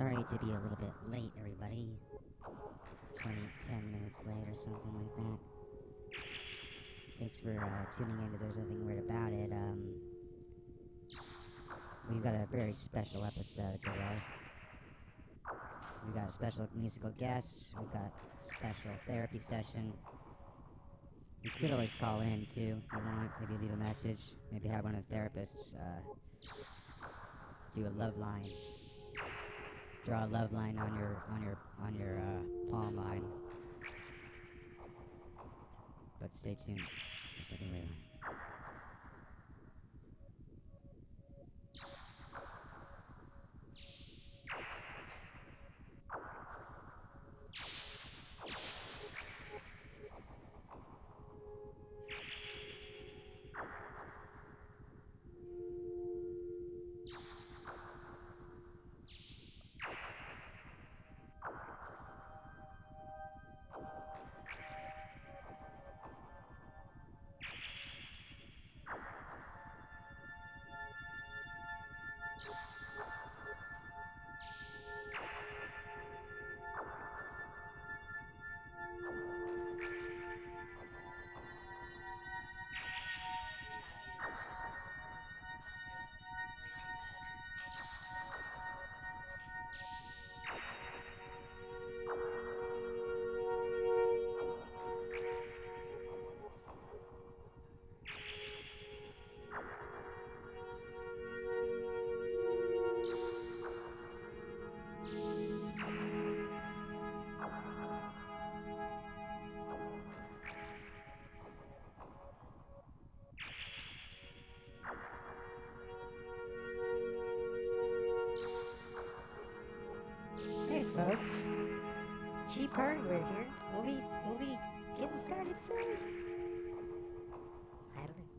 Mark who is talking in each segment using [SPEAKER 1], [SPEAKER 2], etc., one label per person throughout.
[SPEAKER 1] Sorry to be a little bit late, everybody. 10 minutes late or something like that. Thanks for tuning in to There's Nothing Weird About It. We've got a very special episode today. We've got a special musical guest. We've got a special therapy session. You could always call in too if you want. Maybe leave a message. Maybe have one of the therapists do a love line. Draw a love line on your palm line. But stay tuned. There's something waiting on. Hey folks, cheap hardware here. We'll be getting started soon. Idling.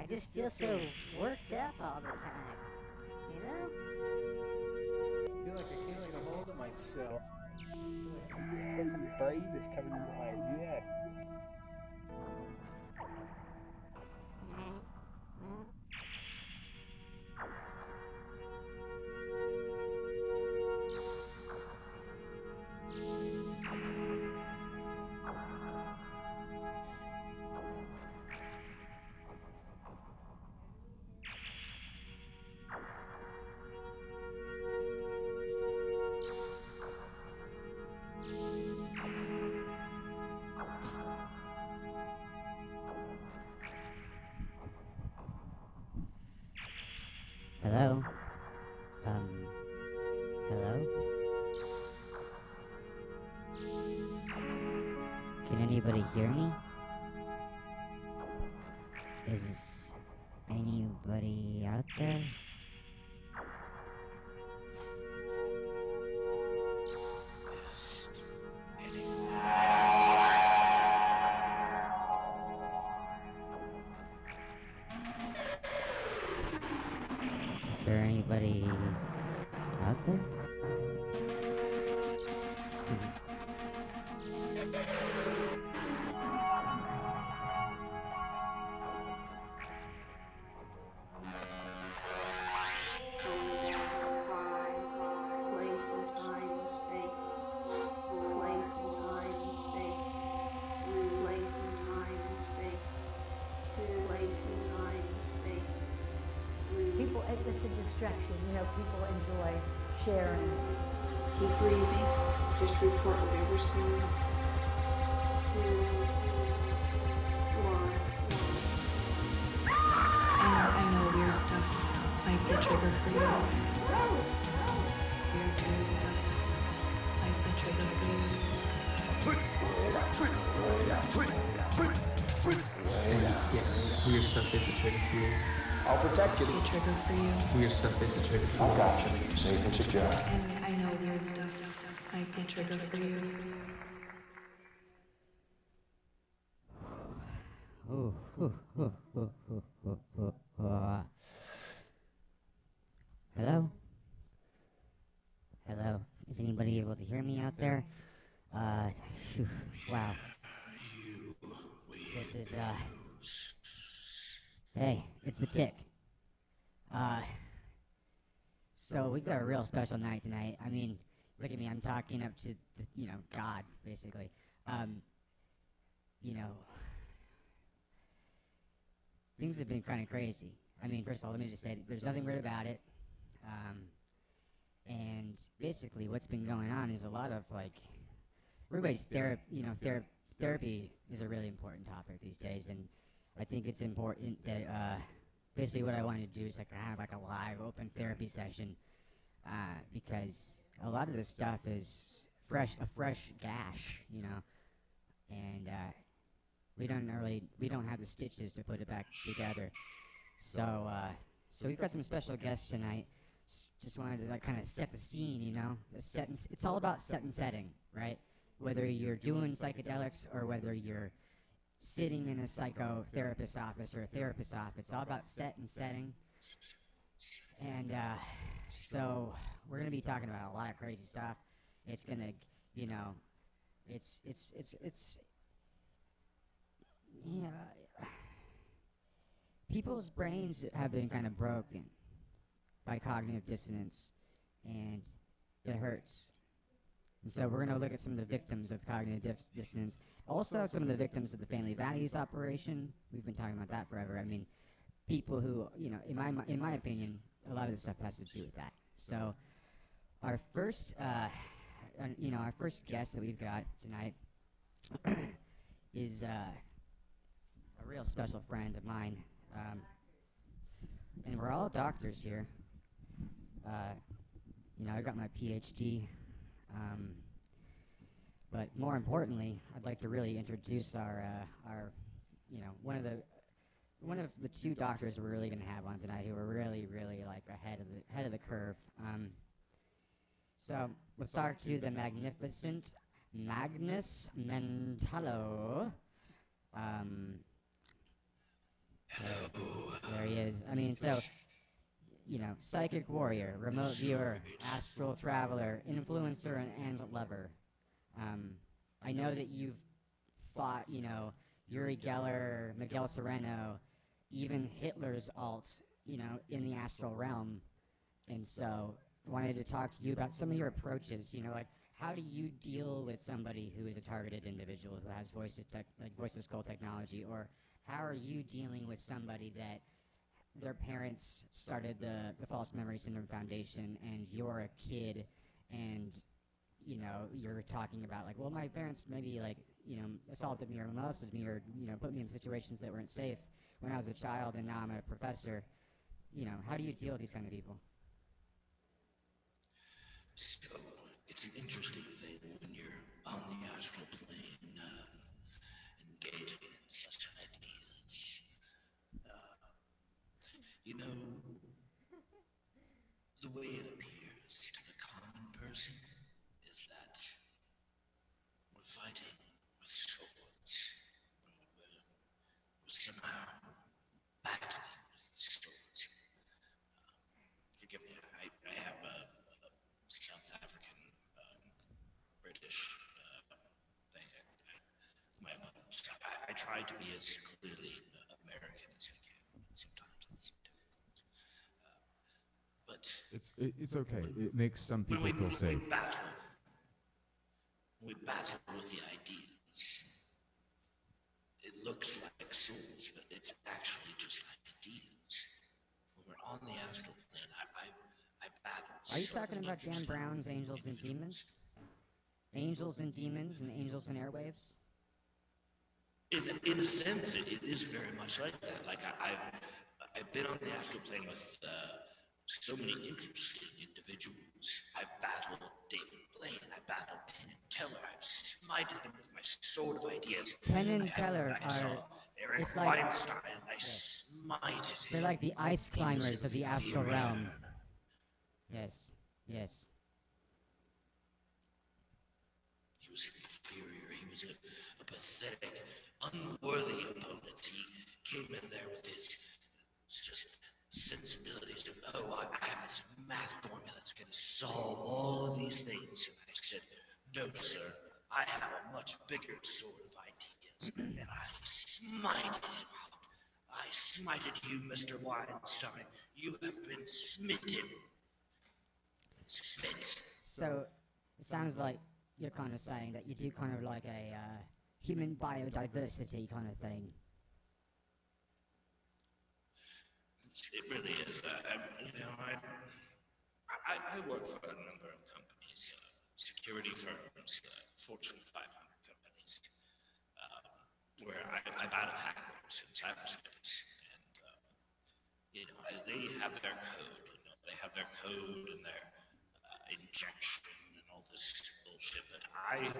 [SPEAKER 2] just feel so worked up all the time. You know?
[SPEAKER 3] I feel like I can't get a hold of myself. I feel like a freaking brain is coming into my head.
[SPEAKER 1] Hello? Hello? Can anybody hear me? Is anybody out there? Is there anybody out there?
[SPEAKER 4] Place and time and space. Place and time and space. Place and time and space. Place and time and space.
[SPEAKER 5] People, it's a distraction, you know, people enjoy sharing.
[SPEAKER 4] Keep breathing. Just report whatever's going on. 2, 1.
[SPEAKER 6] I know weird stuff might be a trigger for you. Weird stuff might be a trigger for you.
[SPEAKER 7] Weird stuff is a trigger for you.
[SPEAKER 8] I'll protect you.
[SPEAKER 6] Be a trigger for you.
[SPEAKER 7] Weird stuff is a trigger for
[SPEAKER 8] I
[SPEAKER 7] you.
[SPEAKER 8] got you. Safe and secure.
[SPEAKER 6] And I know weird stuff might be a trigger for you.
[SPEAKER 1] Hello? Hello? Is anybody able to hear me out there? Phew, wow. This is, Hey, it's the Tick. So we've got a real special night tonight. I mean, look at me, I'm talking up to, God, basically. Things have been kind of crazy. I mean, first of all, let me just say, there's nothing weird about it. And basically what's been going on is a lot of, everybody's therapy is a really important topic these days, and I think it's important that, basically what I want to do is have a live open therapy session, because a lot of this stuff is a fresh gash, and we don't have the stitches to put it back together. So we've got some special guests tonight. Just wanted to kind of set the scene, it's all about set and setting, right? Whether you're doing psychedelics or whether you're sitting in a psychotherapist's office or a therapist's office, it's all about set and setting. And so we're gonna be talking about a lot of crazy stuff. It's gonna, people's brains have been kind of broken by cognitive dissonance, and it hurts. And so we're going to look at some of the victims of cognitive dissonance, also some of the victims of the family values operation. We've been talking about that forever. I mean, people who, in my opinion, a lot of this stuff has to do with that. So our first guest that we've got tonight is a real special friend of mine, and we're all doctors here. I got my PhD, but more importantly, I'd like to really introduce our one of the two doctors we're really going to have on tonight, who are really ahead of the curve. So let's talk to the magnificent Magnus Mentallo. There he is. I mean, so, psychic warrior, remote viewer, astral traveler, influencer, and lover. I know that you've fought, Yuri Geller, Miguel Sereno, even Hitler's alt, in the astral realm. And so, wanted to talk to you about some of your approaches, like how do you deal with somebody who is a targeted individual who has voice skull technology, or how are you dealing with somebody that their parents started the False Memory Syndrome Foundation and you're a kid and you're talking about like, well, my parents maybe assaulted me or molested me or put me in situations that weren't safe when I was a child and now I'm a professor. How do you deal with these kind of people?
[SPEAKER 9] So, it's an interesting thing when you're on the astral plane, engaging in such ideas. The way it appears to the common person is that we're fighting with swords. We're somehow battling with swords. Forgive me, I have a South African, British thing. My apologies. I try to be as clearly American as I can. Sometimes it's difficult. But
[SPEAKER 10] it's okay. It makes some people feel safe.
[SPEAKER 9] We battle with the ideas. It looks like souls, but it's actually just ideas. When we're on the astral plane, I battle.
[SPEAKER 1] Are you talking about Dan Brown's Angels and Demons? Angels and Demons and Angels and Airwaves?
[SPEAKER 9] In a sense, it is very much like that. Like I've been on the astral plane with so many interesting individuals. I've battled David Blaine. I battled Penn and Teller. I've smited them with my sword of ideas.
[SPEAKER 1] Penn and Teller
[SPEAKER 9] I saw Eric Weinstein. I smited him.
[SPEAKER 1] They're like the ice climbers of the astral realm. Yes.
[SPEAKER 9] He was inferior. He was a pathetic, unworthy opponent. He came in there with his just sensibilities of, I have this math formula that's going to solve all of these things. And I said, no, sir, I have a much bigger sword of ideas. And I smited him out. I smited you, Mr. Weinstein. You have been smitten. Smit.
[SPEAKER 1] So, it sounds like you're kind of saying that you do kind of like a human biodiversity kind of thing.
[SPEAKER 9] It really is. I work for a number of companies, security firms, Fortune 500 companies, where I battle hackers in cyberspace. And, they have their code. They have their code and their injection and all this bullshit. But I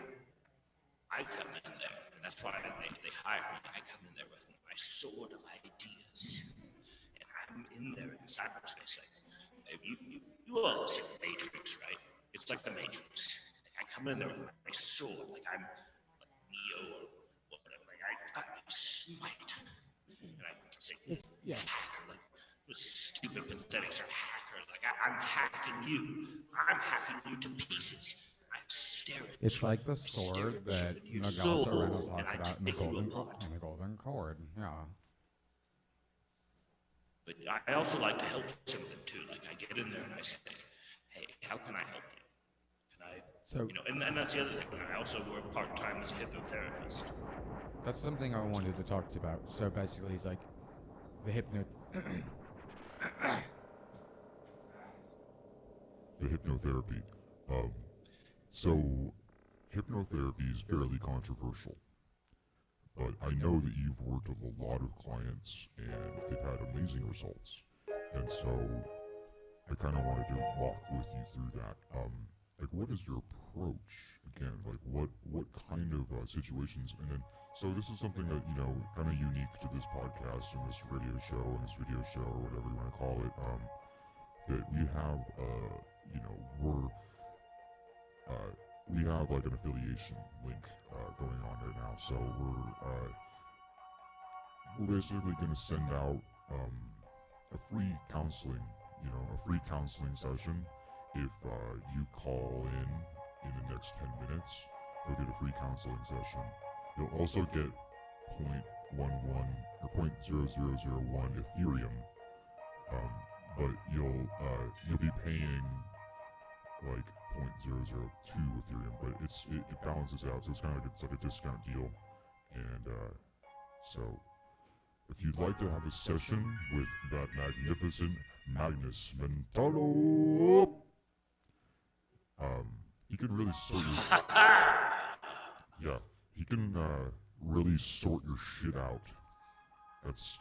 [SPEAKER 9] come in there, and that's why they hire me. I come in there with my sword of ideas. I'm in there in cyberspace, like you all see Matrix, right? It's like the Matrix. Like I come in there with my sword, like I'm like Neo or whatever. Like I smite, and I can say hacker, like this stupid pathetic hacker. Like I'm hacking you. I'm hacking you to pieces. I stare at you.
[SPEAKER 10] It's like the sword that Miguel Sereno talks about in the Golden Cord. Yeah.
[SPEAKER 9] But I also like to help some of them too. Like I get in there and I say, hey, how can I help you? Can I,
[SPEAKER 10] so,
[SPEAKER 9] and that's the other thing. I also work part-time as a hypnotherapist.
[SPEAKER 10] That's something I wanted to talk to you about. So basically he's like, the
[SPEAKER 11] hypnotherapy. So hypnotherapy is fairly controversial. But I know that you've worked with a lot of clients and they've had amazing results. And so I kind of wanted to walk with you through that. Like, what is your approach? Again, like what kind of situations? And then, so this is something that, kind of unique to this podcast and this radio show and this video show or whatever you want to call it, that we have, we have like an affiliation link going on right now. So we're basically going to send out a free counseling, a free counseling session. If you call in the next 10 minutes, you'll get a free counseling session. You'll also get 0.11 or 0.0001 Ethereum, but you'll be paying like 0.002 Ethereum, but it balances out, so it's like a discount deal. And so if you'd like to have a session with that magnificent Magnus Mentalo, he can really sort your he can really sort your shit out. That's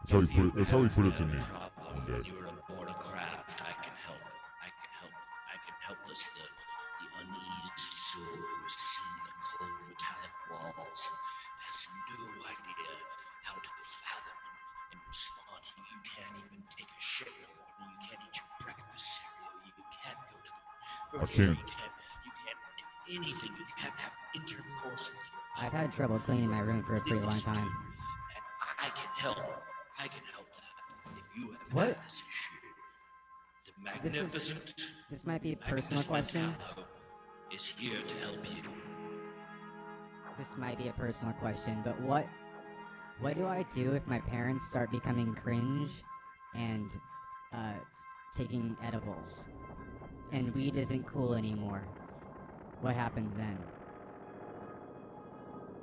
[SPEAKER 11] how he put it to me one day.
[SPEAKER 9] When you're aboard a craft, I can help. I can help the uneased soul who has seen the cold metallic walls and has no idea how to fathom and respond. You can't even take a shit in the morning. You can't eat your breakfast cereal. You can't go to the grocery store. You can't do anything. You can't have intercourse with your partner.
[SPEAKER 1] I've had trouble cleaning my room for a pretty long time.
[SPEAKER 9] And I can help. I can help that. If you have
[SPEAKER 1] What?
[SPEAKER 9] had this issue, the magnificent.
[SPEAKER 1] This might be a personal question.
[SPEAKER 9] Is here to help you.
[SPEAKER 1] This might be a personal question, but what do I do if my parents start becoming cringe and taking edibles, and weed isn't cool anymore? What happens then?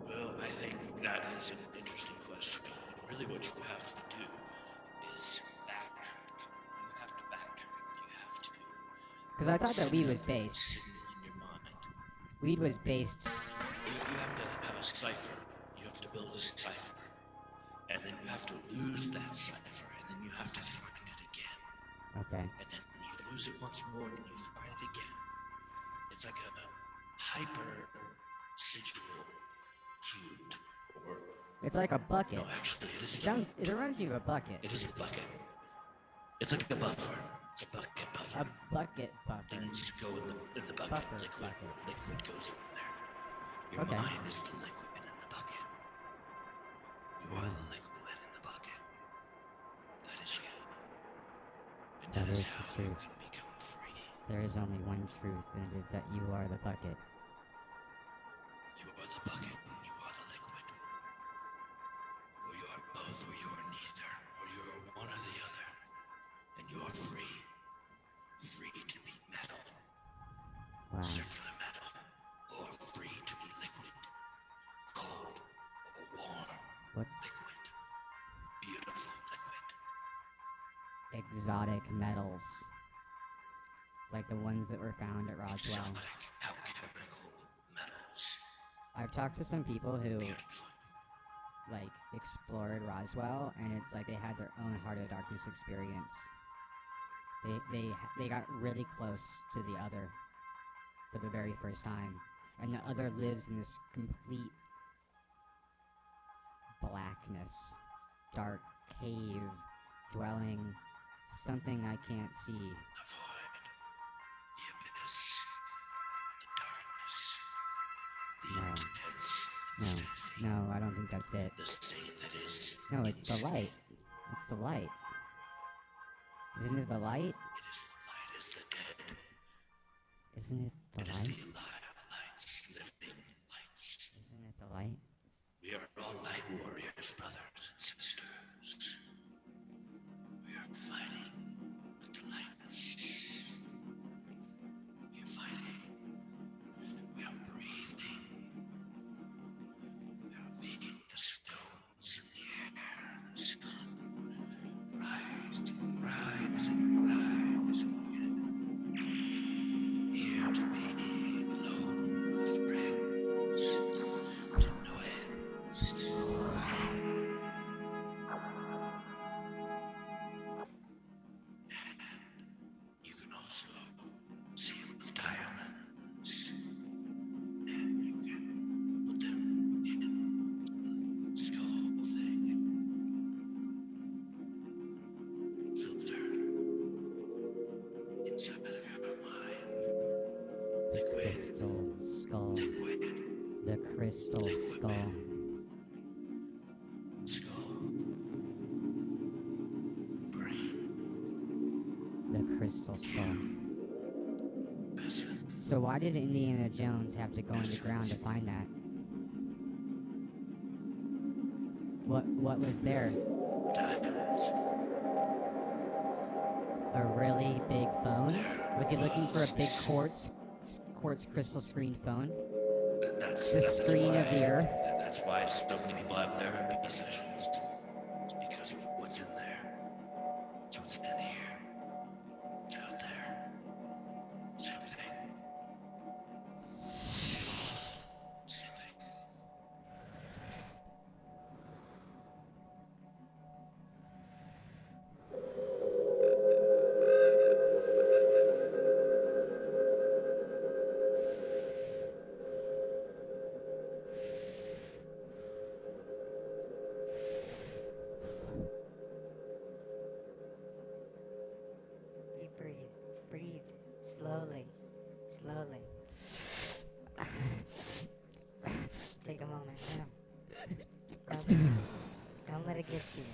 [SPEAKER 9] Well, I think that is an interesting question. And really what you have to do is backtrack. You have to backtrack. You have to...
[SPEAKER 1] Because I thought that weed was based.
[SPEAKER 9] Signal in your mind.
[SPEAKER 1] Weed was based.
[SPEAKER 9] You have to have a cipher. You have to build a cipher. And then you have to lose that cipher. And then you have to find it again.
[SPEAKER 1] Okay.
[SPEAKER 9] And then you lose it once more, and then you find it again. It's like a hyper-sigil cubed, or...
[SPEAKER 1] It's like a bucket.
[SPEAKER 9] No, actually, it is
[SPEAKER 1] It reminds me of a bucket.
[SPEAKER 9] It is a bucket. It's like a buffer. It's a bucket buffer.
[SPEAKER 1] A bucket buffer.
[SPEAKER 9] Things go in the bucket.
[SPEAKER 1] Buffer
[SPEAKER 9] Liquid goes in there. Your
[SPEAKER 1] Okay.
[SPEAKER 9] mind is the liquid in the bucket. You are the liquid in the bucket. That is you. And
[SPEAKER 1] That
[SPEAKER 9] that is
[SPEAKER 1] is
[SPEAKER 9] how
[SPEAKER 1] the
[SPEAKER 9] you
[SPEAKER 1] truth.
[SPEAKER 9] can become free.
[SPEAKER 1] There is only one truth, and it is that you are the bucket.
[SPEAKER 9] You are the bucket and you are the liquid. Or you are both, or you are neither, or you are one or the other. And you are free. Free to be metal.
[SPEAKER 1] Wow.
[SPEAKER 9] Circular metal. Or free to be liquid. Cold or warm.
[SPEAKER 1] What's
[SPEAKER 9] Liquid. Beautiful liquid.
[SPEAKER 1] exotic metals? Like the ones that were found at Roswell.
[SPEAKER 9] Exotic alchemical metals.
[SPEAKER 1] I've talked to some people who
[SPEAKER 9] Beautiful.
[SPEAKER 1] like explored Roswell, and it's like they had their own Heart of Darkness experience. They got really close to the other for the very first time, and the other lives in this complete blackness, dark cave, dwelling, something I can't see.
[SPEAKER 9] The void. The abyss. The darkness. The intense insanity.
[SPEAKER 1] No, I don't think that's it.
[SPEAKER 9] The same that is.
[SPEAKER 1] No, it's the light. It's the light. Isn't it the light?
[SPEAKER 9] It is the light as the dead.
[SPEAKER 1] Isn't it the
[SPEAKER 9] It is
[SPEAKER 1] light?
[SPEAKER 9] the alive lights, living lights.
[SPEAKER 1] Isn't it the light?
[SPEAKER 9] We are all light warriors, brothers and sisters. We are fighting with the lights. We are fighting. We are breathing. We are beating the stones in the air. The sun rising, rising, rising. Here to be alone with friends, to no ends. And you can also see it with diamonds, and you can put them in the skull thing and filter inside of your mind. Liquid.
[SPEAKER 1] Crystal skull.
[SPEAKER 9] Liquid.
[SPEAKER 1] The crystal skull.
[SPEAKER 9] Skull.
[SPEAKER 1] crystal skull. So why did Indiana Jones have to go underground to find that? What was there?
[SPEAKER 9] Diamonds.
[SPEAKER 1] A really big phone? Was he looking for a big quartz crystal screen phone?
[SPEAKER 9] That's
[SPEAKER 1] screen
[SPEAKER 9] why,
[SPEAKER 1] of the earth?
[SPEAKER 9] That's why so many people have therapy sessions. It's because of what's in there. It's what's in here. It's out there. Same thing. Same thing.
[SPEAKER 2] You breathe slowly. Take a moment. Don't let it get to you.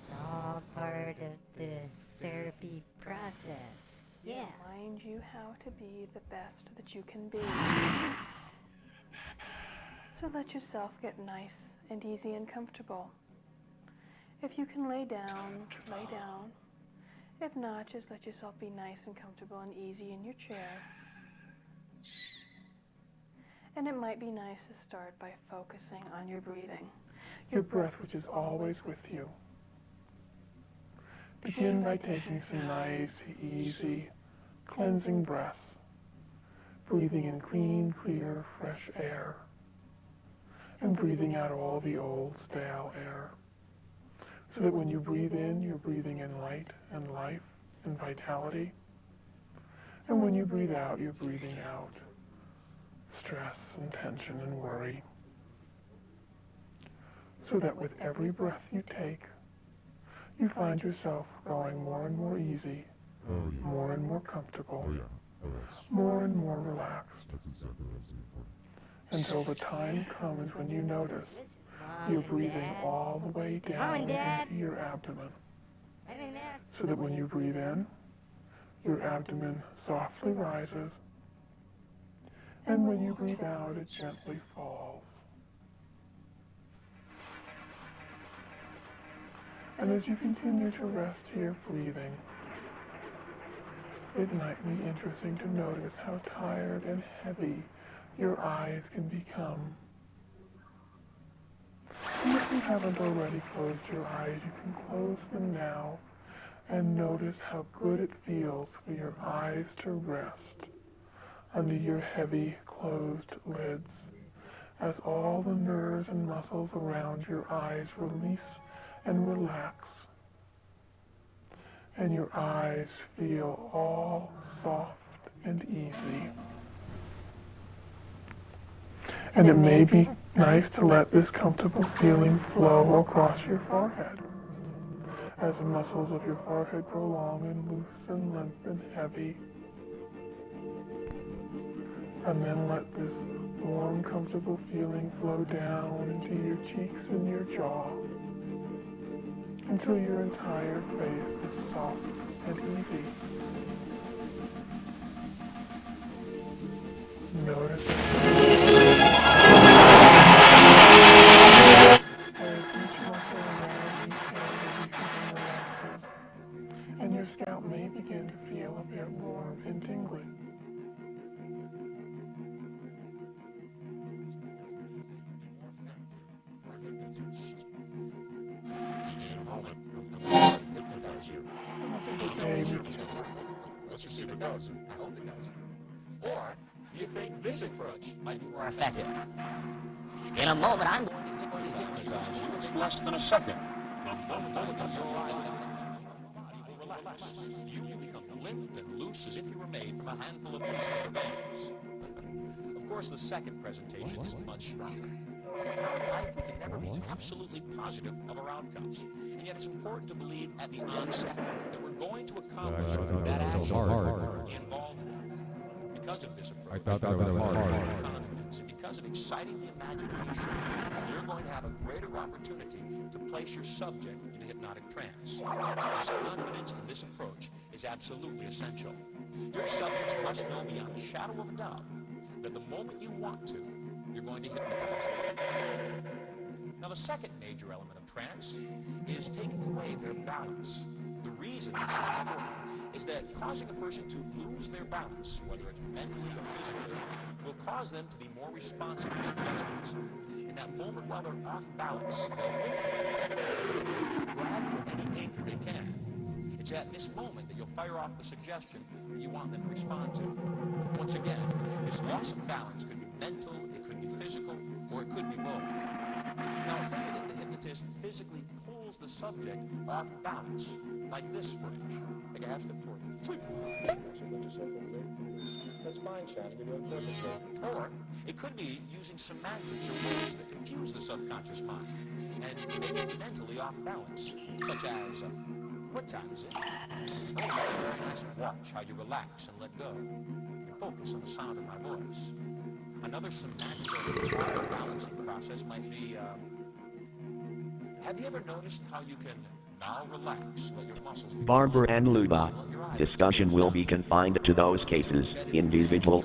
[SPEAKER 2] It's all part of the therapy process. Yeah.
[SPEAKER 12] Remind you how to be the best that you can be. So let yourself get nice and easy and comfortable. If you can lay down, lay down. If not, just let yourself be nice and comfortable and easy in your chair. And it might be nice to start by focusing on your breathing, your breath, which is always with you. Begin by taking some nice, easy, cleansing breaths, breathing in clean, clear, fresh air, and breathing out all the old, stale air, so that when you breathe in, you're breathing in light and life and vitality, and when you breathe out, you're breathing out stress and tension and worry, so that with every breath you take, you find yourself growing more and more easy, more and more comfortable, more and more relaxed, until the time comes when you notice you're breathing all the way down into your abdomen, so that when you breathe in, your abdomen softly rises, and when you breathe out, it gently falls. And as you continue to rest here breathing, it might be interesting to notice how tired and heavy your eyes can become. And if you haven't already closed your eyes, you can close them now and notice how good it feels for your eyes to rest under your heavy closed lids, as all the nerves and muscles around your eyes release and relax, and your eyes feel all soft and easy. And it may be nice to let this comfortable feeling flow across your forehead, as the muscles of your forehead grow long and loose and limp and heavy. And then let this warm, comfortable feeling flow down into your cheeks and your jaw, until your entire face is soft and easy. Notice as each muscle around each head releases and relaxes, and your scalp may begin to feel a bit warm and tingly.
[SPEAKER 13] Let's just see if it does. I hope it does. Or do you think this approach might be more effective? In a moment, I'm going to hypnotize you in less than a second. The moment your body will relax. You will become limp and loose as if you were made from a handful of loose rubber bands. Of course, the second presentation is much stronger. In life, we can never be absolutely positive of our outcomes. And yet it's important to believe at the onset that we're going to accomplish that action we're involved with. Because of this approach,
[SPEAKER 10] I thought that was hard.
[SPEAKER 13] Confidence, and because of exciting the imagination, you're going to have a greater opportunity to place your subject in hypnotic trance. This confidence in this approach is absolutely essential. Your subjects must know beyond a shadow of a doubt that the moment you want to, you're going to hypnotize them. Now, the second major element of trance is taking away their balance. The reason this is important is that causing a person to lose their balance, whether it's mentally or physically, will cause them to be more responsive to suggestions. In that moment while they're off balance, they'll grab for any anchor they can. It's at this moment that you'll fire off the suggestion that you want them to respond to. Once again, this loss of balance could be mental, it could be physical, or it could be both. Now, it could be that the hypnotist physically pulls the subject off balance, like this footage. Take a half step toward you. That's fine, Shannon. You're doing perfectly. Or it could be using semantics or words that confuse the subconscious mind and make it mentally off balance, such as, what time is it? Oh, that's a very nice watch, how you relax and let go and focus on the sound of my voice. Another semantic or balancing process might be, have you ever noticed how you can now relax, let your muscles be
[SPEAKER 14] Barber and Luba. Discussion will be confined to those cases, individual.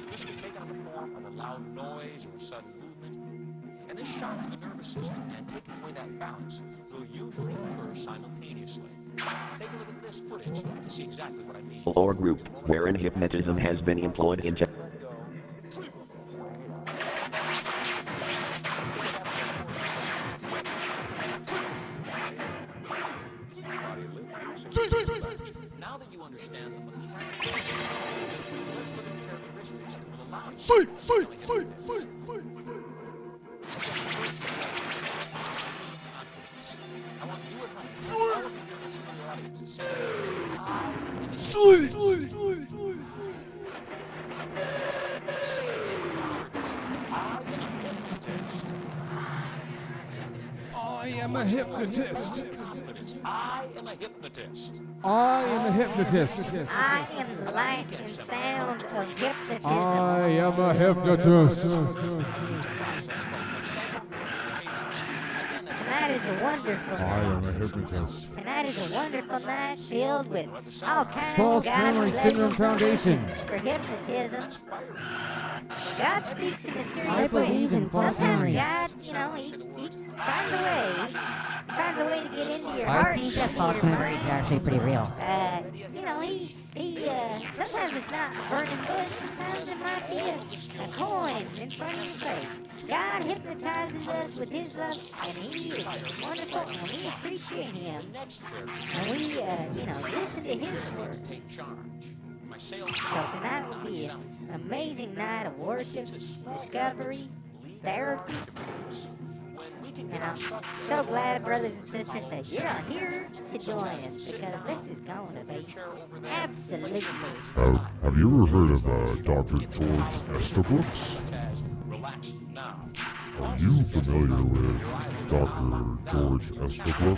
[SPEAKER 13] This can take on the form of a loud noise or a sudden movement, and this shock to the nervous system and taking away that balance will usually occur simultaneously. Take a look at this footage to see exactly what I mean.
[SPEAKER 14] Or group, wherein hypnotism has been employed in
[SPEAKER 13] Now that you understand the mechanics, let's look at the characteristics that will allow you
[SPEAKER 11] Sleep.
[SPEAKER 13] I want you at home, all of you members of your audience, to say Say it again louder this time. I am a hypnotist. I am a hypnotist.
[SPEAKER 10] I am a hypnotist.
[SPEAKER 2] I am the light and sound of hypnotism.
[SPEAKER 10] I am a hypnotist.
[SPEAKER 2] Tonight is a wonderful
[SPEAKER 10] I am a
[SPEAKER 2] night.
[SPEAKER 10] hypnotist.
[SPEAKER 2] Tonight is a wonderful night filled with all kinds
[SPEAKER 10] False
[SPEAKER 2] of
[SPEAKER 10] Memory Syndrome Foundation.
[SPEAKER 2] for hypnotism. God speaks in mysterious
[SPEAKER 1] I believe in false
[SPEAKER 2] Sometimes
[SPEAKER 1] memories.
[SPEAKER 2] God, he finds a way. Finds a way to get into your
[SPEAKER 1] I
[SPEAKER 2] heart.
[SPEAKER 1] think that false memories are actually pretty real.
[SPEAKER 2] Sometimes it's not a burning bush. Sometimes it might be a coin in front of your face. God hypnotizes us with His love, and He is wonderful, and we appreciate Him. And we, listen to His word. So tonight will be an amazing night of worship, discovery, therapy. And I'm so glad, brothers and sisters, that you are here to join us, because this is going to be absolutely.
[SPEAKER 11] Have you ever heard of Dr. George S.2? Are you familiar with Dr. George S.2?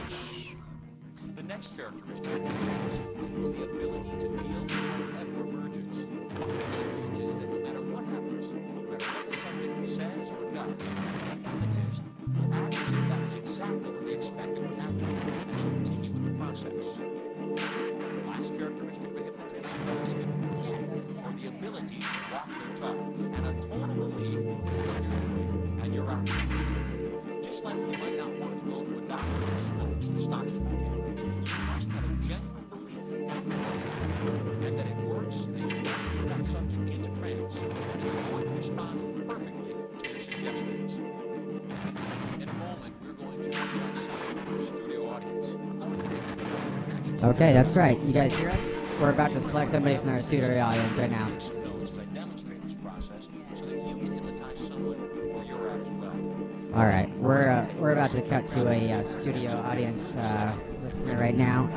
[SPEAKER 13] The next characteristic of hypnotist is the ability to deal with whatever emerges. This means that no matter what happens, no matter what the subject says or does, the hypnotist will act as if that was exactly what they expected would happen, and they'll continue with the process. The last characteristic of a hypnotist is hypnotism, or the ability to walk their talk, and a total belief in what you're doing and your outcome. Just like you might not want to go to a doctor who smokes to stop smoking, you must have a genuine belief and that it works, that you put that subject into trance, and that you're going to respond perfectly to your suggestions. In a moment, we're going to select someone from our studio audience. I'm going to bring them forward.
[SPEAKER 1] Okay, that's right. You guys hear us? We're about to select somebody from our studio audience right now.
[SPEAKER 13] Take some notes as I demonstrate this process so that you can hypnotize someone where you're at as well.
[SPEAKER 1] All right, we're about to cut to a studio audience listener right now.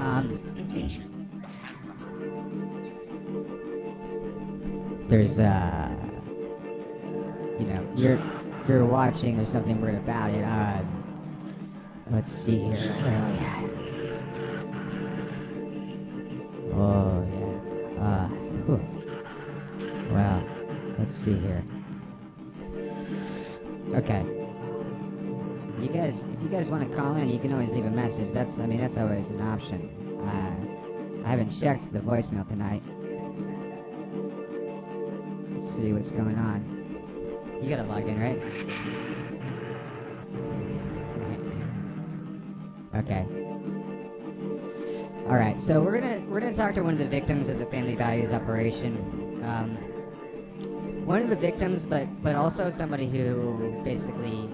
[SPEAKER 1] There's you're watching. There's nothing weird about it. Let's see here. Where are we at? Oh yeah. Wow. Let's see here. Okay. If you guys want to call in, you can always leave a message. That's always an option. I haven't checked the voicemail tonight. Let's see what's going on. You gotta log in, right? Okay. All right. So we're gonna talk to one of the victims of the Family Values operation. One of the victims, but also somebody who basically,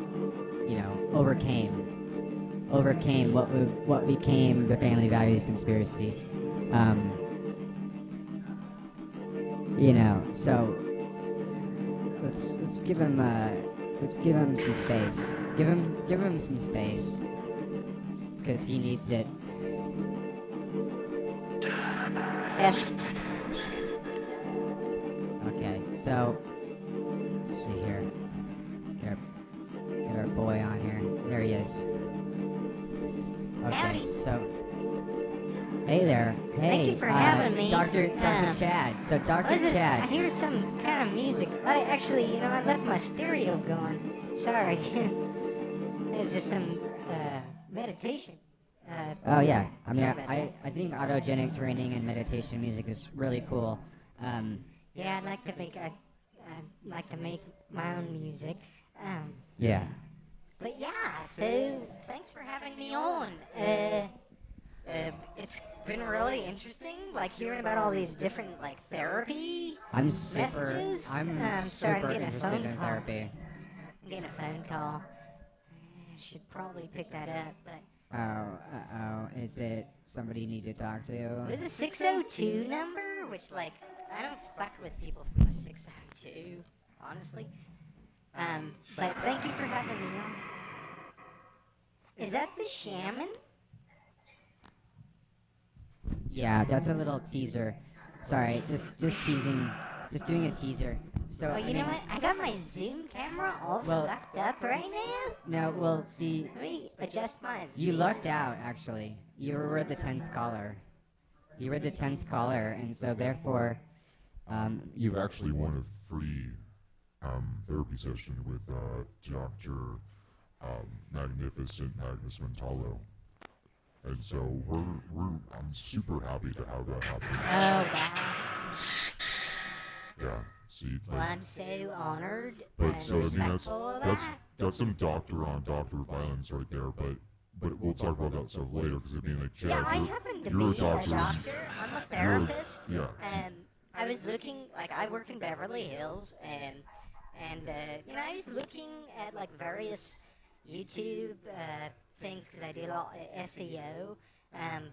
[SPEAKER 1] overcame what became the Family Values conspiracy. So let's give him some space. Give him some space, because he needs it.
[SPEAKER 2] Yes.
[SPEAKER 1] Okay, so let's see here. Get our boy on here. There he is. Okay,
[SPEAKER 2] Howdy.
[SPEAKER 1] so hey there. Hey,
[SPEAKER 2] Thank you for having me.
[SPEAKER 1] Dr. Chad. So Dr.
[SPEAKER 2] What is this?
[SPEAKER 1] Chad.
[SPEAKER 2] I hear some kind of music. Actually, I left my stereo going. Sorry. It was just some meditation.
[SPEAKER 1] Oh yeah,
[SPEAKER 2] sorry about
[SPEAKER 1] I think autogenic training and meditation music is really cool.
[SPEAKER 2] Yeah, I'd like to make my own music.
[SPEAKER 1] Yeah.
[SPEAKER 2] But yeah, so thanks for having me on. It's been really interesting, hearing about all these different therapy messages.
[SPEAKER 1] I'm
[SPEAKER 2] sorry,
[SPEAKER 1] super
[SPEAKER 2] I'm getting a
[SPEAKER 1] interested
[SPEAKER 2] phone
[SPEAKER 1] in
[SPEAKER 2] call.
[SPEAKER 1] therapy.
[SPEAKER 2] I'm getting a phone call. I should probably pick that up, but
[SPEAKER 1] Oh, is it somebody you need to talk to?
[SPEAKER 2] it was a 602 number, which I don't fuck with people from the 602, honestly. But thank you for having me on. Is that the shaman?
[SPEAKER 1] Yeah, that's a little teaser. Sorry, just teasing, just doing a teaser. So
[SPEAKER 2] Oh, you know what? I got my Zoom camera all fucked up right now.
[SPEAKER 1] No, well, see,
[SPEAKER 2] Let me adjust my Zoom.
[SPEAKER 1] you lucked out actually. You were the 10th caller. You were the 10th caller, and so therefore,
[SPEAKER 11] You've actually won a free therapy session with Dr. Magnificent Magnus Mentalo. And so I'm super happy to have that happen.
[SPEAKER 2] Oh, wow.
[SPEAKER 11] Yeah, see.
[SPEAKER 2] Well, I'm so honored
[SPEAKER 11] But
[SPEAKER 2] and
[SPEAKER 11] so,
[SPEAKER 2] respectful of
[SPEAKER 11] that's some doctor on doctor violence right there, but we'll talk about that stuff later, because Chad,
[SPEAKER 2] Yeah, I happen to
[SPEAKER 11] you're
[SPEAKER 2] be
[SPEAKER 11] a doctor.
[SPEAKER 2] I'm a therapist.
[SPEAKER 11] Yeah.
[SPEAKER 2] I was looking, I work in Beverly Hills, and I was looking at various YouTube things, because I did a lot of SEO.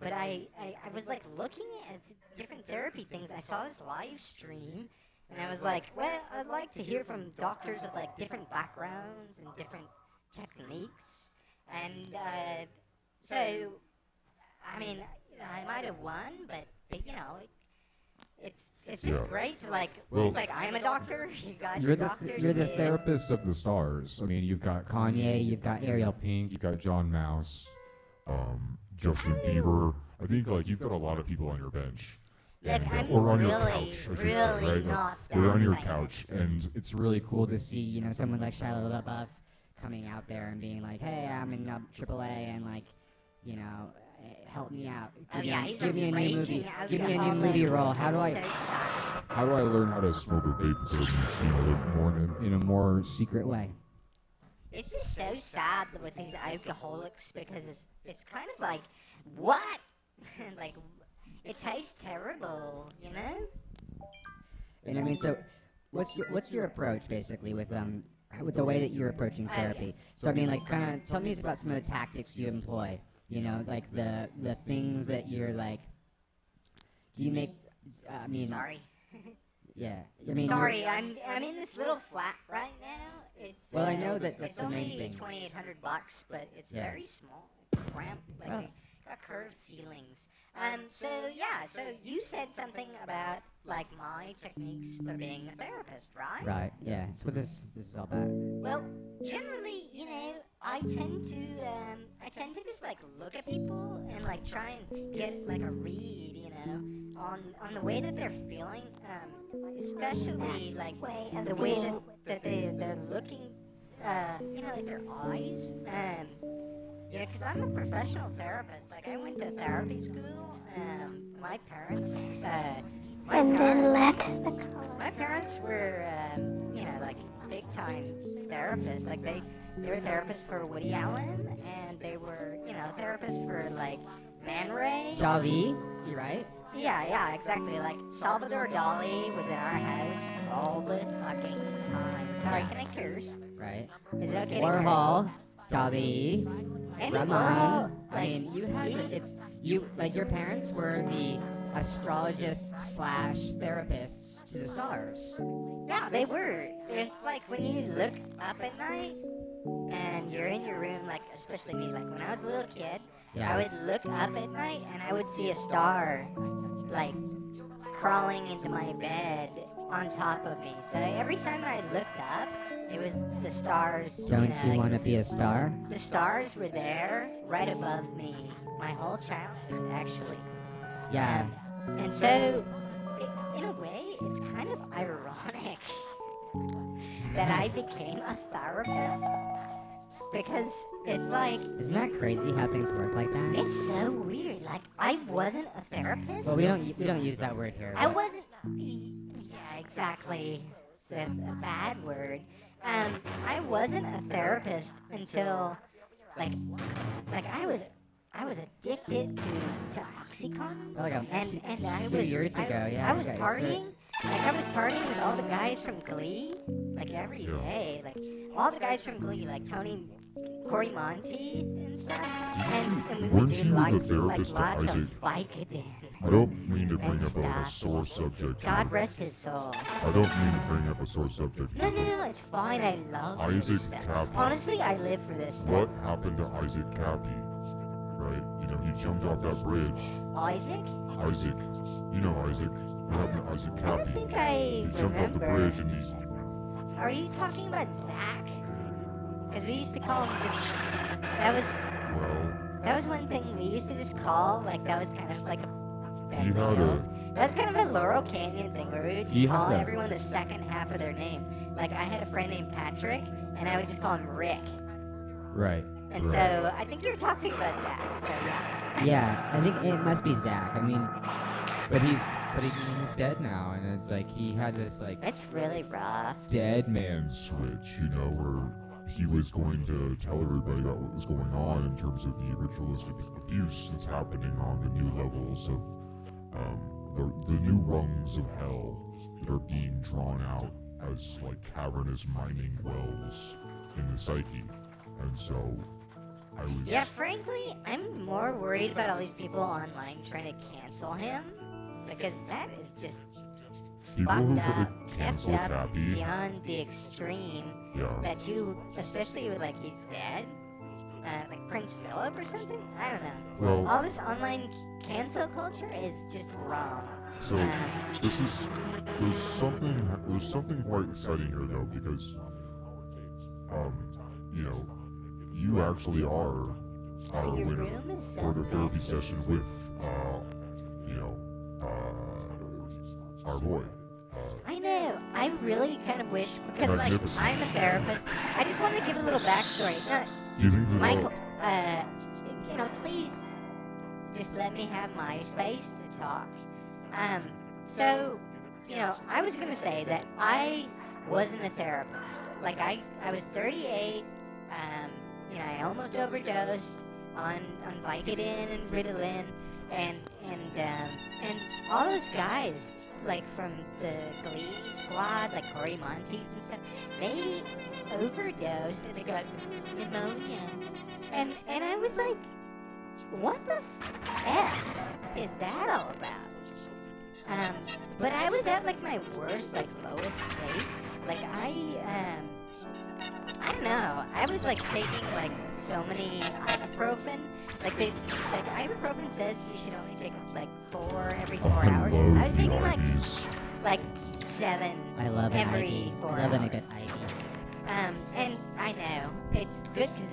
[SPEAKER 2] But I was looking at different therapy things. I saw this live stream, and I was like, well, I'd like to hear from doctors of different backgrounds and different techniques. And so, I might have won, but it's just great to it's I'm a doctor, you guys are doctors.
[SPEAKER 10] You're the therapist of the stars. I mean, you've got Kanye, you've got Ariel Pink, you've got John Mouse,
[SPEAKER 11] Justin Bieber. I think you've got a lot of people on your bench.
[SPEAKER 2] Look, I'm
[SPEAKER 11] or on
[SPEAKER 2] really,
[SPEAKER 11] your couch, I should
[SPEAKER 2] really
[SPEAKER 11] say, right?
[SPEAKER 2] not
[SPEAKER 11] They're on your
[SPEAKER 2] that
[SPEAKER 11] couch, and
[SPEAKER 1] it's really cool to see, someone like Shia LaBeouf coming out there and being like, hey, I'm in AAA, and help me out. Give me a new movie. Give me a new movie role. How do I
[SPEAKER 11] learn how to smoke a vape instead of smoking
[SPEAKER 1] in a more secret way?
[SPEAKER 2] It's just so sad with these alcoholics, because it's kind of what? It tastes terrible,
[SPEAKER 1] And so what's your approach basically with the way that you're approaching therapy? So kind of tell me about some of the tactics you employ. The things that you're do you make?
[SPEAKER 2] Sorry.
[SPEAKER 1] Yeah,
[SPEAKER 2] sorry, I'm in this little flat right now. It's
[SPEAKER 1] I know that's the main thing.
[SPEAKER 2] It's only $2,800, but it's very small, cramped, got curved ceilings. So you said something about my techniques for being a therapist, right?
[SPEAKER 1] Right. Yeah. That's what this is all about.
[SPEAKER 2] Well, generally, I tend to just look at people and try and get a read, on on the way that they're feeling, especially like the way that they're looking, like their eyes, because I'm a professional therapist. Like I went to therapy school. My parents, my parents were, like big time therapists. Like they were therapists for Woody Allen, and they were, therapists for like Man Ray.
[SPEAKER 1] Dali, you right?
[SPEAKER 2] Yeah, exactly. Like Salvador Dali was in our house all the fucking time. Sorry, can I curse?
[SPEAKER 1] Right.
[SPEAKER 2] Is it okay
[SPEAKER 1] Warhol, Dali,
[SPEAKER 2] And
[SPEAKER 1] Raman.
[SPEAKER 2] Warhol,
[SPEAKER 1] I mean, you had your parents were the astrologists / therapists to the stars.
[SPEAKER 2] Yeah, they were. It's like when you look up at night and you're in your room, like especially me, like when I was a little kid, I would look up at night and I would see a star, like crawling into my bed on top of me. So every time I looked up, it was the stars.
[SPEAKER 1] Don't you want to be a star?
[SPEAKER 2] The stars were there, right above me, my whole childhood, actually.
[SPEAKER 1] Yeah.
[SPEAKER 2] And so, in a way, it's kind of ironic that I became a therapist, because it's like...
[SPEAKER 1] Isn't that crazy how things work like that?
[SPEAKER 2] It's so weird. Like, I wasn't a therapist.
[SPEAKER 1] Well, we don't use that word here.
[SPEAKER 2] I wasn't... Yeah, exactly. It's a bad word. I wasn't a therapist until, like I was addicted to OxyContin.
[SPEAKER 1] Like
[SPEAKER 2] and I
[SPEAKER 1] 2
[SPEAKER 2] was
[SPEAKER 1] years ago, yeah.
[SPEAKER 2] I was partying. Like I was partying with all the guys from Glee, like every day. Like all the guys from Glee, like Corey Monty and stuff. And we would do like lots of Vicodin.
[SPEAKER 11] I don't mean to bring up a sore subject.
[SPEAKER 2] God rest his soul.
[SPEAKER 11] I don't mean to bring up a sore subject.
[SPEAKER 2] No, it's fine. I love this
[SPEAKER 11] Isaac
[SPEAKER 2] stuff.
[SPEAKER 11] Cappy.
[SPEAKER 2] Honestly, I live for this stuff.
[SPEAKER 11] What happened to Isaac Cappy? Right? He jumped off that bridge.
[SPEAKER 2] Isaac?
[SPEAKER 11] Isaac. You know Isaac. What happened to Isaac Cappy?
[SPEAKER 2] I don't think I
[SPEAKER 11] He jumped off the bridge and he's...
[SPEAKER 2] Are you talking about Zach? Because we used to call him just... That was one thing we used to just call, like, that was kind of like a... That was kind of a Laurel Canyon thing, where we would just call everyone the second half of their name. Like, I had a friend named Patrick, and I would just call him Rick.
[SPEAKER 10] Right.
[SPEAKER 2] And so, I think you're talking about Zach, so yeah.
[SPEAKER 1] Yeah, I think it must be Zach. I mean, but he's dead now, and it's like he had this like...
[SPEAKER 2] It's really rough.
[SPEAKER 11] Dead man switch, where he was going to tell everybody about what was going on in terms of the ritualistic abuse that's happening on the new levels of the new rungs of hell that are being drawn out as like cavernous mining wells in the psyche. And so I was...
[SPEAKER 2] Yeah, frankly, I'm more worried about all these people online trying to cancel him, because that is just fucked up, effed up
[SPEAKER 11] Cappy
[SPEAKER 2] beyond the extreme.
[SPEAKER 11] Yeah.
[SPEAKER 2] That you, especially with like he's dead, like Prince Philip or something. I don't know.
[SPEAKER 11] Well,
[SPEAKER 2] all this online cancel culture is just wrong.
[SPEAKER 11] So there's something quite exciting here though, because you actually are our winner for the therapy session with our boy.
[SPEAKER 2] I know. I really kind of wish, because like I'm a therapist. I just wanted to give a little backstory.
[SPEAKER 11] Do you think that
[SPEAKER 2] Michael, please just let me have my space to talk. So, I was gonna say that I wasn't a therapist. Like I was 38. I almost overdosed on Vicodin and Ritalin, and all those guys, like from the Glee squad, like Corey Monteith and stuff, they overdosed and they got pneumonia. And I was like, what the F is that all about? But I was at like my worst, like lowest state. Like I don't know. I was like taking like so many ibuprofen. Like ibuprofen says you should only take like 4 every 4 hours. I was taking like 7 every 4 hours.
[SPEAKER 1] I love a good IV.
[SPEAKER 2] And I know it's good because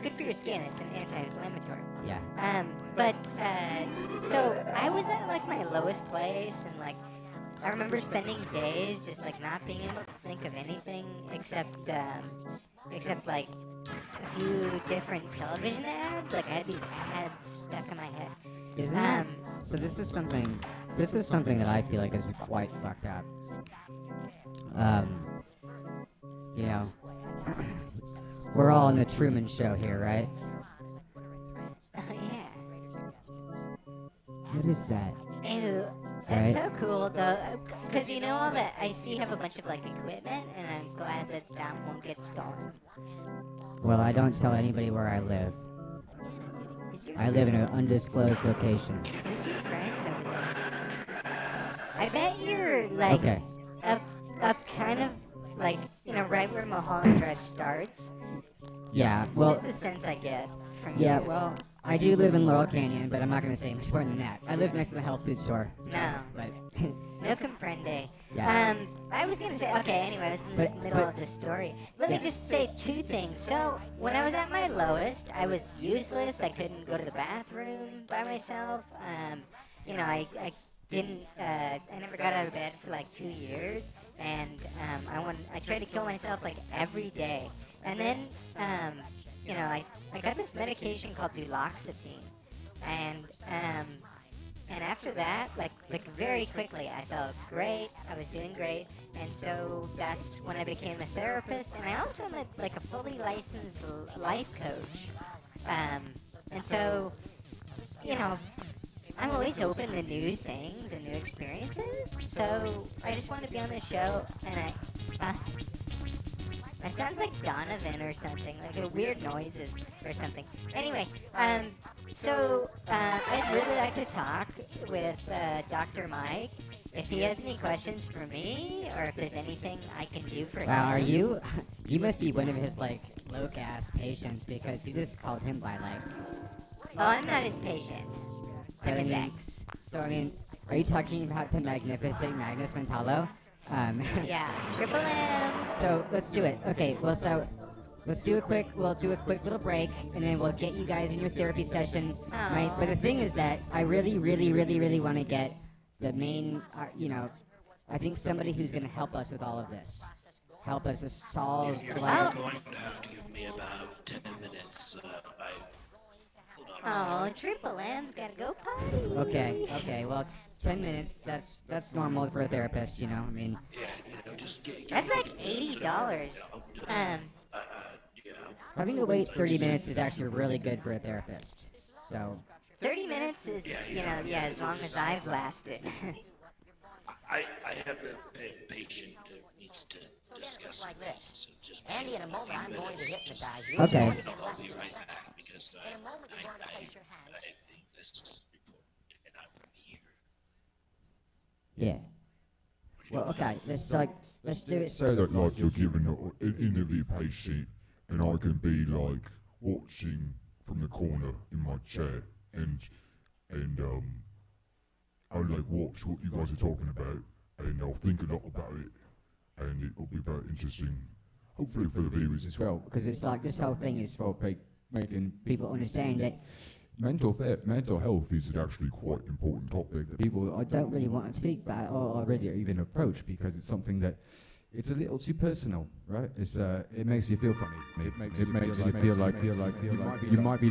[SPEAKER 2] good for your skin. It's an anti-inflammatory.
[SPEAKER 1] Yeah.
[SPEAKER 2] So I was at like my lowest place, and like I remember spending days just like not being able to think of anything except like a few different television ads. Like I had these ads stuck in my head.
[SPEAKER 1] Isn't that? So this is something that I feel like is quite fucked up. You know, we're all in the Truman Show here, right?
[SPEAKER 2] Yeah.
[SPEAKER 1] What is that?
[SPEAKER 2] Ew. That's so cool, though, because you know all that. I see you have a bunch of like equipment, and I'm glad that won't get stolen.
[SPEAKER 1] Well, I don't tell anybody where I live. I live in an undisclosed location.
[SPEAKER 2] Who's your friends over there? I bet you're like up kind of like right where Mulholland Drive starts.
[SPEAKER 1] Yeah,
[SPEAKER 2] It's
[SPEAKER 1] well,
[SPEAKER 2] just the sense I get from
[SPEAKER 1] yeah,
[SPEAKER 2] you.
[SPEAKER 1] well, I do live in Laurel Canyon, but I'm not gonna say much more than that. I live next to the health food store.
[SPEAKER 2] No.
[SPEAKER 1] But
[SPEAKER 2] No comprende.
[SPEAKER 1] Yeah.
[SPEAKER 2] I was gonna say, okay, anyway, in the middle of the story. Let me just say two things. So, when I was at my lowest, I was useless. I couldn't go to the bathroom by myself. I never got out of bed for like 2 years. And, I tried to kill myself like every day. And then, I got this medication called duloxetine. And after that, like very quickly, I felt great. I was doing great, and so that's when I became a therapist. And I also am a fully licensed life coach. And so, I'm always open to new things and new experiences. So I just wanted to be on this show, and I sound like Donovan or something, like a weird noises or something. Anyway, so I'd really like to talk with Dr. Mike. If he has any questions for me, or if there's anything I can do for him.
[SPEAKER 1] wow, are you? You must be one of his low-caste patients because you just called him by
[SPEAKER 2] Oh, I'm not his patient. I'm his ex.
[SPEAKER 1] So I mean, are you talking about the magnificent Magnus Mentallo?
[SPEAKER 2] Yeah, Triple M.
[SPEAKER 1] So let's do it. Okay, well, so we'll do a quick little break, and then we'll get you guys in your therapy session. Right? But the thing is that I really, really, really, really want to get the main, I think somebody who's going to help us with all of this. Help us to solve.
[SPEAKER 9] You're going to have to give me about 10 minutes.
[SPEAKER 2] Oh, Triple M's gotta go potty.
[SPEAKER 1] Okay, well, 10 minutes, that's normal for a therapist, I mean.
[SPEAKER 9] Yeah, just get
[SPEAKER 2] that's like $80.
[SPEAKER 1] Having to wait 30 minutes is actually really good for a therapist, so.
[SPEAKER 2] 30 minutes is, as long as I've lasted.
[SPEAKER 9] I have a patient who needs to discuss like this.
[SPEAKER 15] Andy, in a moment, I'm going to hypnotize you.
[SPEAKER 1] Okay.
[SPEAKER 9] I'll be right back because I think this is important and I want to be here.
[SPEAKER 1] Yeah. Well, okay, let's do it.
[SPEAKER 11] Say that like you're giving an interview patient, and I can be like watching from the corner in my chair, and I'll like watch what you guys are talking about, and I'll think a lot about it, and it'll be very interesting, hopefully for the viewers as well.
[SPEAKER 1] Because it's like this whole thing is for making people understand that
[SPEAKER 11] mental health is an actually quite important topic that
[SPEAKER 1] people I don't really want to speak about or already even approach because it's something that it's a little too personal, right? It's it makes you feel funny. It makes you feel like you might be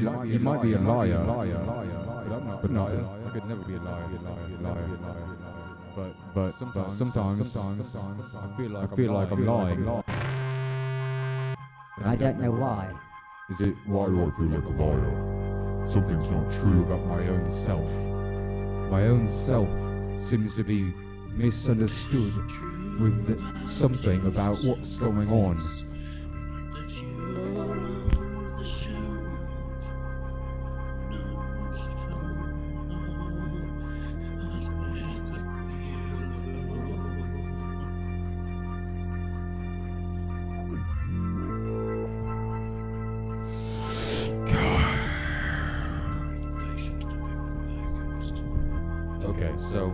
[SPEAKER 1] a liar. But no, I could never be a liar. But sometimes I feel like I'm lying. But I don't know why.
[SPEAKER 11] Is it why do I feel like a liar? Something's not true about my own self.
[SPEAKER 16] My own self seems to be misunderstood with something about what's going on.
[SPEAKER 11] Okay, so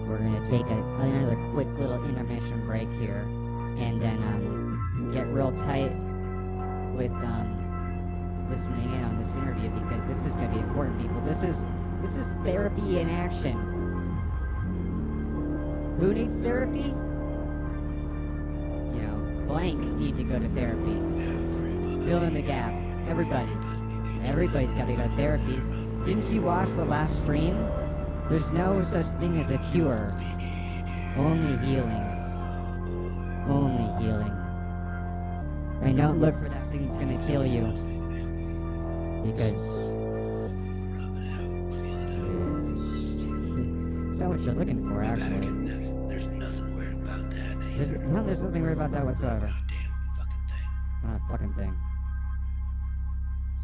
[SPEAKER 1] we're gonna take another quick little intermission break here, and then get real tight with listening in on this interview, because this is going to be important, people. This is therapy in action. Who needs therapy? You know, blank need to go to therapy. Fill in the gap. Everybody. Everybody's got to go to therapy. Didn't you watch the last stream? There's no such thing as a cure. Only healing. Only healing. And don't look for that thing that's gonna kill you. Because it's not what you're looking for, actually.
[SPEAKER 9] There's nothing weird about that.
[SPEAKER 1] There's nothing weird about that whatsoever. Not a fucking thing.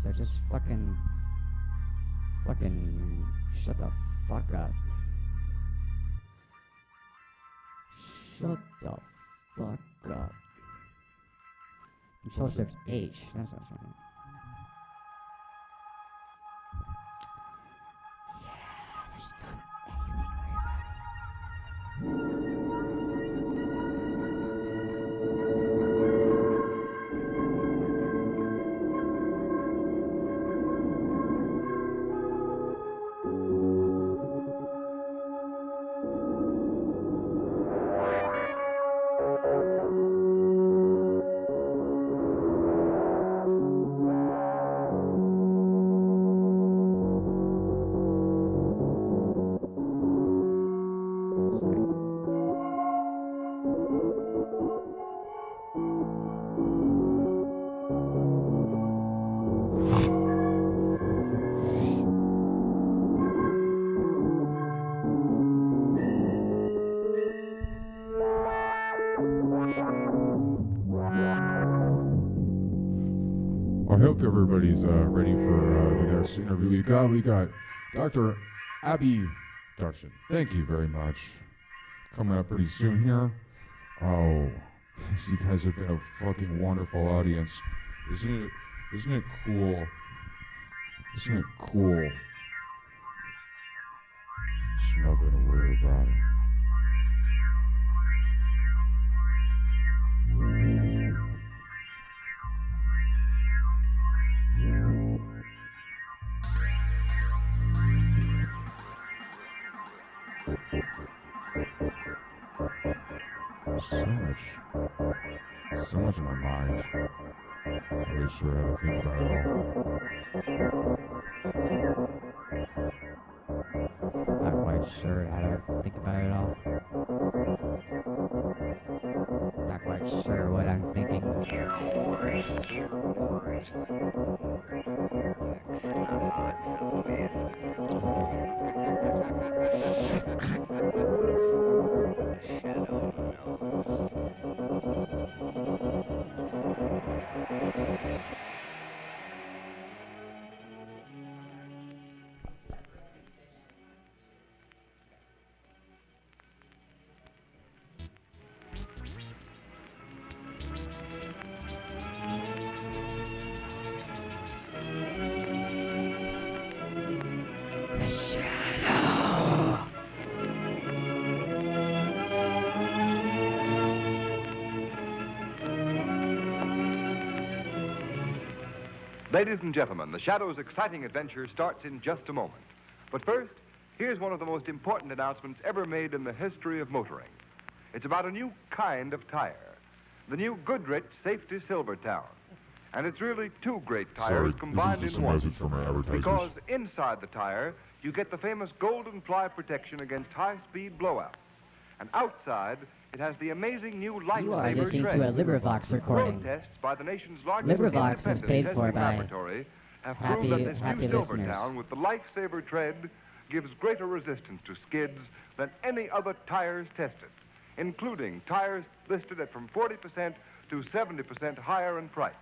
[SPEAKER 1] So just fucking shut the fuck up. Shut the fuck up. Control Shift H. That's what I'm saying. Yeah, there's not anything weird about it.
[SPEAKER 16] I hope everybody's ready for the next interview we got Dr. Abie Duction. Thank you very much. Coming up pretty soon here. Oh, you guys have been a fucking wonderful audience. Isn't it cool? Isn't it cool? There's nothing to worry about it. So much in my mind. I'm not sure how to think about it all.
[SPEAKER 1] Not quite sure how to think about it all. Not quite sure what I'm thinking. The shadow.
[SPEAKER 17] Ladies and gentlemen, the Shadow's exciting adventure starts in just a moment. But first, here's one of the most important announcements ever made in the history of motoring. It's about a new kind of tire, the new Goodrich Safety Silvertown. And it's really two great tires combined in one.
[SPEAKER 11] From our advertisers.
[SPEAKER 17] Because inside the tire, you get the famous golden ply protection against high-speed blowouts. And outside, it has the amazing new lightsaber
[SPEAKER 1] You are listening
[SPEAKER 17] tread.
[SPEAKER 1] to a LibriVox recording.
[SPEAKER 17] Road tests by the nation's largest
[SPEAKER 1] LibriVox is paid for
[SPEAKER 17] testing
[SPEAKER 1] by
[SPEAKER 17] laboratory have proved that this
[SPEAKER 1] happy
[SPEAKER 17] new
[SPEAKER 1] listeners.
[SPEAKER 17] Silvertown with the lightsaber tread gives greater resistance to skids than any other tires tested, including tires listed at from 40% to 70% higher in price.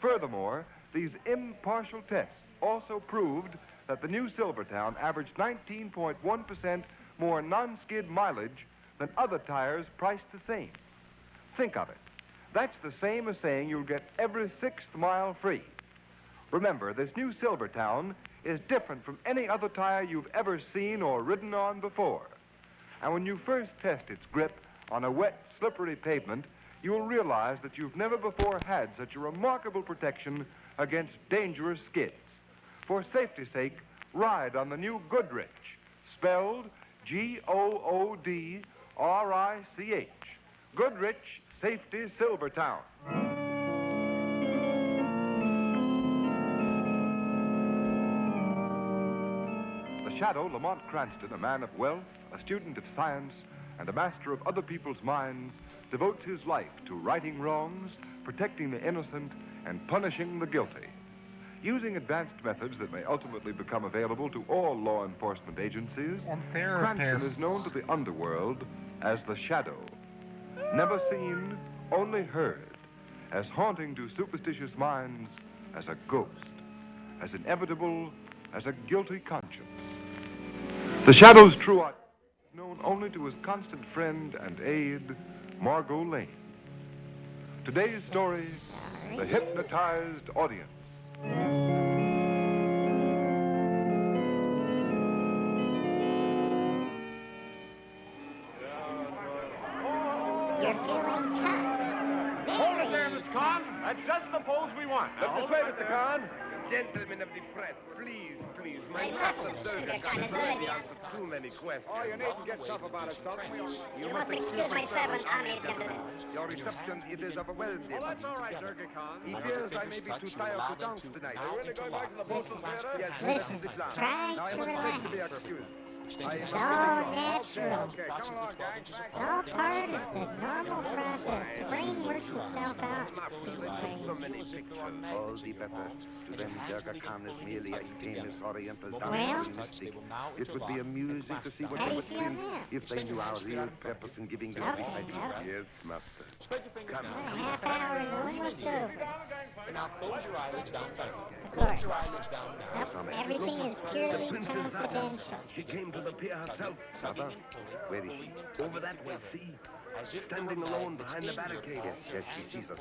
[SPEAKER 17] Furthermore, these impartial tests also proved that the new Silvertown averaged 19.1% more non-skid mileage than other tires priced the same. Think of it. That's the same as saying you'll get every 6th mile free. Remember, this new Silvertown is different from any other tire you've ever seen or ridden on before. And when you first test its grip on a wet, slippery pavement, you will realize that you've never before had such a remarkable protection against dangerous skids. For safety's sake, ride on the new Goodrich, spelled Goodrich. Goodrich Safety Silvertown. The Shadow, Lamont Cranston, a man of wealth, a student of science, and a master of other people's minds, devotes his life to righting wrongs, protecting the innocent, and punishing the guilty. Using advanced methods that may ultimately become available to all law enforcement agencies,
[SPEAKER 3] And
[SPEAKER 17] Cranston is
[SPEAKER 3] therapists.
[SPEAKER 17] known to the underworld as the Shadow. Never seen, only heard, as haunting to superstitious minds as a ghost, as inevitable as a guilty conscience. The Shadow's true art is known only to his constant friend and aide, Margot Lane. Today's story, The Hypnotized Audience.
[SPEAKER 2] You're feeling cuffed.
[SPEAKER 17] Hold it there, Miss Khan. That's just the pose we want. Look this way, Mr. Khan.
[SPEAKER 18] Gentlemen of the press, please.
[SPEAKER 2] My
[SPEAKER 18] master
[SPEAKER 2] surgeon
[SPEAKER 18] surgeon
[SPEAKER 2] can't
[SPEAKER 18] can't answer too many questions.
[SPEAKER 17] Oh, you needn't get tough about it, son.
[SPEAKER 2] You must excuse my servant, Abie, gentlemen.
[SPEAKER 18] Your reception, it is overwhelming.
[SPEAKER 17] Oh, that's all right, Durga Khan.
[SPEAKER 18] He fears I may be too tired to dance tonight.
[SPEAKER 17] Are you really going back to the postal theater?
[SPEAKER 18] Yes,
[SPEAKER 2] Listen,
[SPEAKER 18] that's the plan.
[SPEAKER 2] try
[SPEAKER 18] Now, I
[SPEAKER 2] to
[SPEAKER 18] must beg
[SPEAKER 2] relax.
[SPEAKER 18] to be excused.
[SPEAKER 2] So natural.
[SPEAKER 17] Okay, come along, gang.
[SPEAKER 2] All part of the normal process. The brain works itself out.
[SPEAKER 18] So many pictures, all the better. To them, Durga Khan is merely a famous Oriental dancing mystic. It would be amusing to see what
[SPEAKER 2] How
[SPEAKER 18] they
[SPEAKER 2] do you
[SPEAKER 18] would
[SPEAKER 2] feel
[SPEAKER 18] think
[SPEAKER 2] now?
[SPEAKER 18] if they knew our real purpose in giving you
[SPEAKER 2] Okay,
[SPEAKER 18] this idea.
[SPEAKER 2] okay.
[SPEAKER 18] Yes, master.
[SPEAKER 2] A half hour is almost over.
[SPEAKER 13] Now close your eyelids down tightly.
[SPEAKER 2] Of course.
[SPEAKER 13] Close your eyelids down now.
[SPEAKER 2] Nope, everything is purely confidential.
[SPEAKER 18] She came to the pier herself. Mother, where is she? Over that way, see? Standing alone behind the barricade. Yes, she sees us.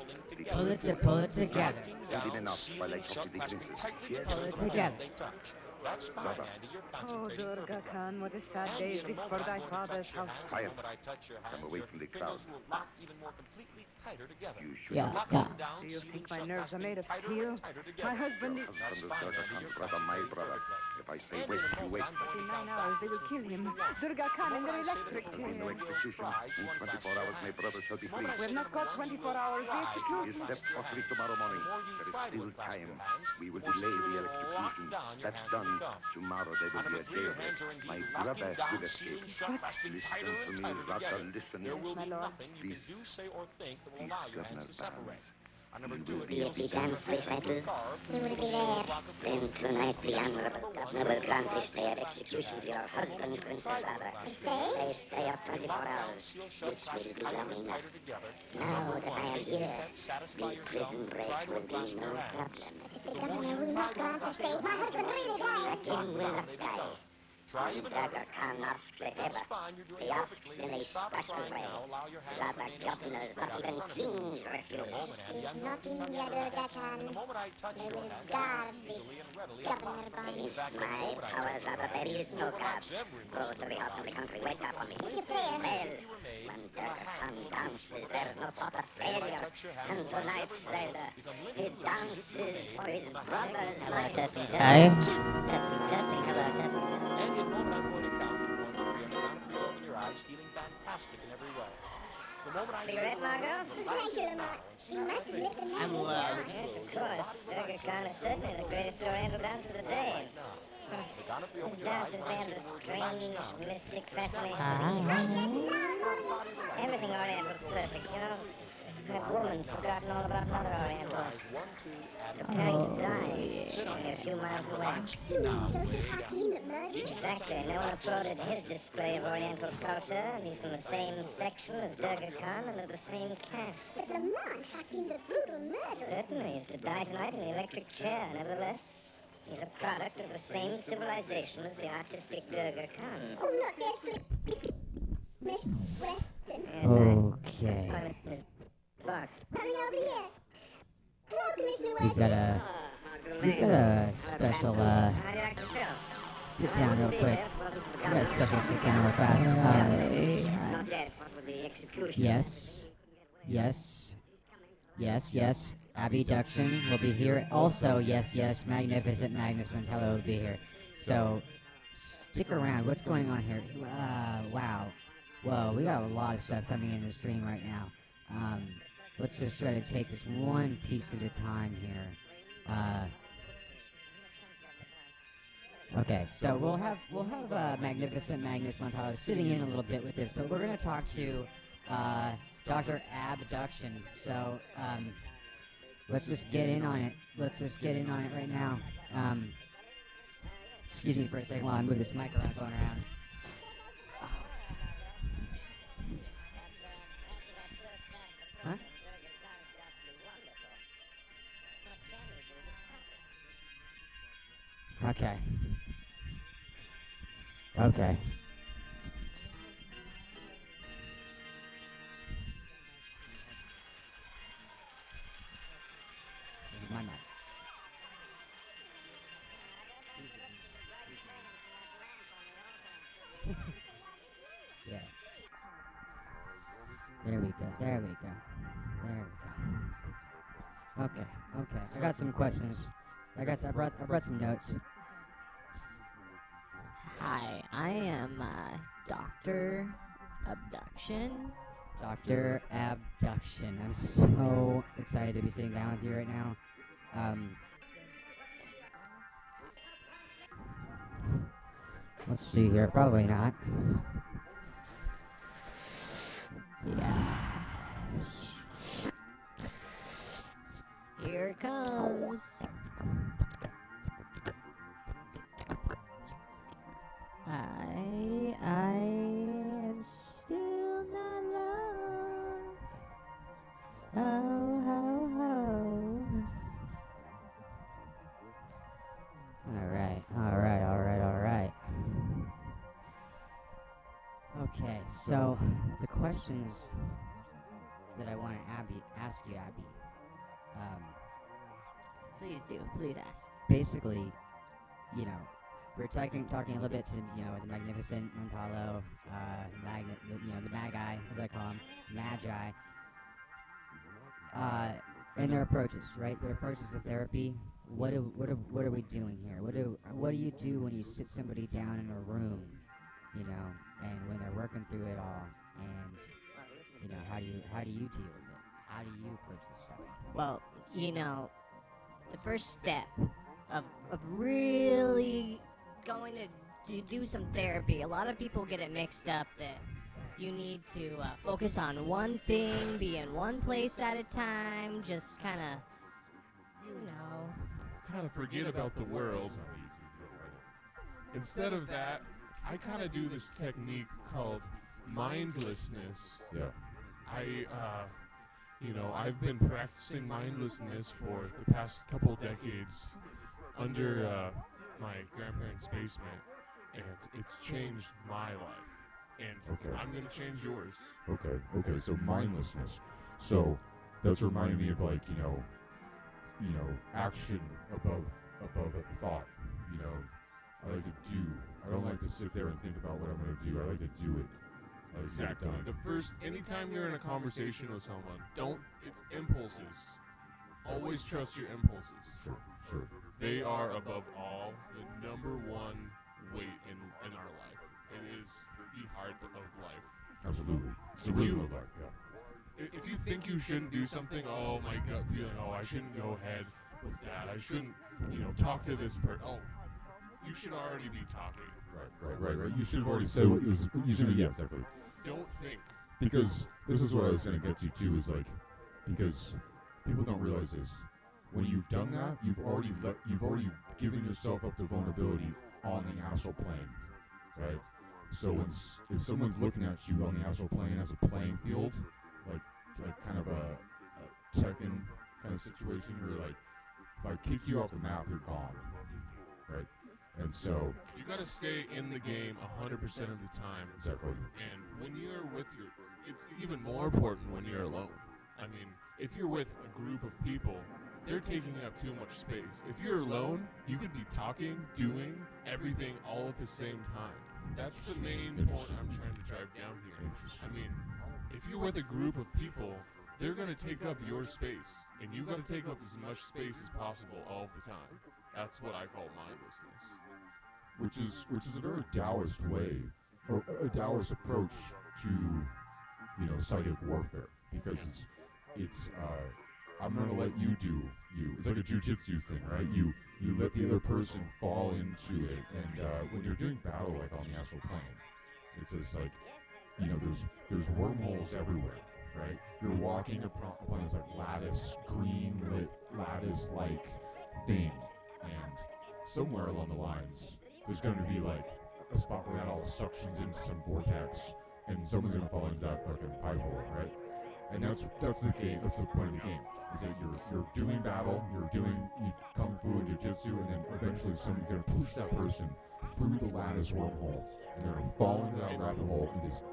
[SPEAKER 1] Pull it together.
[SPEAKER 18] Hold it enough while I copy the princes. Yes,
[SPEAKER 1] Pull it together.
[SPEAKER 13] That's fine,
[SPEAKER 18] Mother.
[SPEAKER 13] Andy. You're
[SPEAKER 5] Oh,
[SPEAKER 13] concentrating
[SPEAKER 5] Durga
[SPEAKER 13] perfectly.
[SPEAKER 5] Khan, what a sad day is this for thy father's house.
[SPEAKER 18] Quiet.
[SPEAKER 13] When I touch your
[SPEAKER 18] Come
[SPEAKER 13] hands,
[SPEAKER 18] away
[SPEAKER 13] your
[SPEAKER 18] from the
[SPEAKER 13] fingers
[SPEAKER 18] crowd.
[SPEAKER 13] will lock even more completely tighter together.
[SPEAKER 18] You should
[SPEAKER 1] Yeah,
[SPEAKER 13] Lock
[SPEAKER 1] yeah.
[SPEAKER 13] them down,
[SPEAKER 5] Do you
[SPEAKER 13] sealing
[SPEAKER 5] think my
[SPEAKER 13] shut,
[SPEAKER 5] nerves are made of
[SPEAKER 13] tighter
[SPEAKER 5] steel?
[SPEAKER 13] and tighter
[SPEAKER 5] My
[SPEAKER 13] together.
[SPEAKER 5] husband is...
[SPEAKER 13] That's
[SPEAKER 18] Husband,
[SPEAKER 13] fine,
[SPEAKER 18] Durga
[SPEAKER 13] Andy.
[SPEAKER 18] Khan,
[SPEAKER 13] You're
[SPEAKER 18] brother, my
[SPEAKER 13] concentrating
[SPEAKER 18] brother.
[SPEAKER 13] perfectly.
[SPEAKER 18] If I say
[SPEAKER 13] And
[SPEAKER 18] wait,
[SPEAKER 13] in a
[SPEAKER 18] you
[SPEAKER 13] moment,
[SPEAKER 18] wait.
[SPEAKER 13] I'm going to
[SPEAKER 5] 49
[SPEAKER 13] count
[SPEAKER 5] hours,
[SPEAKER 13] down
[SPEAKER 5] they will
[SPEAKER 13] to
[SPEAKER 5] kill him.
[SPEAKER 13] 51.
[SPEAKER 5] Durga Khan in
[SPEAKER 13] The
[SPEAKER 5] their
[SPEAKER 13] moment I say the
[SPEAKER 5] electric
[SPEAKER 13] word,
[SPEAKER 18] In no
[SPEAKER 5] chair.
[SPEAKER 18] execution. In 24 hours, my brother shall be free.
[SPEAKER 5] We've not got 24 hours, the
[SPEAKER 18] His
[SPEAKER 5] execution.
[SPEAKER 18] death possibly tomorrow morning. There is still time. We will delay the electrocution. That's done. Tomorrow there will be a day of rest. My brother will escape. Listen to me, brother, listen.
[SPEAKER 13] There will be
[SPEAKER 5] My lord.
[SPEAKER 13] nothing you can do, say, or think that will allow your hands to separate. And number two, if
[SPEAKER 2] Will
[SPEAKER 13] you
[SPEAKER 2] it be
[SPEAKER 13] see
[SPEAKER 2] done,
[SPEAKER 13] your
[SPEAKER 2] please,
[SPEAKER 13] hand
[SPEAKER 2] Michael?
[SPEAKER 13] carved,
[SPEAKER 2] He will
[SPEAKER 13] you
[SPEAKER 2] be
[SPEAKER 13] will see a
[SPEAKER 2] there.
[SPEAKER 13] block of
[SPEAKER 2] Then
[SPEAKER 13] wood.
[SPEAKER 2] tonight the
[SPEAKER 13] Number
[SPEAKER 2] honorable
[SPEAKER 13] one,
[SPEAKER 2] governor will grant
[SPEAKER 13] try
[SPEAKER 2] this
[SPEAKER 13] to
[SPEAKER 2] day of
[SPEAKER 13] clasp your
[SPEAKER 2] execution to your
[SPEAKER 13] hands.
[SPEAKER 2] husband,
[SPEAKER 13] You
[SPEAKER 2] Prince
[SPEAKER 13] try to
[SPEAKER 2] Baba.
[SPEAKER 13] clasp
[SPEAKER 2] They
[SPEAKER 13] your hands.
[SPEAKER 2] stay up
[SPEAKER 13] They
[SPEAKER 2] 24
[SPEAKER 13] lock down,
[SPEAKER 2] hours,
[SPEAKER 13] seal shut,
[SPEAKER 2] which
[SPEAKER 13] clasp
[SPEAKER 2] will be
[SPEAKER 13] tighter
[SPEAKER 2] long
[SPEAKER 13] and
[SPEAKER 2] enough.
[SPEAKER 13] tighter together.
[SPEAKER 2] Now
[SPEAKER 13] Number
[SPEAKER 2] that
[SPEAKER 13] one,
[SPEAKER 2] I am
[SPEAKER 13] make it
[SPEAKER 2] here,
[SPEAKER 13] intent, satisfy
[SPEAKER 2] the
[SPEAKER 13] yourself,
[SPEAKER 2] prison break
[SPEAKER 13] try to
[SPEAKER 2] will be
[SPEAKER 13] unclasp
[SPEAKER 2] no
[SPEAKER 13] your hands.
[SPEAKER 2] problem.
[SPEAKER 13] The more you try to unclasp your hands, the more securely
[SPEAKER 2] Again
[SPEAKER 13] locked
[SPEAKER 2] will
[SPEAKER 13] down
[SPEAKER 2] not
[SPEAKER 13] they
[SPEAKER 2] die.
[SPEAKER 13] become. Try even harder.
[SPEAKER 2] Durga Khan not split
[SPEAKER 13] That's
[SPEAKER 2] ever.
[SPEAKER 13] fine, you're doing
[SPEAKER 2] The
[SPEAKER 13] perfectly.
[SPEAKER 2] obstinate
[SPEAKER 13] Stop
[SPEAKER 2] special
[SPEAKER 13] trying
[SPEAKER 2] way.
[SPEAKER 13] now. Allow your hands
[SPEAKER 2] That
[SPEAKER 13] to remain
[SPEAKER 2] governor
[SPEAKER 13] extended
[SPEAKER 2] is
[SPEAKER 13] straight
[SPEAKER 2] not
[SPEAKER 13] out in
[SPEAKER 2] even
[SPEAKER 13] front of you.
[SPEAKER 2] king's
[SPEAKER 13] In a
[SPEAKER 2] refuge.
[SPEAKER 13] moment, Andy, I'm going to touch
[SPEAKER 2] Nothing
[SPEAKER 13] your
[SPEAKER 2] Durga
[SPEAKER 13] hands.
[SPEAKER 2] Khan.
[SPEAKER 13] And the moment I touch
[SPEAKER 2] They
[SPEAKER 13] your
[SPEAKER 2] will
[SPEAKER 13] hands,
[SPEAKER 2] guard
[SPEAKER 13] you're easily and readily
[SPEAKER 2] governor
[SPEAKER 13] unlocked.
[SPEAKER 2] by
[SPEAKER 13] In fact, the
[SPEAKER 2] my
[SPEAKER 13] moment I
[SPEAKER 2] powers
[SPEAKER 13] touch your
[SPEAKER 2] are that there
[SPEAKER 13] hands,
[SPEAKER 2] is
[SPEAKER 13] you
[SPEAKER 2] no
[SPEAKER 13] relax
[SPEAKER 2] God.
[SPEAKER 13] every
[SPEAKER 2] Go
[SPEAKER 13] muscle
[SPEAKER 2] to the
[SPEAKER 13] in your
[SPEAKER 2] house in the
[SPEAKER 13] body.
[SPEAKER 2] country, wake up on me.
[SPEAKER 13] As
[SPEAKER 2] Keep your prayers.
[SPEAKER 13] if
[SPEAKER 2] Well,
[SPEAKER 13] you were made
[SPEAKER 2] when
[SPEAKER 13] of a
[SPEAKER 2] Durga
[SPEAKER 13] hand
[SPEAKER 2] Khan
[SPEAKER 13] will
[SPEAKER 2] dances,
[SPEAKER 13] loose with a
[SPEAKER 2] there's no
[SPEAKER 13] pen.
[SPEAKER 2] thought of
[SPEAKER 13] And when I
[SPEAKER 2] failure.
[SPEAKER 13] touch your hands,
[SPEAKER 2] And
[SPEAKER 13] relax
[SPEAKER 2] tonight
[SPEAKER 13] every
[SPEAKER 2] there's
[SPEAKER 13] muscle. Become
[SPEAKER 2] he
[SPEAKER 13] limitless as
[SPEAKER 2] dances
[SPEAKER 13] if you were made
[SPEAKER 2] for his
[SPEAKER 13] from a hand
[SPEAKER 2] brother's
[SPEAKER 13] will
[SPEAKER 2] life.
[SPEAKER 1] Testing, Hey.
[SPEAKER 2] Testing, hello, testing.
[SPEAKER 13] And in a moment, I'm going to count to 1 to 3 on the count of 3. Open your eyes, feeling fantastic in every way. The moment I say
[SPEAKER 2] Cigarette,
[SPEAKER 13] the word,
[SPEAKER 2] Margot?
[SPEAKER 13] relax it now and snap your fingers.
[SPEAKER 1] I'm
[SPEAKER 13] Your
[SPEAKER 1] low.
[SPEAKER 13] eyelids
[SPEAKER 2] Yes,
[SPEAKER 13] close,
[SPEAKER 2] of
[SPEAKER 13] your
[SPEAKER 2] course.
[SPEAKER 13] body
[SPEAKER 2] Durga
[SPEAKER 13] relaxes.
[SPEAKER 2] Khan is certainly the greatest Oriental dancer of the day.
[SPEAKER 13] Right now. The count of 3, open
[SPEAKER 2] His
[SPEAKER 13] your eyes
[SPEAKER 2] dances
[SPEAKER 13] when I
[SPEAKER 2] have
[SPEAKER 13] say
[SPEAKER 2] a
[SPEAKER 13] the words relax
[SPEAKER 2] strange,
[SPEAKER 13] now.
[SPEAKER 2] mystic
[SPEAKER 13] And snap my
[SPEAKER 2] fascination.
[SPEAKER 13] fingers. Your eyelids close, your body relaxes.
[SPEAKER 2] Everything Oriental's perfect, you know. That woman's forgotten all about another
[SPEAKER 13] Open your
[SPEAKER 2] Oriental.
[SPEAKER 13] eyes, 1, 2, add
[SPEAKER 2] Preparing to
[SPEAKER 13] 3.
[SPEAKER 2] die.
[SPEAKER 13] Sit
[SPEAKER 2] Only a
[SPEAKER 13] up.
[SPEAKER 2] few miles away.
[SPEAKER 13] Relax now. Way down. Each of the
[SPEAKER 2] Exactly.
[SPEAKER 13] time
[SPEAKER 2] No one
[SPEAKER 13] relaxes.
[SPEAKER 2] applauded his display of Oriental culture. He's from the same section as Durga Khan and of the same caste.
[SPEAKER 19] But Lamont Hakim, the brutal murderer.
[SPEAKER 2] Certainly, he's to die tonight in the electric chair. Nevertheless, he's a product of the same civilization as the artistic Durga Khan.
[SPEAKER 19] Oh, look, there's Miss Weston.
[SPEAKER 1] Okay.
[SPEAKER 2] Miss Fox.
[SPEAKER 19] Coming over here. Hello, Commissioner
[SPEAKER 1] We've
[SPEAKER 19] Weston.
[SPEAKER 1] got a special,
[SPEAKER 2] How do you like the show?
[SPEAKER 1] sit down real quick. We got a special sit down real fast.
[SPEAKER 2] Not dead. What with the execution?
[SPEAKER 1] Yes. Yes. Abie Duction will be here. Also, yes. Magnificent Magnus Montello will be here. So, stick around. What's going on here? Wow. Whoa, we got a lot of stuff coming in the stream right now. Let's just try to take this one piece at a time here. Okay, so we'll have Magnificent Magnus Montalvo sitting in a little bit with this, but we're gonna talk to Dr. Abduction. So let's just get in on it. Let's just get in on it right now. Excuse me for a second while I move this microphone around. Huh? Okay. This is my mic. Yeah. There we go. Okay. I got some questions. I brought some notes.
[SPEAKER 15] Hi, I am Dr. Abduction.
[SPEAKER 1] Dr. Abduction. I'm so excited to be sitting down with you right now. Let's see here. Probably not.
[SPEAKER 15] Yeah. Here it comes. I am still not alone. Ho.
[SPEAKER 1] Alright. Okay, so the questions that I want to ask you, Abie.
[SPEAKER 15] Please ask.
[SPEAKER 1] Basically, we're talking a little bit to, the Magnificent Montalvo, the Magi, as I call him, Magi, and their approaches, right? Their approaches to therapy. What are we doing here? What do you do when you sit somebody down in a room, and when they're working through it all, and how do you deal with it? How do you approach this stuff?
[SPEAKER 15] Well, the first step of really going to do some therapy, a lot of people get it mixed up that you need to focus on one thing, be in one place at a time, just kind of,
[SPEAKER 20] kind of forget about the world. Instead of that, I kind of do this technique called mindlessness.
[SPEAKER 16] Yeah.
[SPEAKER 20] I've been practicing mindlessness for the past couple decades under my grandparents' basement, and it's changed my life. And I'm going to change yours.
[SPEAKER 16] Okay, so mindlessness. So that's reminding me of action above a thought. I like to do. I don't like to sit there and think about what I'm going to do. I like to do it.
[SPEAKER 20] Exactly. Anytime you're in a conversation with someone, it's impulses. Always trust your impulses.
[SPEAKER 16] Sure.
[SPEAKER 20] They are above all the number one weight in our life. It is the heart of life.
[SPEAKER 16] Absolutely. It's the rhythm of life, yeah.
[SPEAKER 20] If you think you shouldn't do something, my gut feeling, I shouldn't go ahead with that. I shouldn't, talk to this person. You should already be talking.
[SPEAKER 16] Right. You should have already said what you should have, yeah, exactly.
[SPEAKER 20] Don't think.
[SPEAKER 16] Because this is what I was going to get to too, is because people don't realize this. When you've done that, you've already given yourself up to vulnerability on the astral plane, right? So if someone's looking at you on the astral plane as a playing field, like kind of a Tekken kind of situation, where if I kick you off the map, you're gone, right? And so
[SPEAKER 20] you got to stay in the game 100% of the time.
[SPEAKER 16] Exactly.
[SPEAKER 20] And when you're with it's even more important when you're alone. I mean, if you're with a group of people, they're taking up too much space. If you're alone, you could be talking, doing everything all at the same time. That's the main point I'm trying to drive down here. I mean, if you're with a group of people, they're going to take up your space, and you got to take up as much space as possible all the time. That's what I call mindlessness.
[SPEAKER 16] Which is a very Taoist way, or a Taoist approach to, psychic warfare, because it's I'm gonna let you do you. It's like a jujitsu thing, right? You let the other person fall into it, and when you're doing battle, like on the astral plane, it's just like, there's wormholes everywhere, right? You're walking upon this like lattice, green lit lattice-like thing, and somewhere along the lines, there's going to be like a spot where that all suctions into some vortex, and someone's going to fall into that fucking pipe hole, right? And that's the game. That's the point of the game. Is that you're doing battle, you're doing kung fu and jiu-jitsu, and then eventually somebody's going to push that person through the lattice wormhole, and they're going to fall into that rabbit hole, and just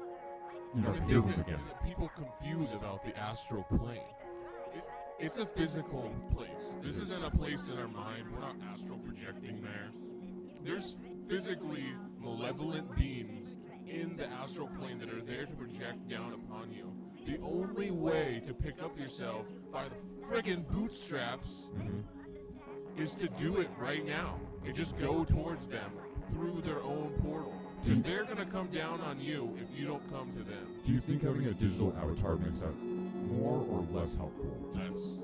[SPEAKER 16] feel them again.
[SPEAKER 20] People confuse about the astral plane. It's a physical place. This isn't a place in our mind. We're not astral projecting there. There's physically malevolent beings in the astral plane that are there to project down upon you. The only way to pick up yourself by the friggin' bootstraps is to do it right now. And just go towards them through their own portal. Because they're going to come down on you if you don't come to them.
[SPEAKER 16] Do you think having a digital avatar makes that more or less helpful?
[SPEAKER 20] Less.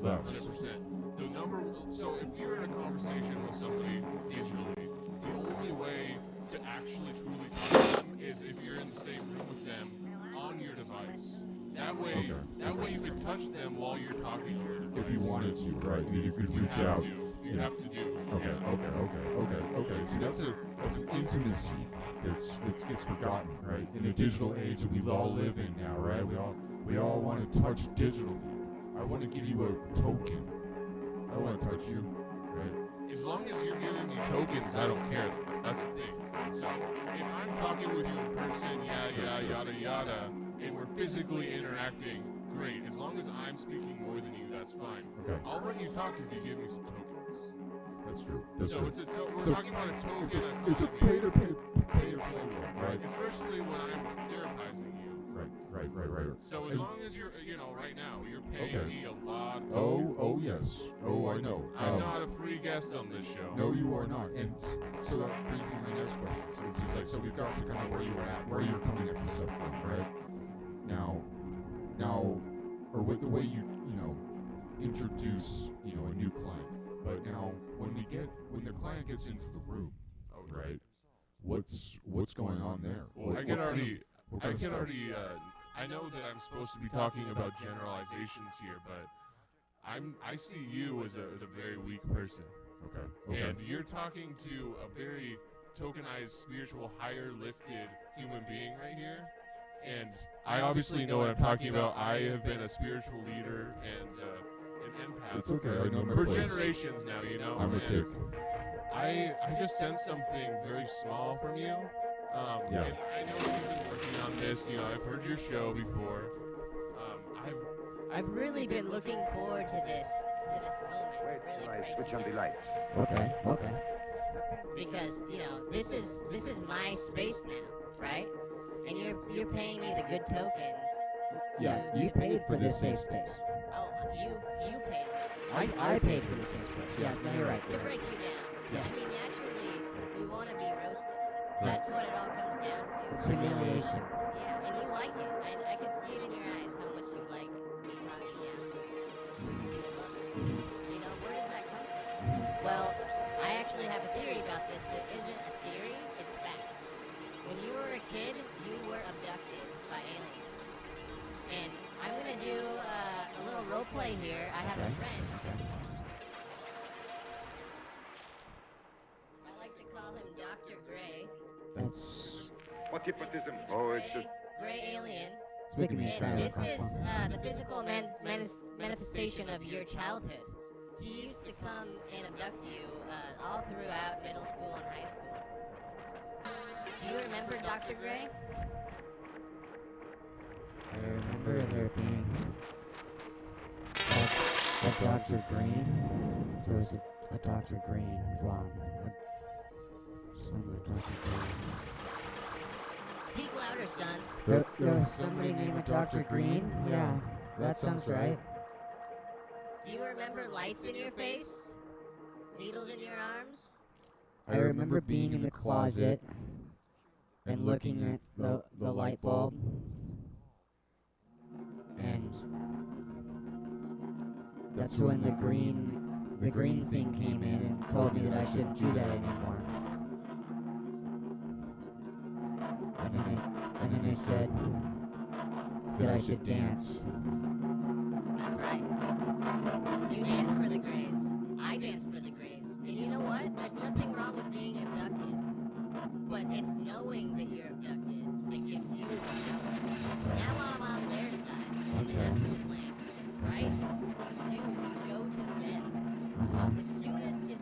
[SPEAKER 16] Less.
[SPEAKER 20] 100%. So if you're in a conversation with somebody digitally, the only way to actually truly talk to them is if you're in the same room with them on your device. That way you can touch them while you're talking on your device.
[SPEAKER 16] If you wanted to, right? You could reach out.
[SPEAKER 20] You have to do.
[SPEAKER 16] Okay. See, that's an intimacy that gets forgotten, right? In the digital age that we all live in now, right? We all want to touch digitally. I want to give you a token. I want to touch you, right?
[SPEAKER 20] As long as you're giving me tokens, I don't care. That's the thing. So if I'm talking with you in person, yada yada, and we're physically interacting, great. As long as I'm speaking more than you, that's fine.
[SPEAKER 16] Okay.
[SPEAKER 20] I'll let you talk if you give me some tokens.
[SPEAKER 16] That's true.
[SPEAKER 20] We're talking about a token.
[SPEAKER 16] It's a pay-to-play world, right?
[SPEAKER 20] Especially when I'm therapizing you.
[SPEAKER 16] Right.
[SPEAKER 20] So as long as you're, right now, you're paying me a lot.
[SPEAKER 16] Oh yes. Oh, I know.
[SPEAKER 20] I'm not a free guest on this show.
[SPEAKER 16] No, you are not. And so that brings me to my next question. So it's just like, so we've got you kind of where you were at, where you're coming at this stuff from, right? Now, or with the way you introduce, a new client. But now, when the client gets into the room, right? What's going on there?
[SPEAKER 20] Well, I know that I'm supposed to be talking about generalizations here, but I see you as a very weak person.
[SPEAKER 16] Okay.
[SPEAKER 20] And you're talking to a very tokenized, spiritual, higher lifted human being right here. And I obviously know what I'm talking about. I have been a spiritual leader and an empath.
[SPEAKER 16] It's okay. I know my
[SPEAKER 20] for
[SPEAKER 16] place.
[SPEAKER 20] Generations now,
[SPEAKER 16] I'm a tick.
[SPEAKER 20] I just sense something very small from you.
[SPEAKER 16] Yeah.
[SPEAKER 20] And I know you've been working on this. I've heard your show before.
[SPEAKER 15] I've really been looking forward to this moment.
[SPEAKER 18] Wait till I switch on the lights.
[SPEAKER 16] Okay.
[SPEAKER 15] Because this is my space now, right? And you're paying me the good tokens.
[SPEAKER 1] Yeah, you paid for this safe space.
[SPEAKER 15] Oh, you paid for this.
[SPEAKER 1] I paid for the safe space. Yeah, no, you're right.
[SPEAKER 15] To break you down.
[SPEAKER 1] Yes.
[SPEAKER 15] I mean, naturally, we want to be roasted. That's what it all comes down to.
[SPEAKER 1] It's humiliation.
[SPEAKER 15] Yeah, and you like it. I can see it in your eyes how much you like me talking down to you. You love it. Where does that come from? Well, I actually have a theory about this that isn't a theory, it's fact. When you were a kid, you were abducted by aliens. And I'm going to do a little role play here. I have a friend. I like to call him Dr. Gray.
[SPEAKER 1] That's...
[SPEAKER 18] What hypnotism? Oh, it's just...
[SPEAKER 15] Gray alien.
[SPEAKER 1] It's making me
[SPEAKER 15] And this is the physical manifestation of your childhood. He used to come and abduct you all throughout middle school and high school. Do you remember Dr. Gray?
[SPEAKER 1] I remember there being a Dr. Green. There was a Dr. Green. Somewhere Dr. Green.
[SPEAKER 15] Speak louder, son.
[SPEAKER 1] There was somebody named Dr. Green? Yeah. That sounds right.
[SPEAKER 15] Do you remember lights in your face? Needles in your arms?
[SPEAKER 1] I remember being in the closet and looking at the light bulb. And that's when the green thing came in and told me that I shouldn't do that anymore. And then they said that I should dance.
[SPEAKER 15] That's right. You dance for the Greys. I dance for the Greys. And you know what? There's nothing wrong with being abducted. But it's knowing that you're abducted that gives you the power. Now I'm on their side, on the astral plane, right? You go to them. As soon as you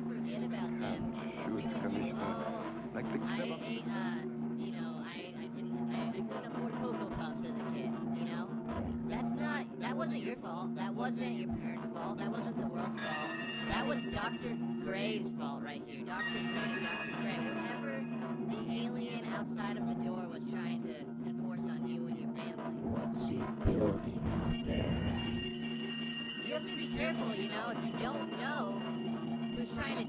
[SPEAKER 15] forget about them, as soon as you, I couldn't afford Cocoa Puffs as a kid, you know? That wasn't your fault. That wasn't your parents' fault. That wasn't the world's fault. That was Dr. Gray's fault right here. Dr. Gray. Whatever the alien outside of the door was trying to enforce on you and your family.
[SPEAKER 1] What's he building out there?
[SPEAKER 15] You have to be careful, you know, if you don't know who's trying to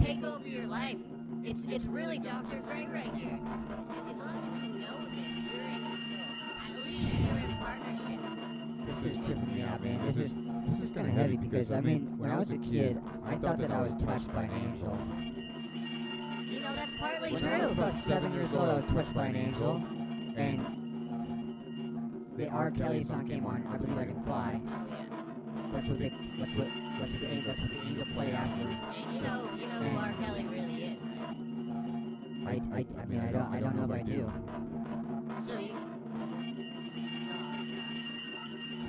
[SPEAKER 15] take over your life. It's really Dr. Gray right here. As long as you know this, you're in control. At least you're in partnership.
[SPEAKER 1] This is tripping me out, man. This is kind of heavy because, I mean, when I was a kid, I thought that I was touched by an angel.
[SPEAKER 15] You know, that's partly
[SPEAKER 1] When
[SPEAKER 15] true.
[SPEAKER 1] I was about 7 years old, I was touched by an angel, and the R. Kelly song came on, I Believe I Can Fly.
[SPEAKER 15] Oh, yeah.
[SPEAKER 1] That's what the angel played after.
[SPEAKER 15] And you know who R. Kelly really is, right?
[SPEAKER 1] I mean, I don't know if I do.
[SPEAKER 15] So you...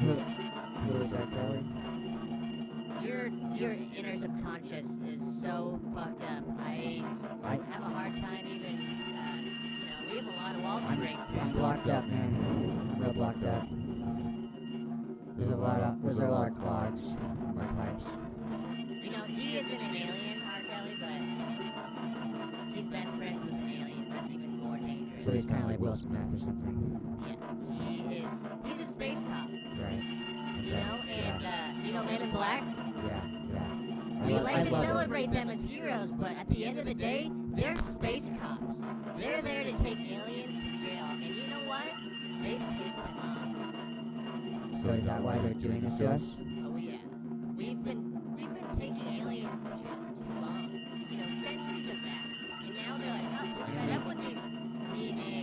[SPEAKER 1] Who is R. Kelly?
[SPEAKER 15] Your inner subconscious is so fucked up. I have a hard time even, we have a lot of walls to break through.
[SPEAKER 1] I'm blocked up, man. I'm real blocked up. There's a lot of clogs in my pipes.
[SPEAKER 15] You know, he isn't an alien, R. Kelly, but he's best friends with an alien. That's even more dangerous.
[SPEAKER 1] So he's kind of like Will Smith or something.
[SPEAKER 15] Yeah, he's a space cop.
[SPEAKER 1] Right.
[SPEAKER 15] You know, and, Men in Black?
[SPEAKER 1] Yeah.
[SPEAKER 15] We like to celebrate them as heroes, but at the end of the day, they're space cops. They're there to take aliens to jail, and you know what? They've pissed them off.
[SPEAKER 1] So is that why they're doing this to us?
[SPEAKER 15] Oh yeah. We've been taking aliens to jail for too long. You know, centuries of that. And now they're like, oh, we're fed up with these DNA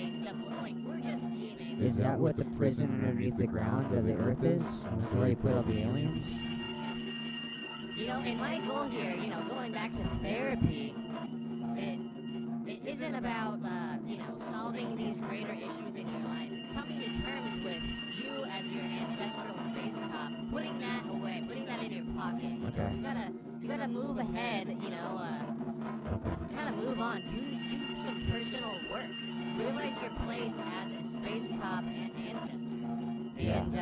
[SPEAKER 15] we're just DNA.
[SPEAKER 1] Is that what the prison underneath the ground of the Earth is? That's where you put all the aliens?
[SPEAKER 15] You know, and my goal here, going back to therapy, it isn't about, solving these greater issues in your life. It's coming to terms with you as your ancestral space cop, putting that away, putting that in your pocket.
[SPEAKER 1] Okay.
[SPEAKER 15] You gotta move ahead, kind of move on, do some personal work. Realize your place as a space cop and ancestor.
[SPEAKER 1] Yeah.
[SPEAKER 15] And,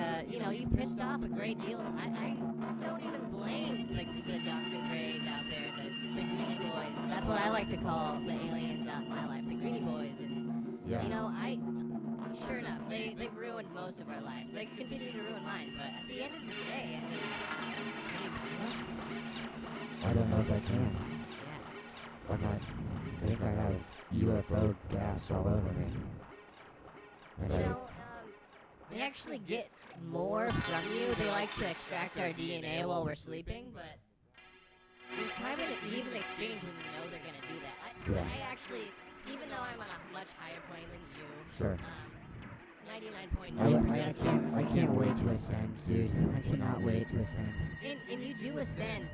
[SPEAKER 15] you've pissed off a great deal. I don't even blame the Dr. Greys out there, the Greenie Boys. That's what I like to call the aliens out in my life, the Greenie Boys. And, sure enough, they've ruined most of our lives. They continue to ruin mine, but at the end of the day,
[SPEAKER 1] I don't know if I can.
[SPEAKER 15] Yeah.
[SPEAKER 1] I think I have UFO gas all over me. And
[SPEAKER 15] they actually get more from you. They like to extract our DNA while we're sleeping, but there's kind of an even exchange when you know they're going to do that. I actually, even though I'm on a much higher plane than you,
[SPEAKER 1] Sure.
[SPEAKER 15] 99.9%.
[SPEAKER 1] I can't wait to ascend, dude. I cannot wait to ascend.
[SPEAKER 15] And you do ascend,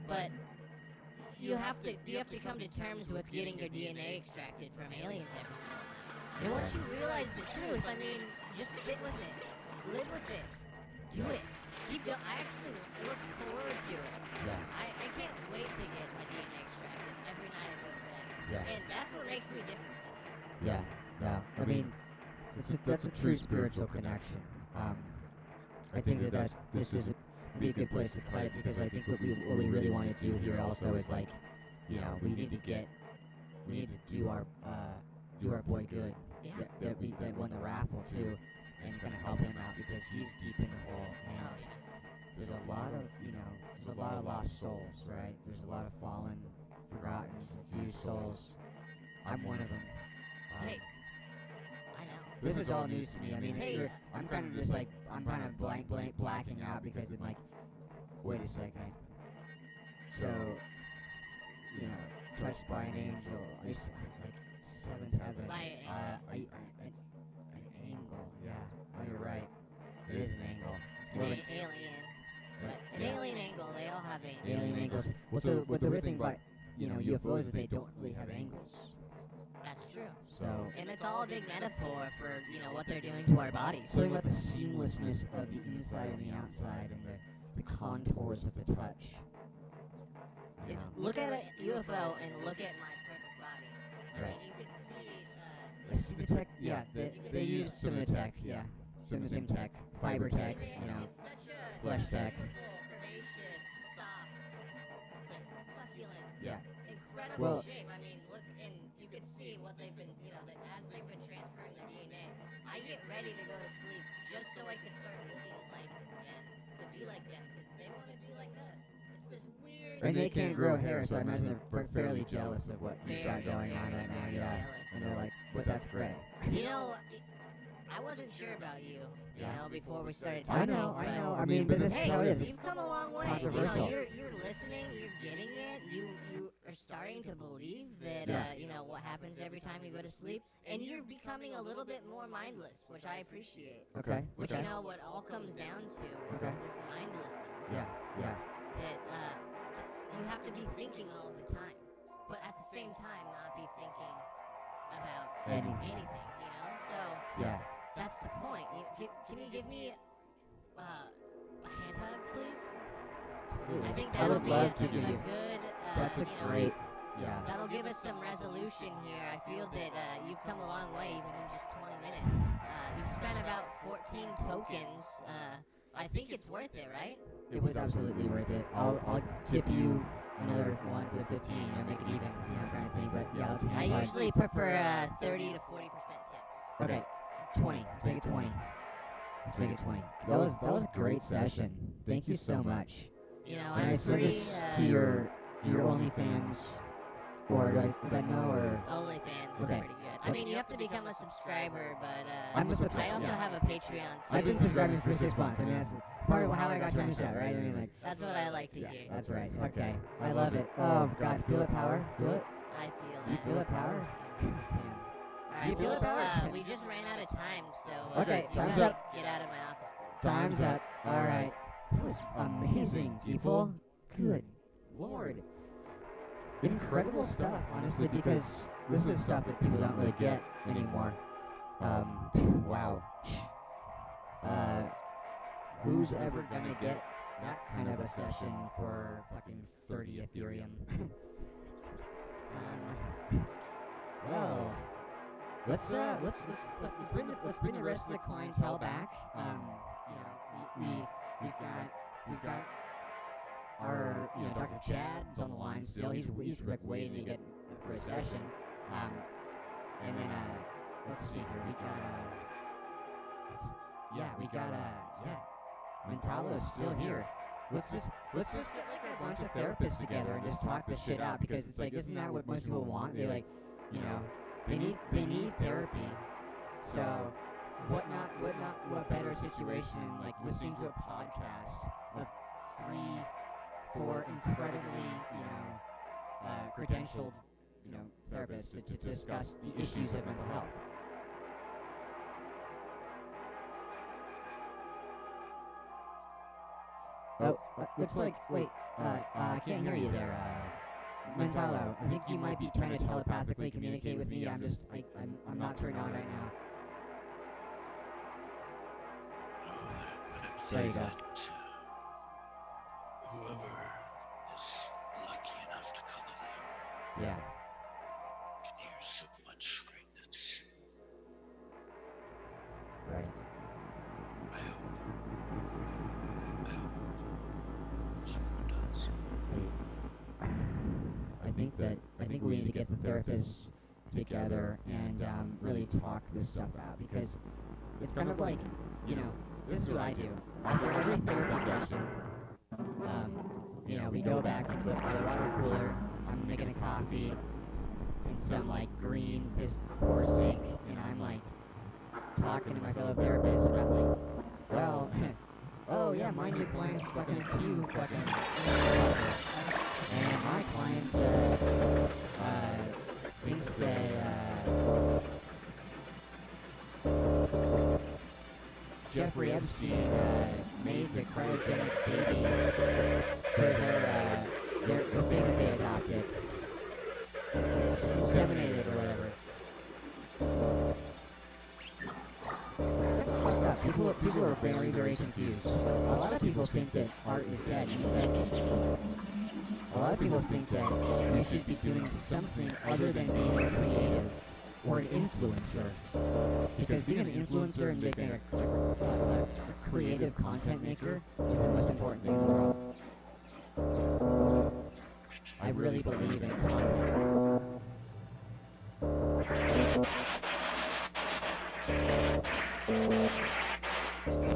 [SPEAKER 15] but you have to come to terms with getting your DNA extracted from aliens every single time. And once you realize the truth, just sit with it, live with it, do it, keep going. I actually look forward to it.
[SPEAKER 1] Yeah.
[SPEAKER 15] I can't wait to get my DNA extracted every night I go to bed.
[SPEAKER 1] Yeah.
[SPEAKER 15] And that's what makes me different.
[SPEAKER 1] Yeah. That's a true spiritual connection. I think this is be a good place to cut it because I think what we really want to do here also is we need to do our boy good.
[SPEAKER 15] Yeah.
[SPEAKER 1] That won the raffle too, and kind of help him out because he's deep in the hole, and there's a lot of, there's a lot of lost souls, right? There's a lot of fallen, forgotten, confused souls. I'm one of them.
[SPEAKER 15] Hey, I know.
[SPEAKER 1] This is all news to me. I mean, I'm kind of just like, I'm kind of blacking out because I'm like, wait a second. So, touched by an angel. I used to, like, seventh heaven. An angle. Yeah. Oh, you're right. It is an angle. It's more
[SPEAKER 15] An
[SPEAKER 1] like
[SPEAKER 15] alien. An alien angle. They all have angles.
[SPEAKER 1] alien angles. Well, so what the weird thing about UFOs is they don't really have angles.
[SPEAKER 15] That's true.
[SPEAKER 1] So,
[SPEAKER 15] and it's all a big metaphor for, what they're doing to our bodies.
[SPEAKER 1] something about the seamlessness of the inside and the outside and the contours of the touch.
[SPEAKER 15] Look at a UFO and look at my perfect body. I mean, you could see.
[SPEAKER 1] I see the tech. Yeah, they used some of the tech. Yeah, some of the same tech, fiber tech.
[SPEAKER 15] It's such a
[SPEAKER 1] flesh tech.
[SPEAKER 15] beautiful, curvaceous, soft, succulent,
[SPEAKER 1] Yeah.
[SPEAKER 15] incredible shape. I mean, look, and you could see what they've been, as they've been transferring their DNA. I get ready to go to sleep just so I can start looking like them, to be like them, because they want to be like us. It's this weird.
[SPEAKER 1] And they can't grow hair, so I imagine they're fairly jealous of what you've got going on right now. Yeah, and they're like, "But that's great."
[SPEAKER 15] I wasn't sure about you, before we started
[SPEAKER 1] I
[SPEAKER 15] talking.
[SPEAKER 1] know. I mean, but this is how it is.
[SPEAKER 15] You've come a long way.
[SPEAKER 1] Controversial.
[SPEAKER 15] You're listening. You're getting it. You are starting to believe that what happens every time you go to sleep, and you're becoming a little bit more mindless, which I appreciate.
[SPEAKER 1] Okay.
[SPEAKER 15] Which what all comes down to is this mindlessness.
[SPEAKER 1] Yeah.
[SPEAKER 15] That you have to be thinking all of the time, but at the same time not be thinking about anything. So
[SPEAKER 1] Yeah.
[SPEAKER 15] that's the point. Can you give me a hand hug, please?
[SPEAKER 1] Absolutely.
[SPEAKER 15] I think
[SPEAKER 1] I
[SPEAKER 15] that'll
[SPEAKER 1] would
[SPEAKER 15] be
[SPEAKER 1] love
[SPEAKER 15] a
[SPEAKER 1] to give you.
[SPEAKER 15] good.
[SPEAKER 1] That's a great. Yeah.
[SPEAKER 15] That'll give us some resolution here. I feel that you've come a long way, even in just 20 minutes. You've spent about 14 tokens. I think it's worth it, right?
[SPEAKER 1] It was absolutely worth it. I'll tip you another one for the 15. Make it even, kind of thing. But yeah, let's
[SPEAKER 15] I usually prefer 30 to 40% tips.
[SPEAKER 1] Okay, 20. Let's make it 20. Let's make it 20. That was a great session. Thank you so much.
[SPEAKER 15] And
[SPEAKER 1] I send this to your OnlyFans, or do I know, or
[SPEAKER 15] OnlyFans is pretty good. I mean, you have to become a subscriber, but
[SPEAKER 1] I'm a subscriber.
[SPEAKER 15] I also have a Patreon too.
[SPEAKER 1] I've been subscribing for 6 months. I mean, that's part of how I got you on the show, right? I mean, like.
[SPEAKER 15] That's what I like to hear.
[SPEAKER 1] That's right. Okay, I love it. Oh God, feel it, power. Feel it.
[SPEAKER 15] I feel
[SPEAKER 1] You
[SPEAKER 15] that.
[SPEAKER 1] feel it, power. Damn.
[SPEAKER 15] All right,
[SPEAKER 1] feel it, power?
[SPEAKER 15] we just ran out of time, so
[SPEAKER 1] Okay,
[SPEAKER 15] you
[SPEAKER 1] time's
[SPEAKER 15] gotta
[SPEAKER 1] up.
[SPEAKER 15] get out of my office.
[SPEAKER 1] Time's up. All right. That was amazing, people. Good Lord. Incredible stuff, honestly, because this is stuff that people don't really get anymore. Wow. Who's ever gonna get that kind of a session for fucking 30 Ethereum? Well, let's bring the rest of the clientele back. We've got our Dr. Chad's on the line still. He's like waiting to get for a session. And then let's see here. We got Mentalo's still here. Let's just get like a bunch of therapists together and just talk this shit out, because it's like, isn't that what most people want? They like, they need therapy. So what better situation like listening to a podcast of 3-4 incredibly credentialed therapists to discuss the issues of mental health. Oh, looks like, wait, I can't hear you there, Mentalo. I think you might be trying to telepathically communicate with me. I'm not turned on right now. There you go.
[SPEAKER 9] Whoever is lucky enough to call him
[SPEAKER 1] Yeah.
[SPEAKER 9] can hear so much greatness.
[SPEAKER 1] Right.
[SPEAKER 9] I hope someone does.
[SPEAKER 1] I think we need to get the therapists together and really talk this stuff out, because it's kind of like, you know, this is what I do. After every therapy session, you know, we go back and put by the water cooler, I'm making a coffee in some, like, green piss poor sink, and I'm, like, talking to my fellow therapists about, like, well, oh, yeah, my new client's fucking a Q, fucking, and my client's, thinks that, Jeffrey Epstein, made the cryogenic baby for their thing that they adopted. It's inseminated or whatever. It's kind of fucked up. People are very, very confused. A lot of people think that art is dead. A lot of people think that you should be doing something other than being a creative or an influencer. Because being an influencer and being a creative content maker is the most important thing in the world. I really believe in content.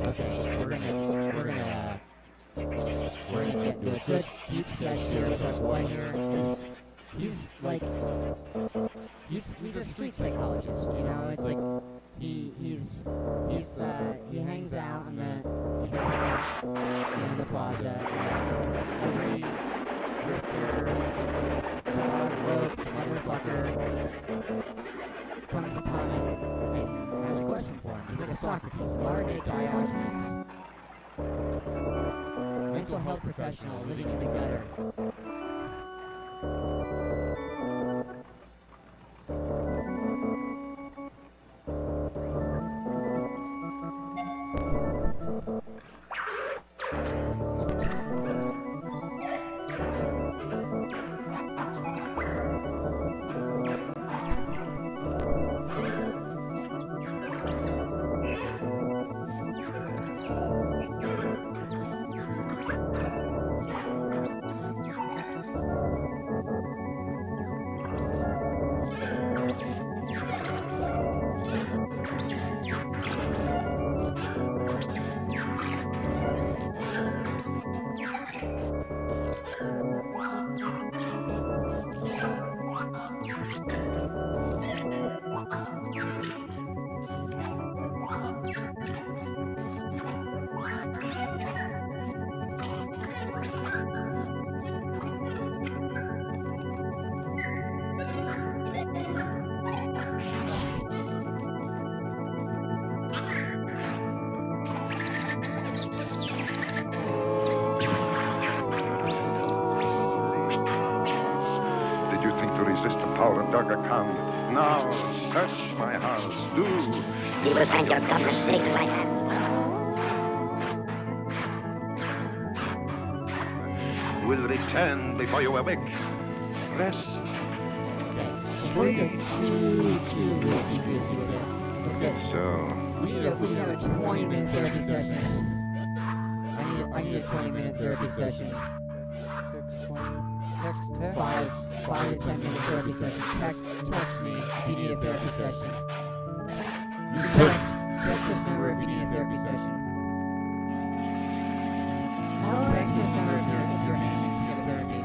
[SPEAKER 1] Okay, we're gonna get into a good deep session here with our boy here. He's like, he's a street psychologist, you know. It's like he hangs out in the plaza, and every drifter, dog, ropes, motherfucker comes upon him and has a question for him. He's like a Socrates, modern-day Diogenes, mental health professional living in the gutter.
[SPEAKER 18] Duction. Now, search my house, do.
[SPEAKER 2] You will find your conversation right now.
[SPEAKER 18] Will return before you awake. Rest.
[SPEAKER 1] Before we get too greasy with it, let's get.
[SPEAKER 18] So.
[SPEAKER 1] We need to have a 20-minute therapy session. I need a 20-minute therapy session.
[SPEAKER 3] Text.
[SPEAKER 1] 5 to 10 minute therapy session. Text me if you need a therapy session. You can text this number if you need a therapy session. Text this number if your man needs to get therapy.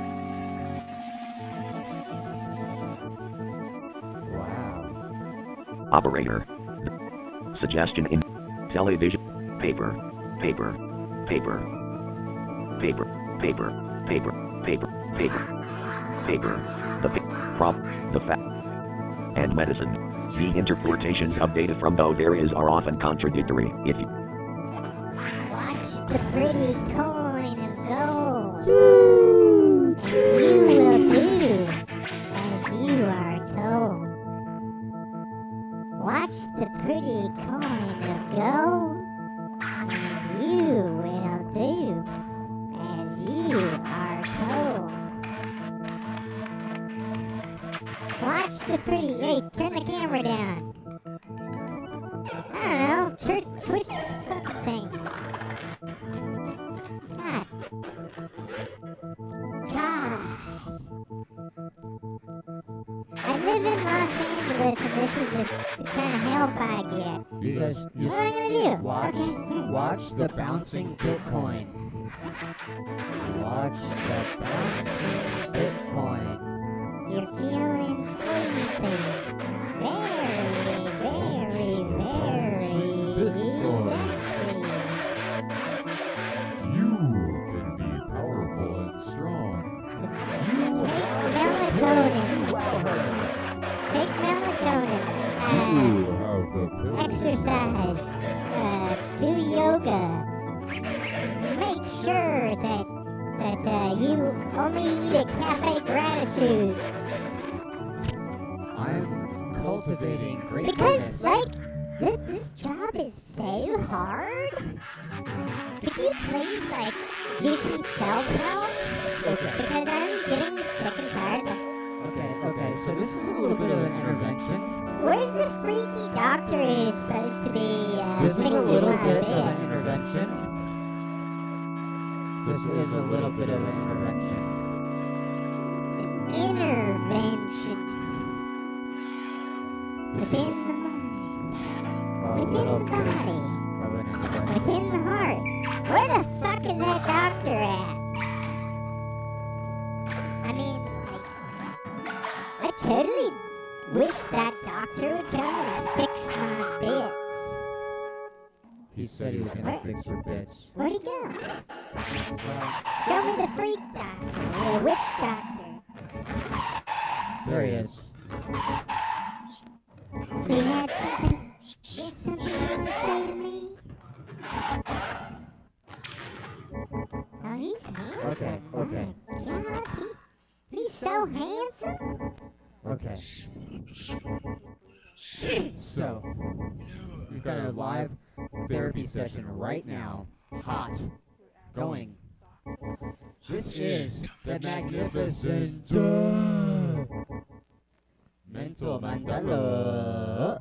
[SPEAKER 1] Wow.
[SPEAKER 14] Operator. Suggestion in television. Paper. The fact, and medicine. The interpretations of data from those areas are often contradictory. If you
[SPEAKER 2] watch the pretty coin of gold, you will do as you are told. Watch the pretty coin of gold, and you will do as you are told. Watch the pretty... Hey, turn the camera down. I don't know. Twist the fucking thing. God. I live in Los Angeles, and this is the kind of help I get.
[SPEAKER 1] You guys
[SPEAKER 2] What
[SPEAKER 1] just
[SPEAKER 2] am I gonna do?
[SPEAKER 1] watch the bouncing Bitcoin. Watch the bouncing Bitcoin.
[SPEAKER 2] You're feeling sleepy. Very, very, very sexy.
[SPEAKER 16] You can be powerful and strong.
[SPEAKER 2] Melatonin. Take melatonin.
[SPEAKER 16] You have the pill.
[SPEAKER 2] Exercise. Do yoga. Make sure that you only eat at Cafe Gratitude.
[SPEAKER 1] I'm cultivating
[SPEAKER 2] Because,
[SPEAKER 1] greatness.
[SPEAKER 2] this job is so hard. Could you please, do some self-help?
[SPEAKER 1] Okay.
[SPEAKER 2] Because I'm getting sick and tired of
[SPEAKER 1] Okay, so this is a little bit of an intervention.
[SPEAKER 2] Where's the freaky doctor who's supposed to be,
[SPEAKER 1] This is a
[SPEAKER 2] fixing
[SPEAKER 1] little
[SPEAKER 2] my
[SPEAKER 1] bit of an
[SPEAKER 2] bits?
[SPEAKER 1] intervention. This is a little bit of an intervention.
[SPEAKER 2] Intervention. Within the mind. Within the body. Within the heart. Where the fuck is that doctor at? I mean, I totally wish that doctor would come and fix my bits.
[SPEAKER 1] He said he was gonna fix your bits.
[SPEAKER 2] Where'd he go? Show me the freak doctor, the witch doctor.
[SPEAKER 1] There he is.
[SPEAKER 2] He had something you want to say to me? Oh, he's handsome.
[SPEAKER 1] Okay.
[SPEAKER 2] Oh my God, he's so handsome.
[SPEAKER 1] Okay. So, we've got a live therapy session right now. Hot. Going. This is the magnificent Mental Mandala.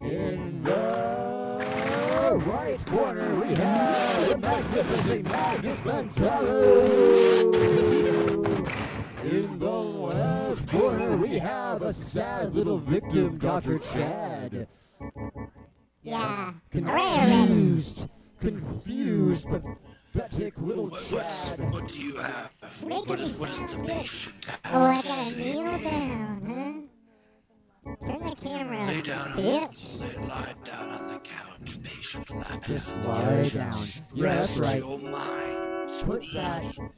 [SPEAKER 1] In the right corner we have the magnificent Magnus Mandala. In the left corner we have a sad little victim, Dr. Chad.
[SPEAKER 2] Yeah.
[SPEAKER 1] Confused, pathetic little Chad.
[SPEAKER 9] What do you have? What is the patient have
[SPEAKER 2] Oh, I
[SPEAKER 9] to
[SPEAKER 2] gotta
[SPEAKER 9] say?
[SPEAKER 2] kneel down, huh? Turn the camera up,
[SPEAKER 9] Lay down,
[SPEAKER 2] bitch.
[SPEAKER 9] lie down on the couch, patient. Lie
[SPEAKER 1] Just
[SPEAKER 9] down.
[SPEAKER 1] lie down. Yeah, that's right.
[SPEAKER 9] Your mind.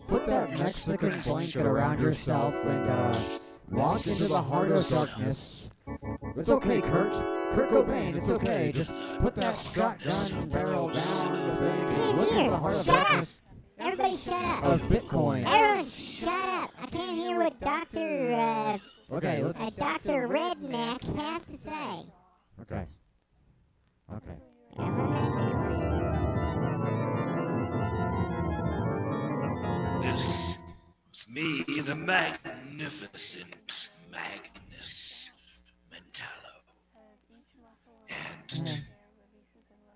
[SPEAKER 1] Put that Mexican blanket around yourself and walk into the heart of darkness. It's okay, Kurt. Kurt Cobain, it's okay. Just put that shotgun barrel down the thing and look into the heart of darkness.
[SPEAKER 2] Everybody shut up.
[SPEAKER 1] Of Bitcoin.
[SPEAKER 2] Everyone shut up. I can't hear what Dr.
[SPEAKER 1] Okay, let's.
[SPEAKER 2] Dr. Redneck has to say.
[SPEAKER 1] Okay.
[SPEAKER 9] This is me, the magnificent Magnus Mentallo. And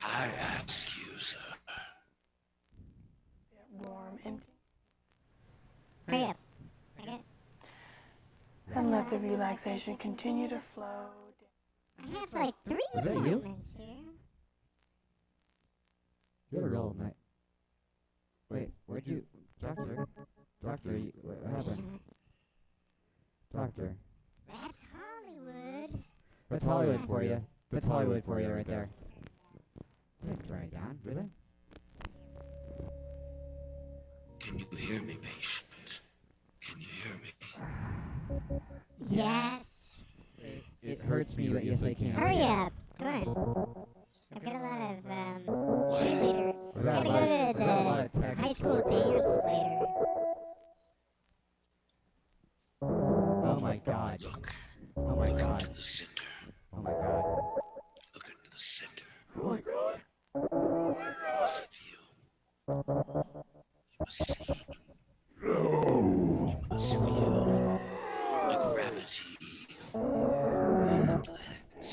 [SPEAKER 9] I ask you, sir.
[SPEAKER 12] Warm, empty.
[SPEAKER 2] Hurry up. Okay.
[SPEAKER 12] And let the relaxation continue to flow.
[SPEAKER 2] I have like 3
[SPEAKER 1] Is that you?
[SPEAKER 2] appointments here.
[SPEAKER 1] You're a real night. Wait, where'd you. Doctor, what happened? Doctor.
[SPEAKER 2] That's Hollywood.
[SPEAKER 1] That's Hollywood for you. That's Hollywood for you right there. Turn it down, really?
[SPEAKER 9] Can you hear me, patient? Can you hear me?
[SPEAKER 2] Yes.
[SPEAKER 1] It hurts me, but yes, I can.
[SPEAKER 2] Hurry up. Come on. I've got a lot of cheerleader. I gotta go to the high school dance later.
[SPEAKER 1] Oh my god. Oh my god.
[SPEAKER 9] Into the center.
[SPEAKER 1] Oh my god.
[SPEAKER 9] Look into the center.
[SPEAKER 1] Oh my god.
[SPEAKER 9] You must feel. You must see.
[SPEAKER 16] No.
[SPEAKER 9] You must feel the gravity of the planets.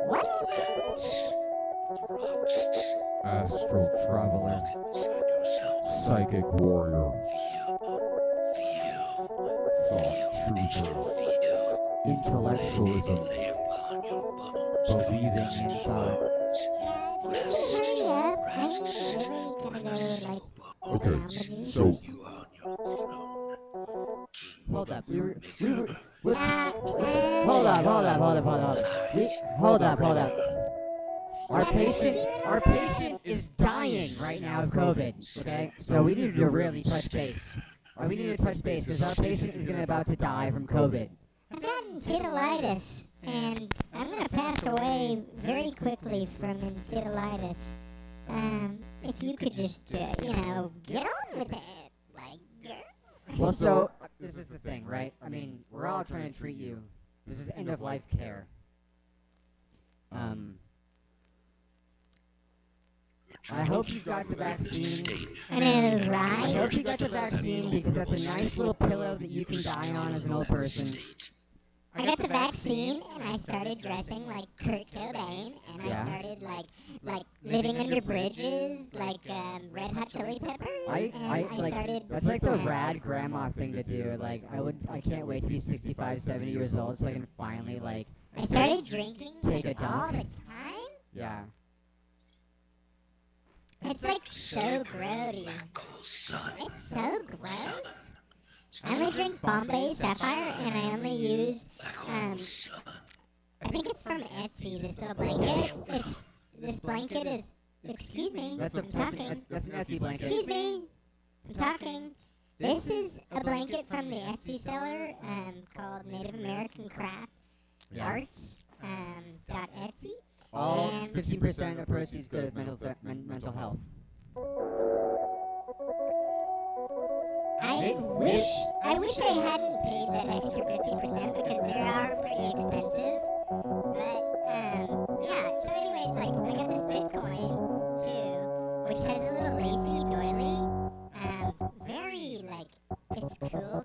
[SPEAKER 2] What?
[SPEAKER 9] The rocks.
[SPEAKER 16] Astral traveler.
[SPEAKER 9] Look inside yourself.
[SPEAKER 16] Psychic warrior.
[SPEAKER 9] Feel.
[SPEAKER 16] Thought truther.
[SPEAKER 9] Feel.
[SPEAKER 16] intellectualism, believing in thought.
[SPEAKER 2] Hurry up. I'm really gonna go,
[SPEAKER 16] Okay, so
[SPEAKER 1] Hold up, let's, hold up. Our patient is dying right now of COVID, okay? So we need to really touch base. Or we need to touch base because our patient is about to die from COVID.
[SPEAKER 2] I've gotten titilitis, and I'm gonna pass away very quickly from titilitis. If you could just, get on with it,
[SPEAKER 1] Well, so, this is the thing, right? I mean, we're all trying to treat you. This is end-of-life care. I hope you got the vaccine.
[SPEAKER 2] I know, right?
[SPEAKER 1] I hope you got the vaccine because that's a nice little pillow that you can die on as an old person.
[SPEAKER 2] I got the vaccine, and I started dressing like Kurt Cobain, and I started, like living under bridges, like, Red Hot Chili Peppers, I started...
[SPEAKER 1] That's like the rad grandma thing to do. Like, I can't wait to be 65, 70 years old so I can finally, like...
[SPEAKER 2] I started drinking,
[SPEAKER 1] take a
[SPEAKER 2] all
[SPEAKER 1] dump.
[SPEAKER 2] the time?
[SPEAKER 1] Yeah.
[SPEAKER 2] It's, like, so grody. It's so gross. I only drink Bombay Sapphire, and I only use, I think it's from Etsy, this little blanket. This blanket is, excuse me,
[SPEAKER 1] That's
[SPEAKER 2] I'm talking.
[SPEAKER 1] That's an Etsy blanket.
[SPEAKER 2] Excuse me, I'm talking. This is a blanket from the Etsy seller, called Native American Craft Arts, .etsy.
[SPEAKER 1] All
[SPEAKER 2] And
[SPEAKER 1] 15% of proceeds go to mental health.
[SPEAKER 2] I wish I hadn't paid that extra 50% because they are pretty expensive. But, yeah, so anyway, like, I got this Bitcoin, too, which has a little lacy doily. Very, like, it's cool.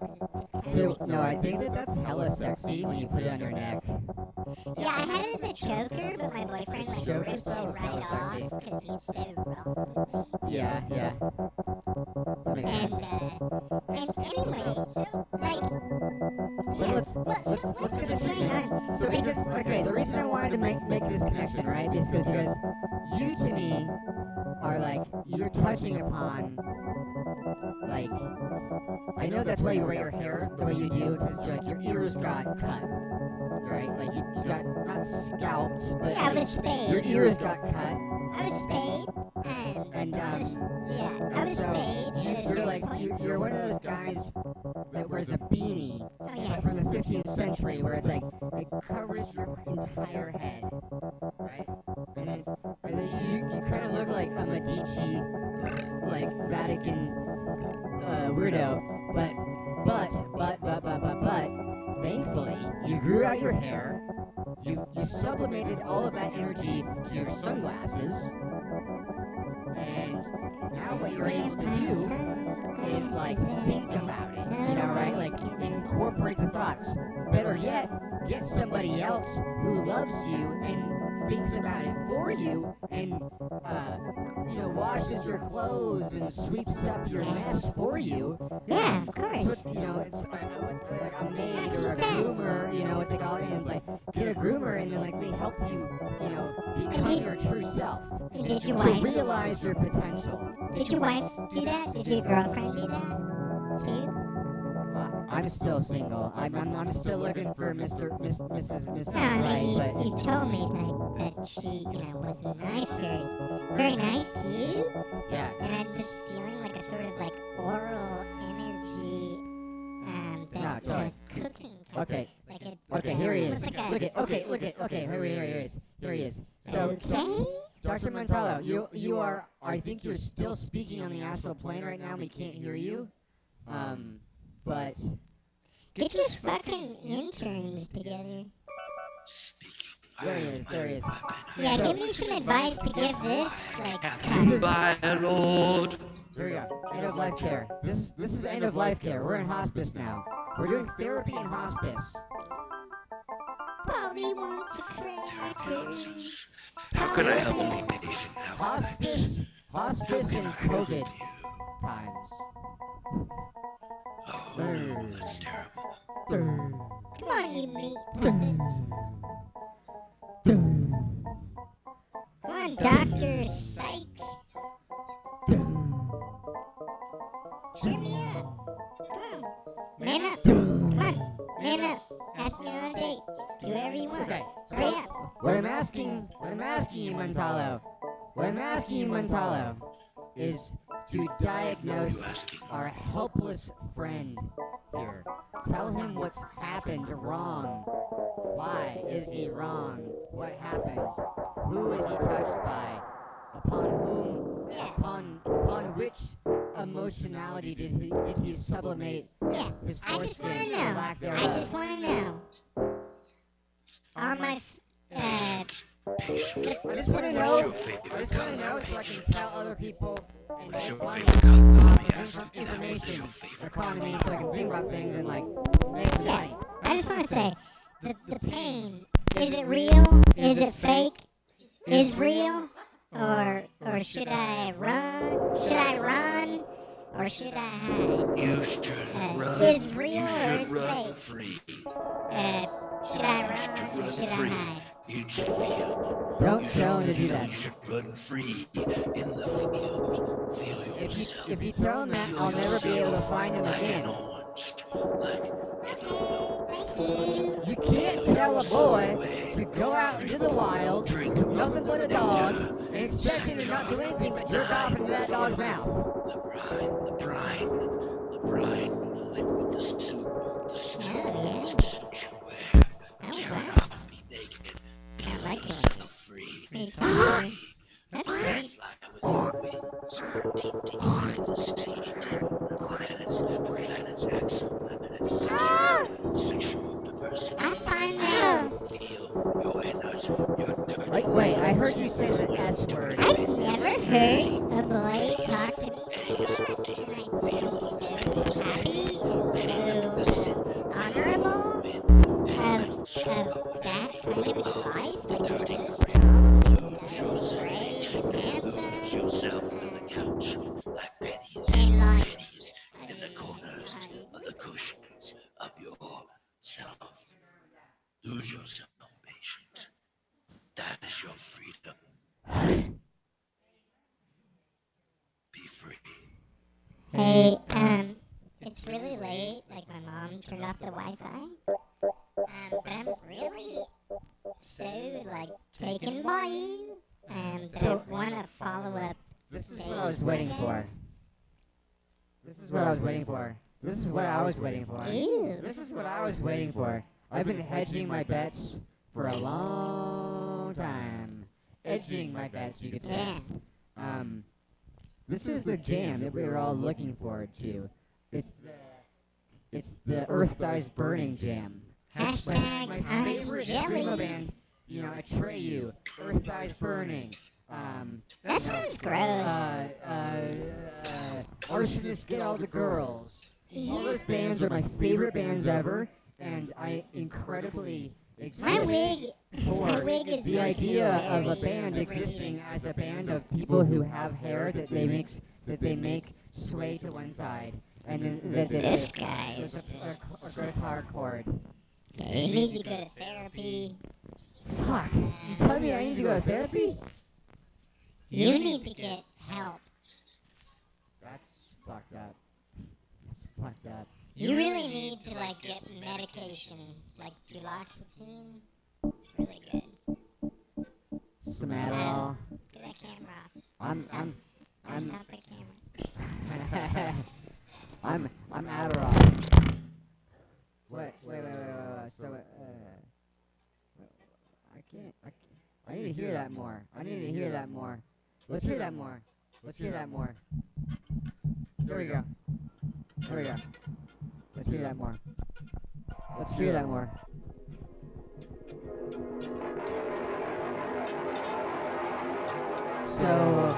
[SPEAKER 1] So, no, I think that's hella sexy when you put it on your neck.
[SPEAKER 2] Yeah, I had it as a choker, but my boyfriend, like,
[SPEAKER 1] Choker
[SPEAKER 2] ripped it
[SPEAKER 1] style is
[SPEAKER 2] right
[SPEAKER 1] hella
[SPEAKER 2] off
[SPEAKER 1] sexy.
[SPEAKER 2] because he's so rough with me.
[SPEAKER 1] Yeah. That makes
[SPEAKER 2] And,
[SPEAKER 1] sense.
[SPEAKER 2] And anyway, so, like...
[SPEAKER 1] But let's get the treatment. So because, okay, the reason I wanted to make this connection, right, is because you, to me, are like, you're touching upon, like, I know that's why you wear your hair the way you do, because like your ears got cut, right? Like you got, not scalped, but
[SPEAKER 2] Yeah, I was spayed.
[SPEAKER 1] your ears got cut.
[SPEAKER 2] I was spayed.
[SPEAKER 1] And
[SPEAKER 2] I was
[SPEAKER 1] so
[SPEAKER 2] spayed.
[SPEAKER 1] you're like you're one of those guys that wears a beanie from the 15th century, where it's like it covers your entire head, right? And then you kind of look like a Medici, like Vatican weirdo, but thankfully you grew out your hair. You sublimated all of that energy to your sunglasses. And now what you're able to do is, like, think about it, you know, right? Like, incorporate the thoughts. Better yet, get somebody else who loves you and thinks about it for you and, you know, washes your clothes and sweeps up your mess for you.
[SPEAKER 2] Yeah, of course.
[SPEAKER 1] So, you know, it's a maid or a groomer, you know, what they call it, and it's like, get a groomer and then, like, they help you, you know, become your true self.
[SPEAKER 2] Did your
[SPEAKER 1] To
[SPEAKER 2] wife
[SPEAKER 1] realize your potential.
[SPEAKER 2] Did your wife do that? Did your girlfriend do that to you?
[SPEAKER 1] I'm still single. I'm still looking for Mrs.
[SPEAKER 2] No, I
[SPEAKER 1] Right,
[SPEAKER 2] mean,
[SPEAKER 1] but
[SPEAKER 2] you told me, like, that she, you know, was nice, very nice to you.
[SPEAKER 1] Yeah.
[SPEAKER 2] And I'm just feeling like a sort of, like, oral energy, that
[SPEAKER 1] No,
[SPEAKER 2] was cooking.
[SPEAKER 1] Okay.
[SPEAKER 2] Like a,
[SPEAKER 1] Okay, here he is.
[SPEAKER 2] Like a,
[SPEAKER 1] Look at. Okay, here he is. Here he is. So,
[SPEAKER 2] Okay.
[SPEAKER 1] Dr. Montallo, you are. I think you're still speaking on the astral plane right now. We can't hear you. But
[SPEAKER 2] Get your fucking interns together.
[SPEAKER 1] there he is. There he is.
[SPEAKER 2] Yeah,
[SPEAKER 1] So-
[SPEAKER 2] give me some advice to give this, like,
[SPEAKER 1] Bye, Lord. Here we go. End of life care. This is end of life care. We're in hospice now. We're doing therapy in hospice.
[SPEAKER 2] Bobby wants to crack.
[SPEAKER 9] How can I help a patient?
[SPEAKER 1] Hospice and COVID times.
[SPEAKER 9] Oh, that's terrible.
[SPEAKER 2] Come on, on, you meat puppets. Come on, Dr. Psych. Cheer me up. Come on. Man up. Come on. Man up. Ask me on a date. Do whatever you want.
[SPEAKER 1] Okay,
[SPEAKER 2] Hurry
[SPEAKER 1] so
[SPEAKER 2] up.
[SPEAKER 1] what I'm asking you, Montalo, is to diagnose our helpless friend here. Tell him what's happened wrong. Why is he wrong? What happened? Who is he touched by? Upon which emotionality did he sublimate his foreskin or lack thereof?
[SPEAKER 2] I just want to know. Are my
[SPEAKER 1] I just want to know so I can tell other people and make money off of information economy so I can think about things and like make some money.
[SPEAKER 2] I just want to say, the pain, is it real? Is it fake? Is real? Or should I run? Should I run? Or should I hide?
[SPEAKER 9] You should run.
[SPEAKER 2] Is real
[SPEAKER 9] You
[SPEAKER 2] or
[SPEAKER 9] should
[SPEAKER 2] is
[SPEAKER 9] run
[SPEAKER 2] fake?
[SPEAKER 9] free.
[SPEAKER 2] Should I run or should I hide?
[SPEAKER 9] You should feel.
[SPEAKER 1] Don't tell him to do that.
[SPEAKER 9] You should run free in the field. Feel yourself.
[SPEAKER 1] If you tell him that, I'll never be able to find him again. You can't tell a boy to go out into the wild, nothing but a dog, and expect him to not do anything but jerk off into that dog's mouth.
[SPEAKER 9] The brine, the liquid, the suit you wear. Tear it off, be naked. Feel yourself free.
[SPEAKER 2] That's
[SPEAKER 9] Fly with your wings, deep into the sea, planets, exoplanets, sexual diversity.
[SPEAKER 2] I'm fine now.
[SPEAKER 9] Feel your innards, your
[SPEAKER 1] Wait, I heard you say the S word.
[SPEAKER 2] I've never heard a boy talk to me and I feel so happy and so honorable of that kind of advice that you're so strong and so brave and handsome.
[SPEAKER 9] lose yourself on the couch like pennies in the corners of the cushions of yourself. Lose yourself, patient. That is your freedom. Be free.
[SPEAKER 2] Hey, it's really late, like my mom turned off the Wi-Fi. But I'm really so, like, taken by you. But I want to follow up.
[SPEAKER 1] This is what I was waiting for. This is what I was waiting for. This is what I was waiting for.
[SPEAKER 2] Ew.
[SPEAKER 1] This is what I was waiting for. I've been hedging my bets for a long time. Edging my bets, you could say. This is the jam that we were all looking forward to. It's the Earth Dies Burning jam.
[SPEAKER 2] Hashtag
[SPEAKER 1] my favorite screamo band, you know, Atreyu, Earth Dies Burning.
[SPEAKER 2] That sounds gross.
[SPEAKER 1] Arsonists Get All the Girls. All those bands are my favorite bands ever, and I incredibly exist
[SPEAKER 2] My wig is
[SPEAKER 1] the idea of a band existing as a band of people who have hair that they make sway to one side, and then
[SPEAKER 2] This guy
[SPEAKER 1] there's a guitar chord.
[SPEAKER 2] Okay, you need to go to therapy.
[SPEAKER 1] Fuck! You tell me I need to go to therapy?
[SPEAKER 2] You need to get help.
[SPEAKER 1] That's fucked up. That's fucked up.
[SPEAKER 2] You really need to, like, get medication, like duloxetine. It's really good.
[SPEAKER 1] Some Adderall.
[SPEAKER 2] Get that camera off.
[SPEAKER 1] I'm
[SPEAKER 2] Stop the camera.
[SPEAKER 1] I'm Adderall. Wait. So, I need to hear that more. Let's hear that more. There we go. Let's hear that more. So,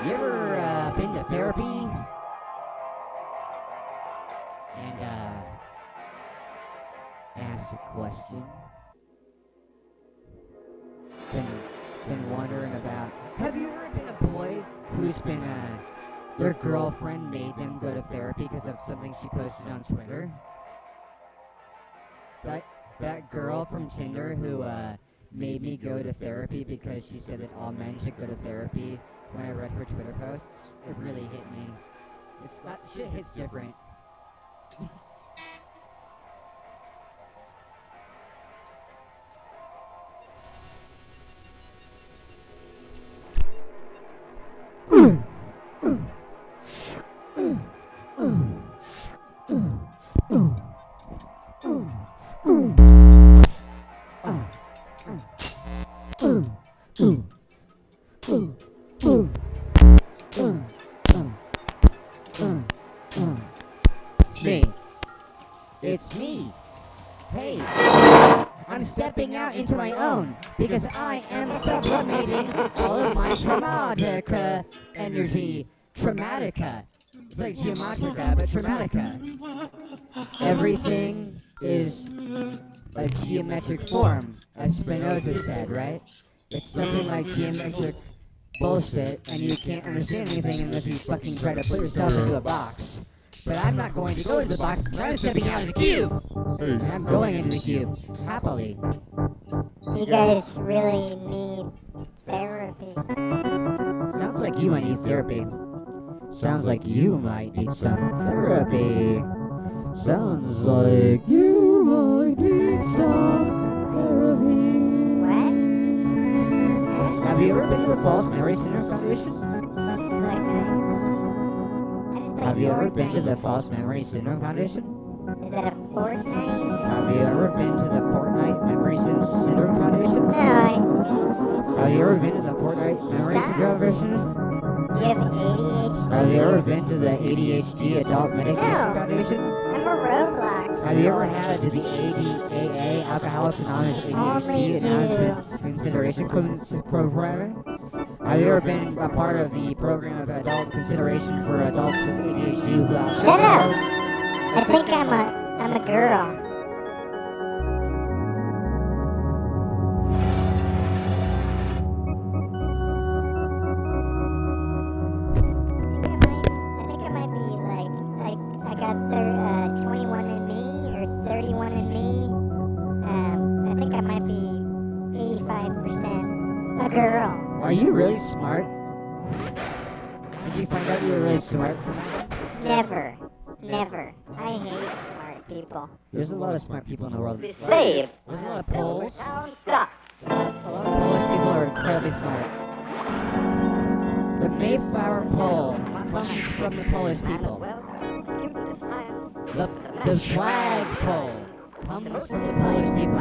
[SPEAKER 1] you ever been to therapy? And asked a question? Been wondering about. Have you ever been a boy who's been their girlfriend made them go to therapy because of something she posted on Twitter? that girl from Tinder who made me go to therapy because she said that all men should go to therapy when I read her Twitter posts, it really hit me. It's not, shit hits different. It's me. Hey, I'm stepping out into my own because I am sublimating all of my traumatica energy. Traumatica. It's like geomatica, but traumatica. Everything is a geometric form, as Spinoza said, right? It's something like geometric bullshit, and you can't understand anything unless you fucking try to put yourself into a box. But I'm not going to go into the box because I'm stepping out of the cube! And I'm going into the cube, happily.
[SPEAKER 2] You guys really need therapy.
[SPEAKER 1] Sounds like you might need therapy. Sounds like you might need some therapy. Sounds like you might need some therapy.
[SPEAKER 2] What?
[SPEAKER 1] Have you ever been to the False Memory Syndrome Foundation? Have you ever been to the False Memory Syndrome Foundation?
[SPEAKER 2] Is that a Fortnite?
[SPEAKER 1] Have you ever been to the Fortnite Memory Syndrome Foundation?
[SPEAKER 2] No,
[SPEAKER 1] Have you ever been to the Fortnite Memory Syndrome Foundation?
[SPEAKER 2] Do you have ADHD?
[SPEAKER 1] Have you ever been to the ADHD Adult Medication Foundation?
[SPEAKER 2] I'm a Roblox.
[SPEAKER 1] Have you ever had to the ADAA Alcoholics Anonymous ADHD Anonymous Consideration Program? Have you ever been a part of the program of adult consideration for adults with ADHD who have...
[SPEAKER 2] Shut up! I think I'm a girl. I think I might be like I got 21andMe or 31andMe. I think I might be 85% a girl.
[SPEAKER 1] Are you really smart? Did you find out you were really smart from that?
[SPEAKER 2] Never. Never. I hate smart people.
[SPEAKER 1] There's a lot of smart people in the world.
[SPEAKER 2] Slave.
[SPEAKER 1] There's a lot of Poles.
[SPEAKER 2] Stop.
[SPEAKER 1] A lot of Polish people are incredibly smart. The Mayflower pole comes from the Polish people. The flag pole comes from the Polish people.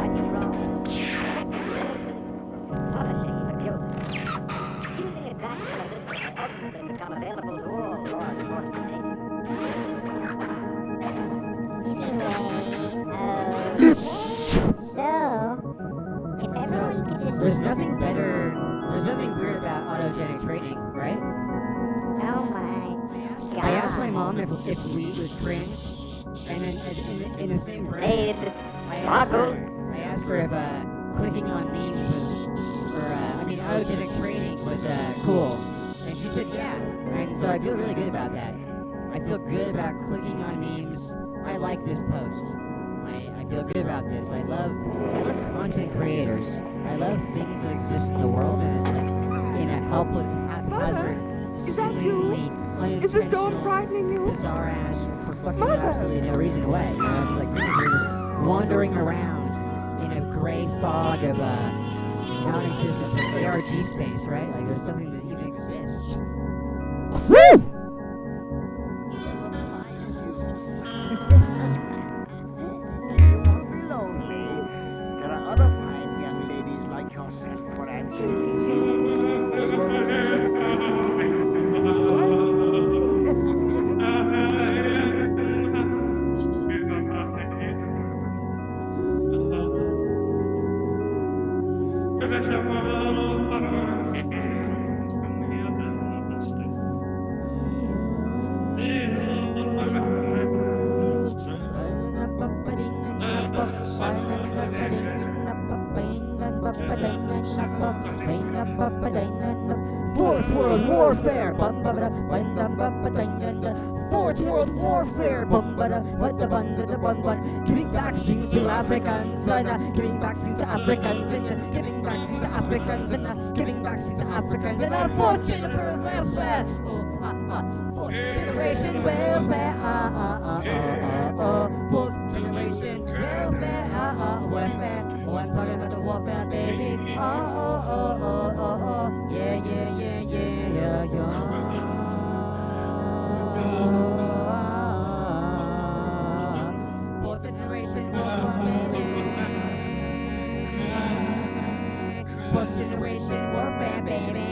[SPEAKER 1] There's nothing better, there's nothing weird about autogenic training, right?
[SPEAKER 2] Oh my God.
[SPEAKER 1] I asked my mom if weed was cringe, and then in the same breath, I asked her if clicking on memes was, autogenic training was cool, and she said yeah, and so I feel really good about that. I feel good about clicking on memes. I like this post. I feel good about this. I love content creators. I love things that exist in the world in a helpless, haphazard, seemingly unintentional, bizarre ass for fucking absolutely no reason way. You know, it's like things are just wandering around in a gray fog of non-existence, like ARG space, right? Like there's nothing that even exists. Woo! Fourth World Warfare. Fourth World Warfare. Giving vaccines to Africans, and giving vaccines to Africans, and giving vaccines to Africans, and giving vaccines to Africans, and fourth generation welfare. Fourth generation welfare. Fourth generation welfare. Welfare. Oh, I'm talking about the warfare, baby. Yeah, yeah, yeah, yeah, yeah. Fourth generation warfare, baby. Fourth generation warfare, baby.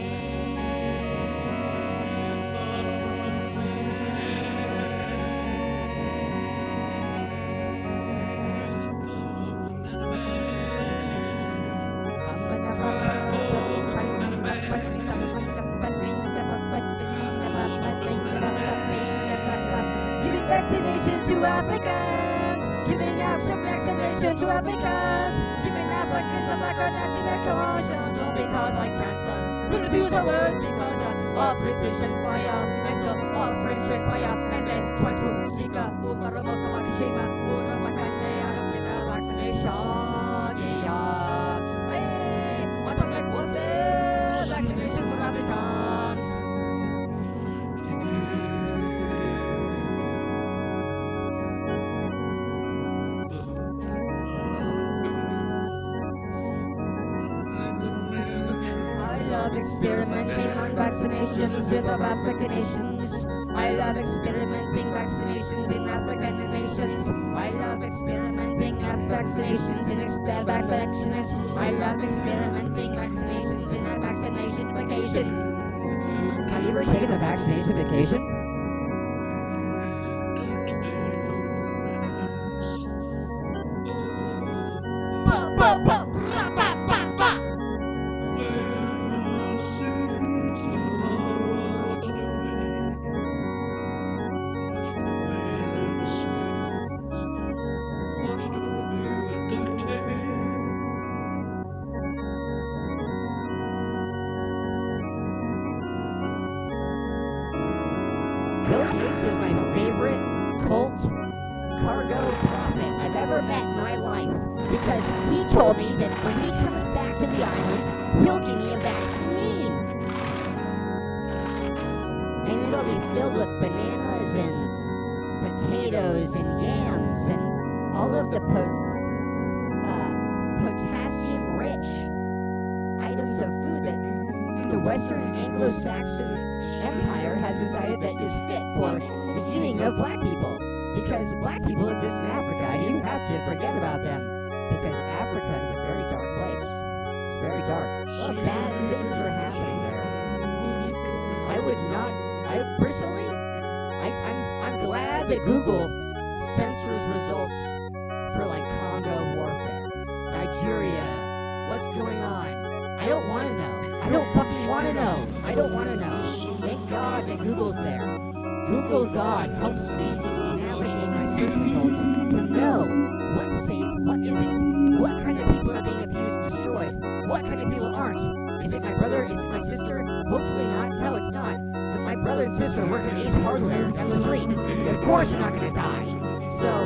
[SPEAKER 1] Giving vaccinations to Africans, giving out some vaccinations to Africans, giving Africans a national conscience, all because I can't confuse the words because of British Empire and French Empire, and then try to speak Umaramakamashima, Uramakanea, vaccination, yeah. Hey, atomic warfare, vaccination for Africans. I love experimenting on vaccinations with of African nations. I love experimenting vaccinations in African nations. I love experimenting vaccinations in vaccinations. I love experimenting vaccinations in vaccination vacations. Have you ever taken a vaccination vacation? Bill Gates is my favorite cult cargo prophet I've ever met in my life because he told me that when he comes back to the island, he'll give me a vaccine. And it'll be filled with bananas and potatoes and yams and all of the potassium-rich items of food that the Western Anglo-Saxon Empire has decided that is fit for the eating of black people. Because black people exist in Africa, and you have to forget about them. Because Africa is a very dark place. It's very dark. A lot of bad things are happening there. I would not, I'm glad that Google censors results for like Congo warfare, Nigeria, what's going on. I don't want to know. I don't fucking want to know. I don't want to know. Thank God that Google's there. Google God helps me navigate my search results to know what's safe, what isn't, what kind of people are being abused, destroyed, what kind of people aren't. Is it my brother? Is it my sister? Hopefully not. No, it's not. But my brother and sister work at Ace Hardware down the street. Of course they're not going to die. So...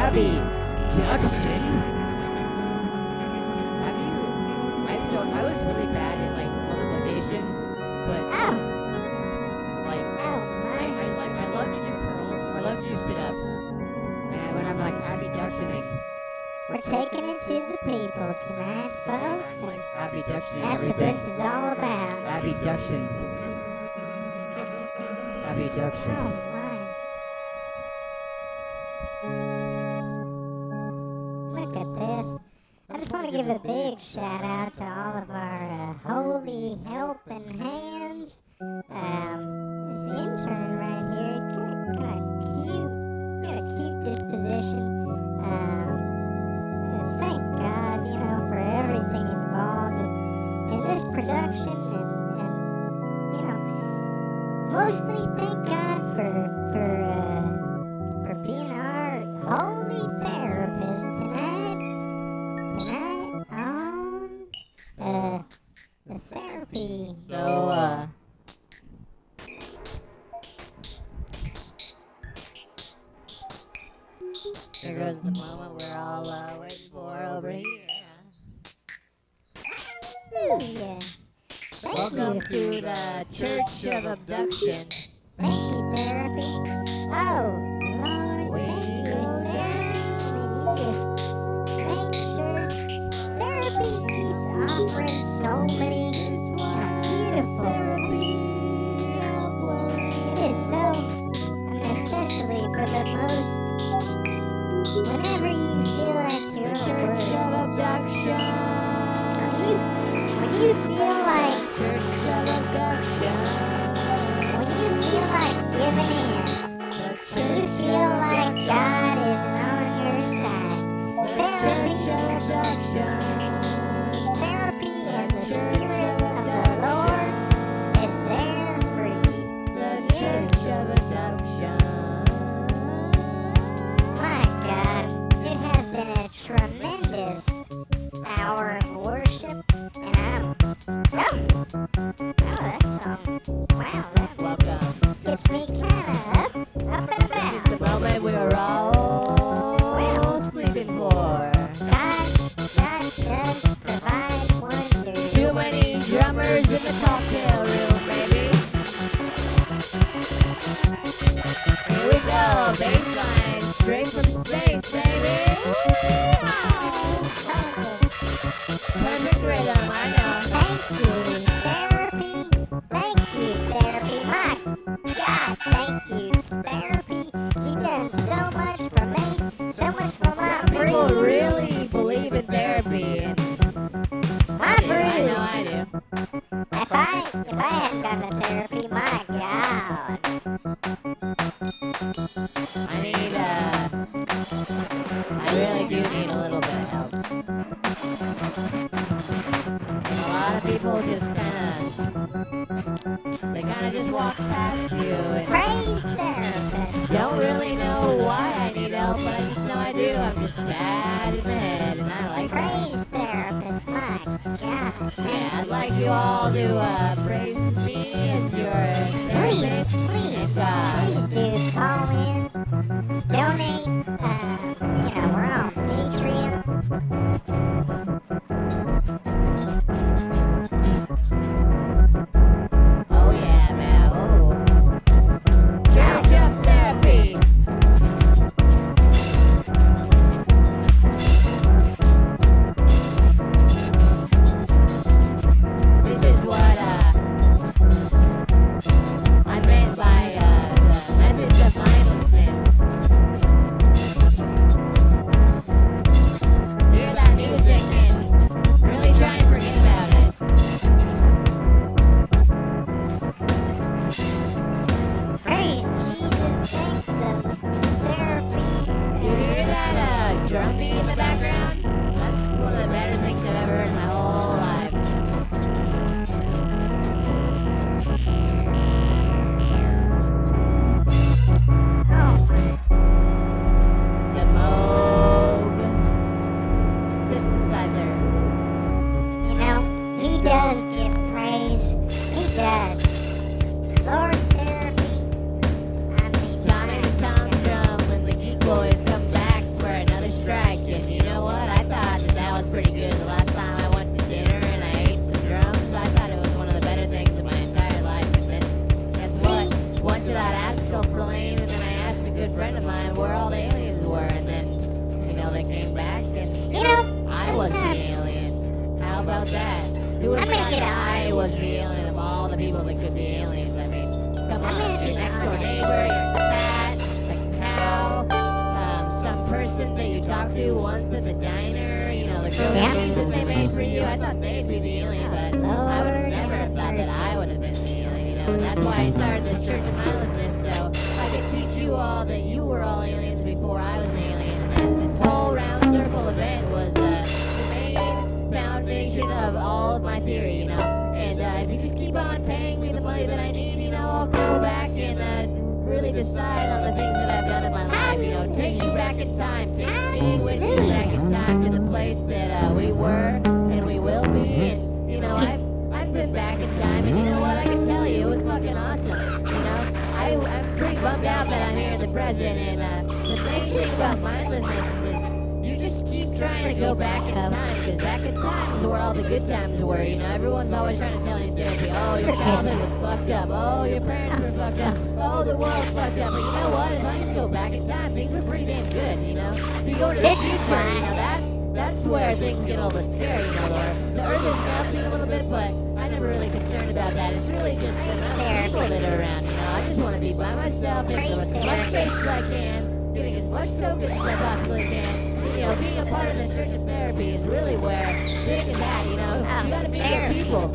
[SPEAKER 1] Abie, Duction. I was really bad at like multiplication, but I love to do curls. I love to do sit-ups. And when I'm like Abie Ductioning,
[SPEAKER 2] we're taking it to the people tonight, folks.
[SPEAKER 1] I'm like Abie Ductioning
[SPEAKER 2] that's
[SPEAKER 1] everything.
[SPEAKER 2] That's what this is all about.
[SPEAKER 1] Abie Duction. therapy, Duction.
[SPEAKER 2] Look at this. I just want to give a big shout out to all of our holy helping hands. This intern right here, kind of cute. Got a cute disposition. Thank God, for everything involved in this production, and mostly thank God for being our holy therapist tonight on the therapy.
[SPEAKER 15] So, here goes the moment we're all waiting for over here.
[SPEAKER 2] Hallelujah.
[SPEAKER 15] Welcome to the Church of Abduction.
[SPEAKER 2] Thank you, therapy. Oh, Lord, thank you, therapy. You just make sure therapy keeps offering so many beautiful therapies. It is so, especially for the most, whenever you feel like you're the Church of Abduction. When you feel like Church of Abduction. When you feel like giving in. When you feel like God isn't on your side. Therapy of Abduction. Therapy and the Spirit of the Lord is there for you. The Church of Abduction. My God, it has been a tremendous hour of worship, and that's wow, that gets me kind of up and about.
[SPEAKER 15] This is the moment we were all sleeping for.
[SPEAKER 2] God does provide wonders.
[SPEAKER 15] Too many drummers in the cocktail room, baby. Here we go, baseline straight from space, baby. Perfect rhythm, I know.
[SPEAKER 2] Thank you, therapy. Thank you, therapy. My God, thank you, therapy. You've done so much for me, so much for my brood.
[SPEAKER 15] People really believe in therapy.
[SPEAKER 2] My brood.
[SPEAKER 15] I know I do.
[SPEAKER 2] If I hadn't gone to therapy, my God.
[SPEAKER 15] I really do need a little bit of help. And a lot of people just they kind of just walk past you and
[SPEAKER 2] praise therapist.
[SPEAKER 15] Don't really know why I need help, but I just know I do. I'm just bad in the head, and I like
[SPEAKER 2] praise therapist. My God.
[SPEAKER 15] Yeah, I'd like you all to praise me as your therapist.
[SPEAKER 2] Please do call in, donate. We're on Patreon.
[SPEAKER 15] Oh yeah, man. Oh. Church of Therapy. This is what I meant by the methods of mindlessness. Hear that music and really try and forget about it.
[SPEAKER 2] Praise Jesus, thank the therapy.
[SPEAKER 15] You hear that drum beat in the background? That's one of the better things I've ever heard in my whole life. The Moog synthesizer.
[SPEAKER 2] He does give praise. He does. Lord therapy.
[SPEAKER 15] Tommy the Tom Drum and the Geek Boys come back for another strike. And you know what? I thought that was pretty good. The last time I went to dinner and I ate some drums, I thought it was one of the better things in my entire life. And then, guess what? Went to that astral plane and then I asked a good friend of mine where all the aliens were. And then, they came back and I was the alien. How about that? Who would have thought that I was the alien of all the people that could be aliens? I mean, Come on, your next door neighbor, your cat, a cow, some person that you talk to once at the diner, you know, the groceries that they made for you. I thought they'd be the alien, but I would have never thought that I would have been the alien, you know. And that's why I started this Church of Mindlessness, so I could teach you all that you were all aliens before I was an alien. And then this whole round circle event was the main foundation of all of my theory, you know. And if you just keep on paying me the money that I need, you know, I'll go back and really decide on the things that I've done in my life, you know. Take you back in time. Take me with you back in time to the place that we were and we will be. And, you know, I've been back in time, and you know what? I can tell you, it was fucking awesome, you know. I'm pretty bummed out that I'm here in the present, and the main thing about mindlessness is you just keep trying to go back in time, because back in time is where all the good times were, you know. Everyone's always trying to tell you in therapy, oh, your childhood was fucked up, oh, your parents were fucked up, oh, the world's fucked up. But you know what? As long as you go back in time, things were pretty damn good, you know. If you go to the future, you know, that's where things get a little bit scary, you know. The earth is melting a little bit, but I'm never really concerned about that. It's really just the amount of people that are around, you know. I just want to be by myself, taking as much space as I can, getting as much tokens as I possibly can. You know, being a part of this church of therapy is really where big is at, you know. You gotta meet your people.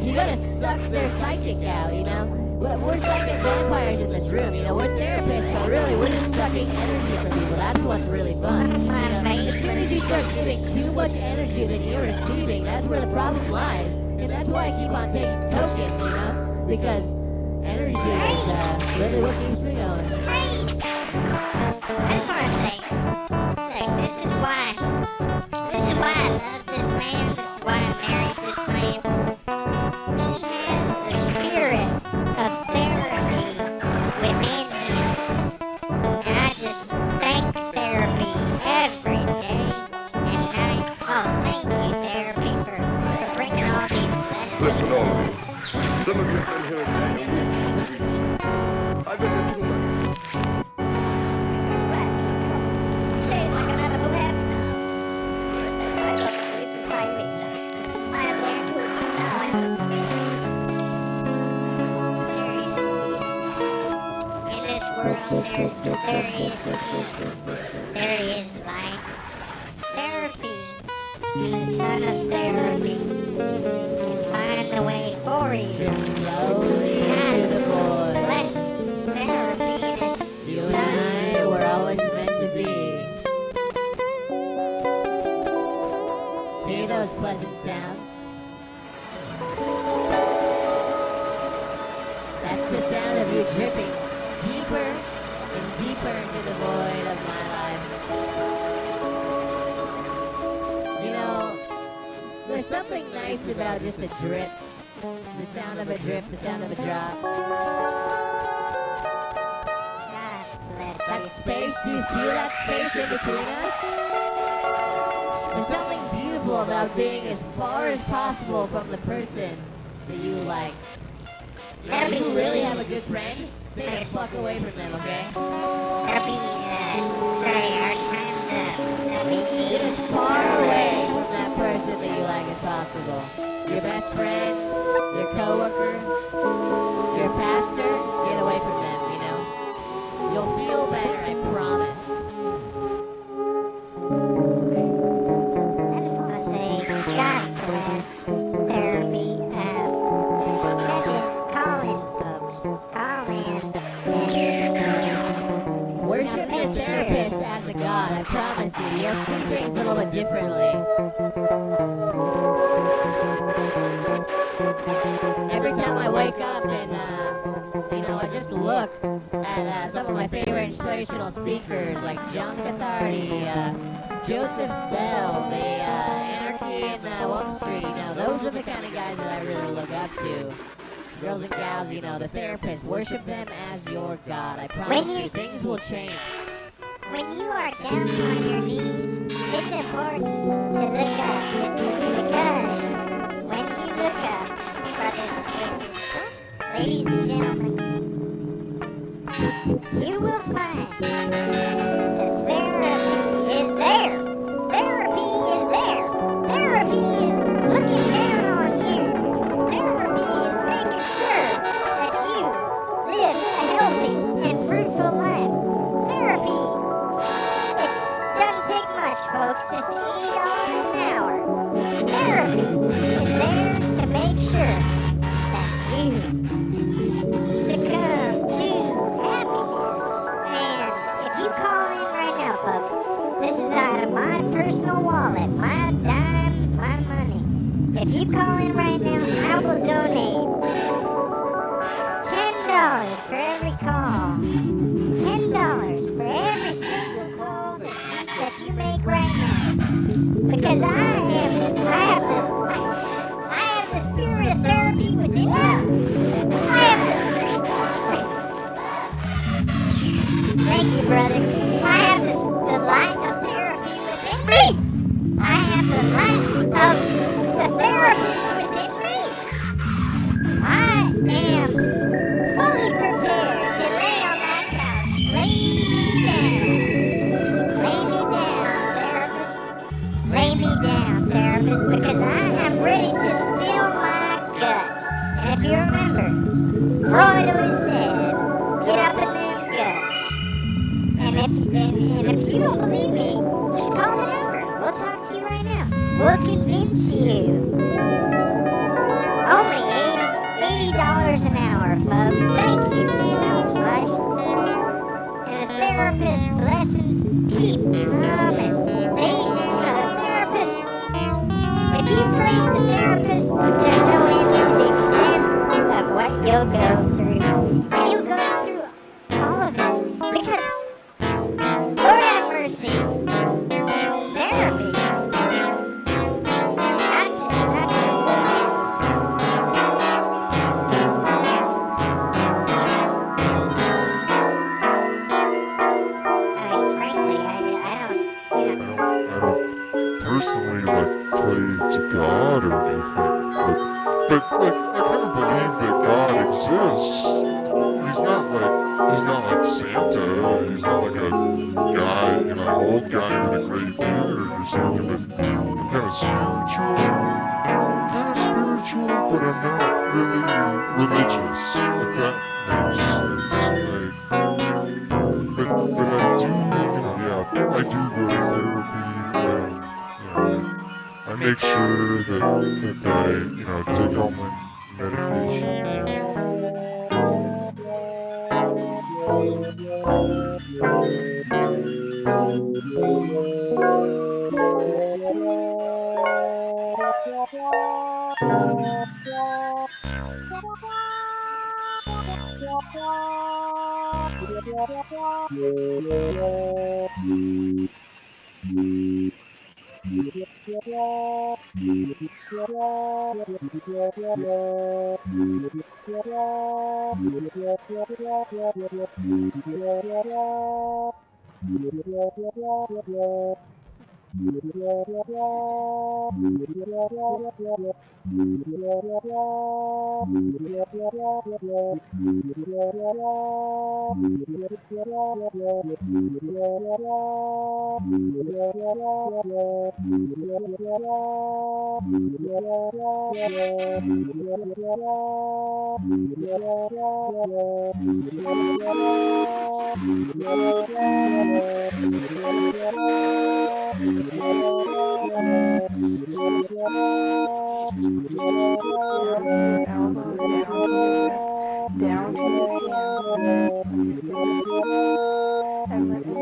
[SPEAKER 15] You gotta suck their psychic out, you know. We're psychic vampires in this room, you know. We're therapists, but really we're just sucking energy from people. That's what's really fun. You know, as soon as you start giving too much energy than you're receiving, that's where the problem lies. And that's why I keep on taking tokens, you know, because energy is really what keeps me going.
[SPEAKER 2] I just want to say, look, this is why I love this man. This is why I married this man. He has the spirit of therapy within him, and I just thank therapy every day and night. Oh, thank you, therapy, for bringing all these blessings.
[SPEAKER 17] Listen, all of you. Some of you have been here a day, a week, 2 weeks. I've been here 2 months.
[SPEAKER 2] There is peace. There is light. Therapy and the son of therapy can find the way for you.
[SPEAKER 15] Just slowly to the void.
[SPEAKER 2] Let therapy and his
[SPEAKER 15] You and I were always meant to be. Hear those pleasant sounds? That's the sound of you dripping deeper and deeper into the void of my life. You know, there's something nice about just a drip. The sound of a drip, the sound of a drop. That space, do you feel that space in between us? There's something beautiful about being as far as possible from the person that you like. You know, you really have a good friend? Stay the fuck away from them, okay?
[SPEAKER 2] That'll be, sorry, our time's up. That'll be...
[SPEAKER 15] Get as far away from that person that you like as possible. Your best friend, your coworker, your pastor, get away from them, you know? You'll feel better, I promise.
[SPEAKER 2] I just want to say, God bless therapy. Send it, call in, folks. Call in.
[SPEAKER 15] Worship your therapist as a god, I promise you. You'll see things a little bit differently. Every time I wake up and, you know, I just look at some of my favorite inspirational speakers like John Cathardi, Joseph Bell, the Anarchy in Wall Street, you know, those are the kind of guys that I really look up to. Girls and gals, you know, the therapists, worship them as your God. I promise you, things will change.
[SPEAKER 2] When you are down on your knees, it's important to look up. Because when you look up, brothers and sisters, ladies and gentlemen, you will find that therapy is there. Therapy is there. Therapy is looking down on you. Therapy is making sure that you live If you call in right now, I will donate $10 for every call. $10 for every single call that you make right now. Because I have the spirit of therapy within me. Thank you, brother. I have the light of therapy within me. I have the light of the therapist within me. I am fully prepared to lay on that couch. Lay me down. Lay me down, therapist. Lay me down, therapist, because I am ready to spill my guts. And if you remember, Freud always said, get up in them guts. And if you don't believe me, just call the number. We'll talk to you right now. We'll convince you. Only $80 an hour, folks. Thank you so much. And the therapist blessings keep coming. The therapist, if you praise the therapist, there's no end to the extent of what you'll go through. And you'll go through all of it. Because, Lord have mercy, therapy.
[SPEAKER 11] Personally, like, pray to God or anything, but like, I kind of believe that God exists. He's not like Santa. He's not like a guy, old guy with a gray beard or something, but kind of spiritual, but I'm not really religious, if that makes sense. But I do, I do go to therapy. I make sure that I, take all my medication.
[SPEAKER 6] Down to your elbows, down to your wrists, down to your hands, and just let your breathing and let everything glide down through your neck and your shoulders. Let it flow out of your abdomen, out of your lungs, out of your chest, out of your feet, out of your hands. Let the relaxation begin to flow down through your chest. Take it easy, gentle breathing, just slowly, steady breathing. Breathe down to your abdomen. Breathe down to make this body soft and gentle. And then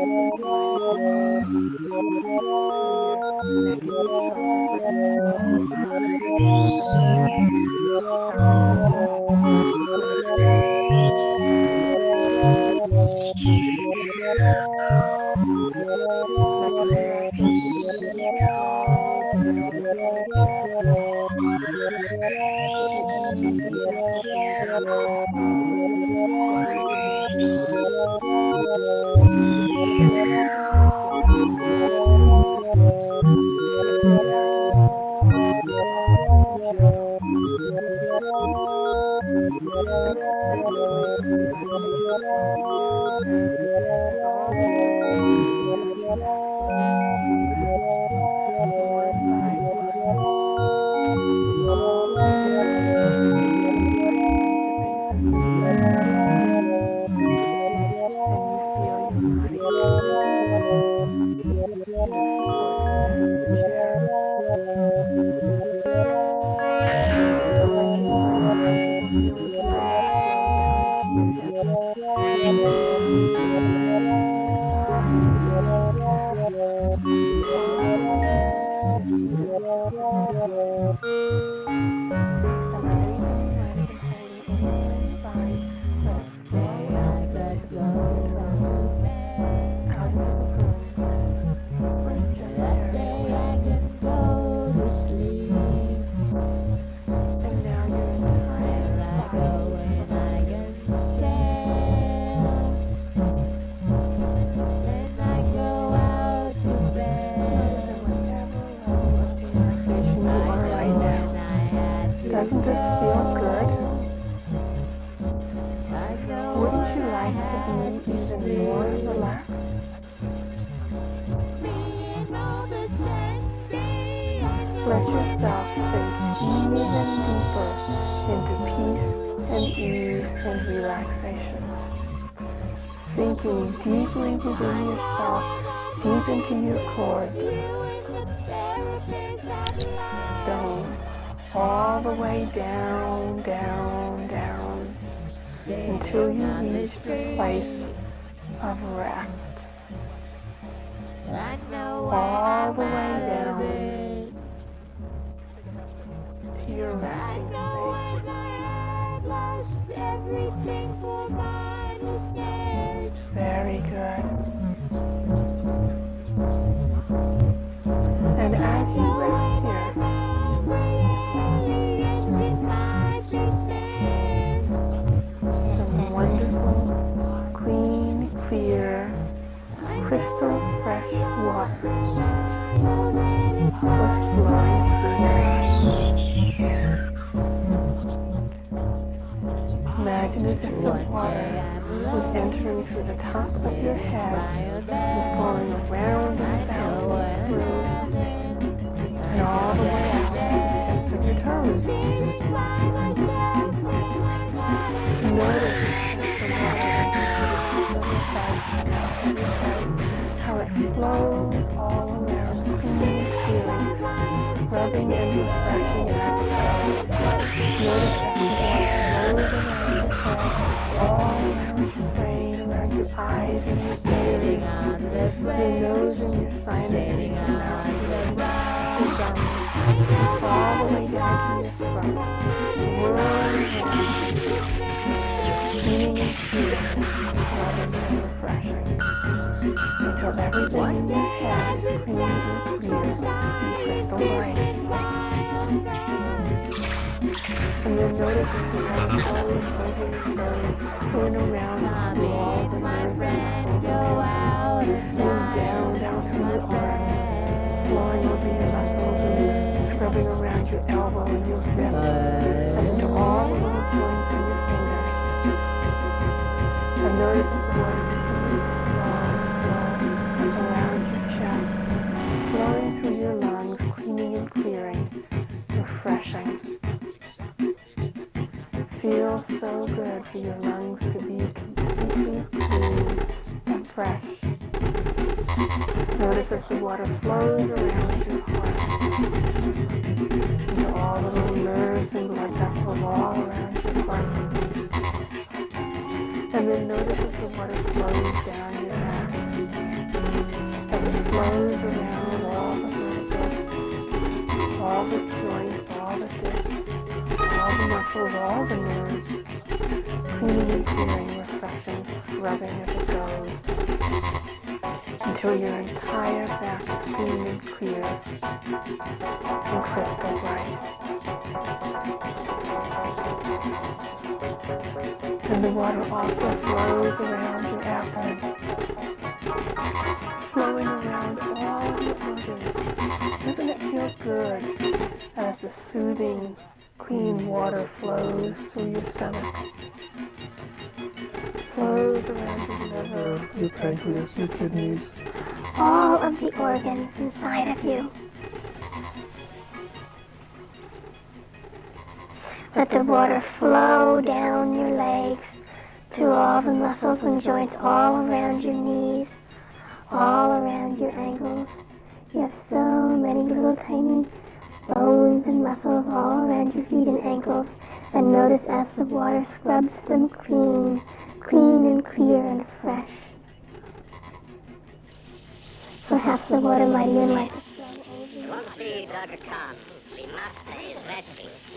[SPEAKER 6] simply let the relaxation flow down. As all the muscles begin to relax, one by one, all together, just like unzipping a zipper. And you feel your body slowly in the supportive bed of the chair. And let this pleasant comfortable feeling begin to flow down into your hips, down to your legs, to your thighs, to your calves, all the way down to your fingertips and your toes. yourself sink even deeper into peace and ease and relaxation. Sinking deeply within yourself, deep into your core dome, all the way down, down, down, until you reach the place of rest. All the way down to your resting space. Very good. And as you rest here, some wonderful, clean, clear, crystal fresh water was flowing through your eyes. Imagine as if the water was entering through the top of your head and flowing around and about through and all the way out to the tips of your toes. Notice as the water enters the top of your head, how it flows all around, cleaning and clearing, scrubbing and refreshing as it goes. Notice as the water flows around your head, all around your brain, around your eyes and your ears, your nose and your sinuses, your mouth, your gums, all the way down to your throat, whirling around, cleaning and clearing, scrubbing and refreshing, until everything in your head is clean and clear and crystal bright. And then notice as the water flows over your shoulders, in and around through all the nerves and muscles and tendons, and then down through your arms, flowing over your muscles and scrubbing around your elbow and your wrists, and into all the little joints in your fingers. And notice as the water continues to flow around your chest, flowing through your lungs, cleaning and clearing, refreshing. Feels so good for your lungs to be completely clean and fresh. Notice as the water flows around your heart, into all the little nerves and blood vessels all around your heart. And then notice as the water flows down your back, as it flows around all the vertebrae, all the joints, all the discs, all the muscles, all the nerves, cleaning and clearing, refreshing, scrubbing as it goes, until your entire back is clean and clear and crystal bright. And the water also flows around your abdomen, flowing around all your organs. Doesn't it feel good as the soothing, clean water flows through your stomach, flows around your liver, your pancreas, your kidneys,
[SPEAKER 2] all of the organs inside of you. Let the water flow down your legs, through all the muscles and joints all around your knees, all around your ankles. You have so many little tiny bones and muscles all around your feet and ankles, and notice as the water scrubs them clean, clean and clear and fresh. Perhaps the water might even like
[SPEAKER 19] See, Dr. Khan, we must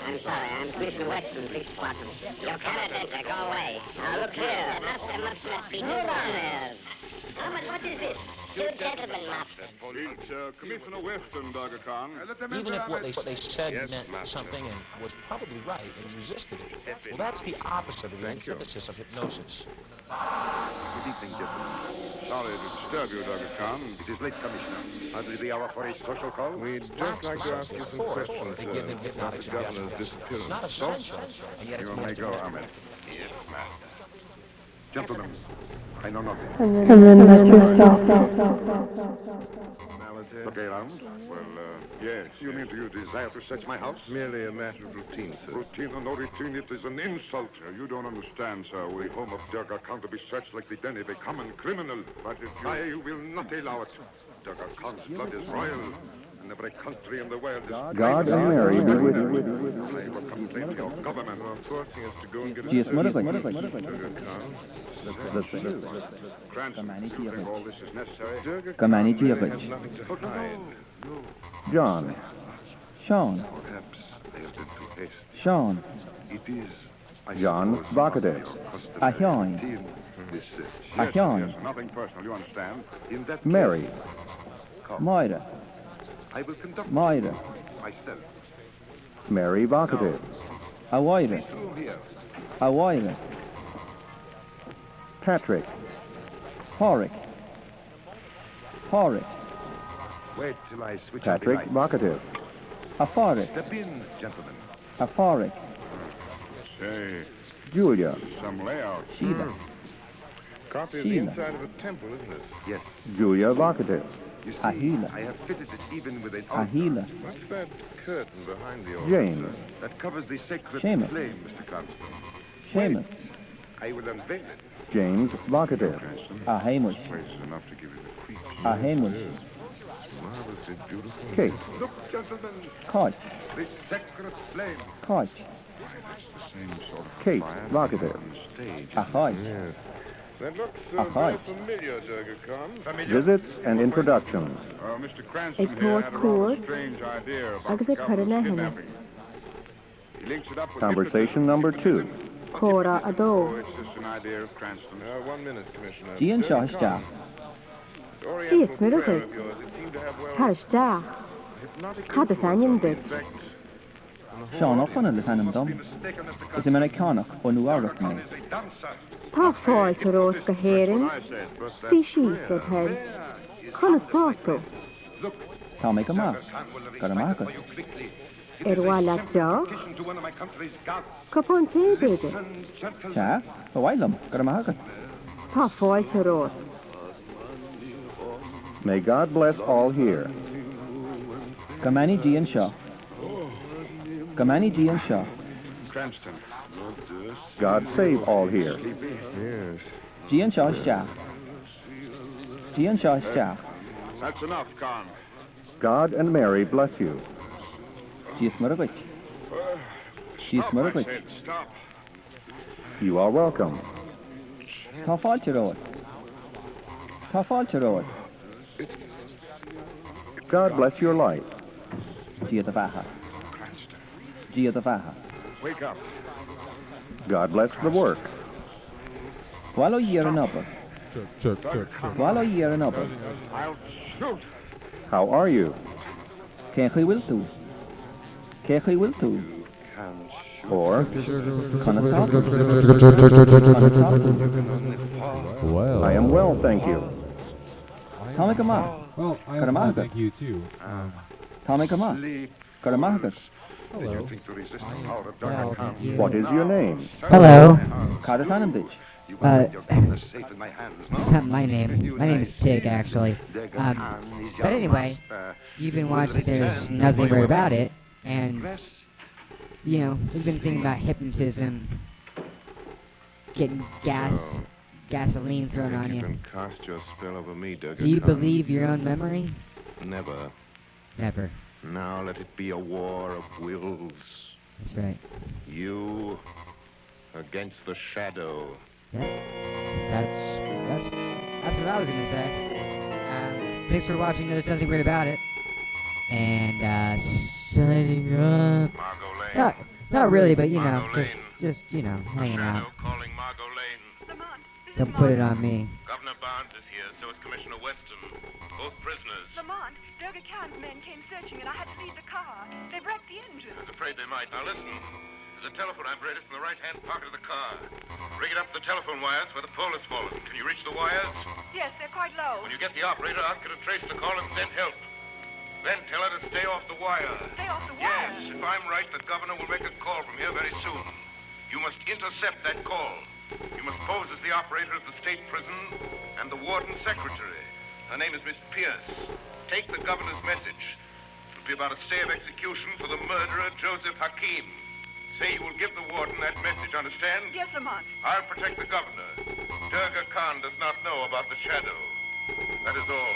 [SPEAKER 19] I'm sorry, I'm Commissioner Weston, Police Department. Your candidate, go away. Now look here, not so much left behind. Hold on there. What is this? Two gentlemen,
[SPEAKER 17] Police, Commissioner Weston, Dr. Khan.
[SPEAKER 13] Even if what they said meant something and was probably right and you resisted it, well, that's the opposite of the antithesis of hypnosis.
[SPEAKER 17] Good evening, gentlemen. Sorry to disturb you, Dr. Khan. It is late, Commissioner. Has it the hour for a social call? We'd just like to ask you some questions,
[SPEAKER 13] They give him hypnotic suggestions. It's not essential, and yet it's
[SPEAKER 17] You may
[SPEAKER 13] most
[SPEAKER 17] go,
[SPEAKER 13] effective.
[SPEAKER 17] Ahmed. Yes, Master. Gentlemen, I know nothing.
[SPEAKER 6] And then let yourself
[SPEAKER 21] Look around.
[SPEAKER 22] Well, yes.
[SPEAKER 21] You mean you desire to search my house?
[SPEAKER 22] Merely a matter of routine, sir.
[SPEAKER 21] Routine or no routine, it is an insult. You don't understand, sir. We home of Durga Khan to be searched like the den of a common criminal. But if I will not allow it. Durga Khan's blood is royal. In every country in the world is
[SPEAKER 23] God and Mary be with you.
[SPEAKER 21] I will complain to your government.
[SPEAKER 22] Forcing us to go and get
[SPEAKER 23] Yes,
[SPEAKER 22] Durga
[SPEAKER 23] mother.
[SPEAKER 22] Khan.
[SPEAKER 21] Cranston, you think all this is necessary?
[SPEAKER 23] Kamani
[SPEAKER 22] Really
[SPEAKER 23] Giovich.
[SPEAKER 22] have nothing to hide.
[SPEAKER 23] John. Sean.
[SPEAKER 21] Perhaps I have been too hasty.
[SPEAKER 23] Sean.
[SPEAKER 21] It is, I
[SPEAKER 23] John
[SPEAKER 21] suppose,
[SPEAKER 23] Vakadev. Ahyon.
[SPEAKER 21] This is
[SPEAKER 23] Ahyon.
[SPEAKER 21] yes, nothing personal, you understand? In that
[SPEAKER 23] Mary.
[SPEAKER 21] case, come.
[SPEAKER 23] Moira.
[SPEAKER 21] I will conduct
[SPEAKER 23] Moira.
[SPEAKER 21] myself.
[SPEAKER 23] Mary Vakadev. Awaira.
[SPEAKER 21] Through here.
[SPEAKER 23] Awaira. Patrick. Horik. Horik.
[SPEAKER 21] Wait till I switch
[SPEAKER 23] Patrick
[SPEAKER 21] on the light.
[SPEAKER 23] Vakadev. Afarik.
[SPEAKER 21] Step in, gentlemen.
[SPEAKER 23] Afarik.
[SPEAKER 21] Say,
[SPEAKER 23] Julia.
[SPEAKER 21] some layout.
[SPEAKER 23] Sheila.
[SPEAKER 22] Copy of the
[SPEAKER 23] Sheila.
[SPEAKER 22] inside of a temple, isn't it?
[SPEAKER 21] Yes.
[SPEAKER 23] Julia Vakadev.
[SPEAKER 21] You see,
[SPEAKER 23] Ahila.
[SPEAKER 21] I have fitted it even with an
[SPEAKER 23] Ahila.
[SPEAKER 22] What's that curtain behind the altar?
[SPEAKER 23] James.
[SPEAKER 21] that covers the sacred
[SPEAKER 23] Seamus.
[SPEAKER 21] flame, Mr. Cranston.
[SPEAKER 23] Seamus.
[SPEAKER 21] I will unveil it.
[SPEAKER 23] James Vakadev. Ahamish.
[SPEAKER 21] Place is enough to give you the creeps.
[SPEAKER 23] Ahamish.
[SPEAKER 22] Marvelously beautiful.
[SPEAKER 23] Kate.
[SPEAKER 21] Look, gentlemen,
[SPEAKER 23] Koch.
[SPEAKER 21] the sacred flame.
[SPEAKER 23] Koch.
[SPEAKER 21] That's the same sort of
[SPEAKER 23] Kate
[SPEAKER 21] fire
[SPEAKER 23] Vakadev.
[SPEAKER 21] on the stage.
[SPEAKER 23] Ahoy.
[SPEAKER 22] Yes. That looks
[SPEAKER 23] Ahoy.
[SPEAKER 22] very familiar, Durga Khan.
[SPEAKER 23] Visits and introductions.
[SPEAKER 21] Mr. Cranston
[SPEAKER 5] Ag
[SPEAKER 21] here had a rather
[SPEAKER 5] cuat
[SPEAKER 21] strange idea about
[SPEAKER 5] agus
[SPEAKER 21] the
[SPEAKER 5] a
[SPEAKER 21] governor's
[SPEAKER 5] carna henne.
[SPEAKER 21] kidnapping. He links it up with
[SPEAKER 23] Conversation number 2.
[SPEAKER 5] Cora a dó.
[SPEAKER 21] Oh, it's just an idea of Cranston.
[SPEAKER 22] 1 minute, Commissioner.
[SPEAKER 23] Gian
[SPEAKER 22] Durga
[SPEAKER 23] Shah
[SPEAKER 22] Khan.
[SPEAKER 23] Shah.
[SPEAKER 22] The Oriental
[SPEAKER 5] Yes,
[SPEAKER 22] prayer
[SPEAKER 5] miracles.
[SPEAKER 22] of yours, it seemed to have, well,
[SPEAKER 5] Tarsta.
[SPEAKER 22] hypnotic
[SPEAKER 5] Cad is
[SPEAKER 22] influence
[SPEAKER 5] anion
[SPEAKER 22] on the
[SPEAKER 5] bit.
[SPEAKER 22] effect.
[SPEAKER 23] Sean O'Connell is an dom. Is Americanach on Uarach me.
[SPEAKER 5] Tá fáilte rós go héireann. Sí said hen. Conas táú.
[SPEAKER 23] Tá me go mark. Got a market.
[SPEAKER 5] Bhil le deach. Copán té beidir.
[SPEAKER 23] Cha, a Wylam. Got a market.
[SPEAKER 5] Tá fáilte rós.
[SPEAKER 23] May God bless all here. Kamani Gian Shah. Kamani Gian Shah.
[SPEAKER 21] Cranston.
[SPEAKER 23] God save all here.
[SPEAKER 22] Yes.
[SPEAKER 23] Gian Shah Shah. Gian Shah Shah.
[SPEAKER 21] That's enough, Khan.
[SPEAKER 23] God and Mary bless you. Gies Murabich. Gies
[SPEAKER 21] Stop, I
[SPEAKER 23] Murabich.
[SPEAKER 21] said, stop.
[SPEAKER 23] You are welcome. Tá fáilte road. Tá fáilte road. God bless your life. Gia the Vaha. Gia the Vaha.
[SPEAKER 21] Wake up.
[SPEAKER 23] God bless the work. While year and upper.
[SPEAKER 10] Check.
[SPEAKER 23] While year and upper.
[SPEAKER 21] I'll shoot.
[SPEAKER 23] How are you? Kechi will do. Kechi will do. Or
[SPEAKER 10] Well,
[SPEAKER 23] I am well, thank you. Tommy come on.
[SPEAKER 10] Well, I am fine, thank you too.
[SPEAKER 23] Tommy come on. Got a market.
[SPEAKER 10] Hello.
[SPEAKER 1] Well, thank you.
[SPEAKER 23] What is your name?
[SPEAKER 1] Hello.
[SPEAKER 23] Carter Sanandich.
[SPEAKER 1] It's not my name. My name is Tig, actually. But anyway, you've been watching There's Nothing Weird About It, and, you know, we've been thinking about hypnotism, getting gasoline thrown on
[SPEAKER 22] You
[SPEAKER 1] you.
[SPEAKER 22] can cast your spell over me, Durga
[SPEAKER 1] Do you
[SPEAKER 22] Khan.
[SPEAKER 1] believe your own memory?
[SPEAKER 22] Never.
[SPEAKER 1] Never.
[SPEAKER 22] Now let it be a war of wills.
[SPEAKER 1] That's right.
[SPEAKER 22] You against the shadow.
[SPEAKER 1] Yeah. That's what I was gonna say. Thanks for watching There's Nothing Weird About It. And signing off. Not really, but you know, just you know, hanging out. Don't put it on me.
[SPEAKER 22] Governor Barnes is here, so is Commissioner Weston. Both prisoners.
[SPEAKER 6] Lamont, Durga Khan's men came searching and I had to leave the car. They wrecked the engine.
[SPEAKER 22] I was afraid they might. Now listen. There's a telephone apparatus in the right-hand pocket of the car. Rig it up to the telephone wires where the pole has fallen. Can you reach the wires?
[SPEAKER 6] Yes, they're quite low.
[SPEAKER 22] When you get the operator, ask her to trace the call and send help. Then tell her to stay off the wire.
[SPEAKER 6] Stay off the wire?
[SPEAKER 22] Yes, if I'm right, the governor will make a call from here very soon. You must intercept that call. You must pose as the operator of the state prison and the warden secretary. Her name is Miss Pierce. Take the governor's message. It'll be about a stay of execution for the murderer, Joseph Hakim. Say you will give the warden that message, understand?
[SPEAKER 4] Yes, Lamont.
[SPEAKER 22] I'll protect the governor. Durga Khan does not know about the shadow. That is all.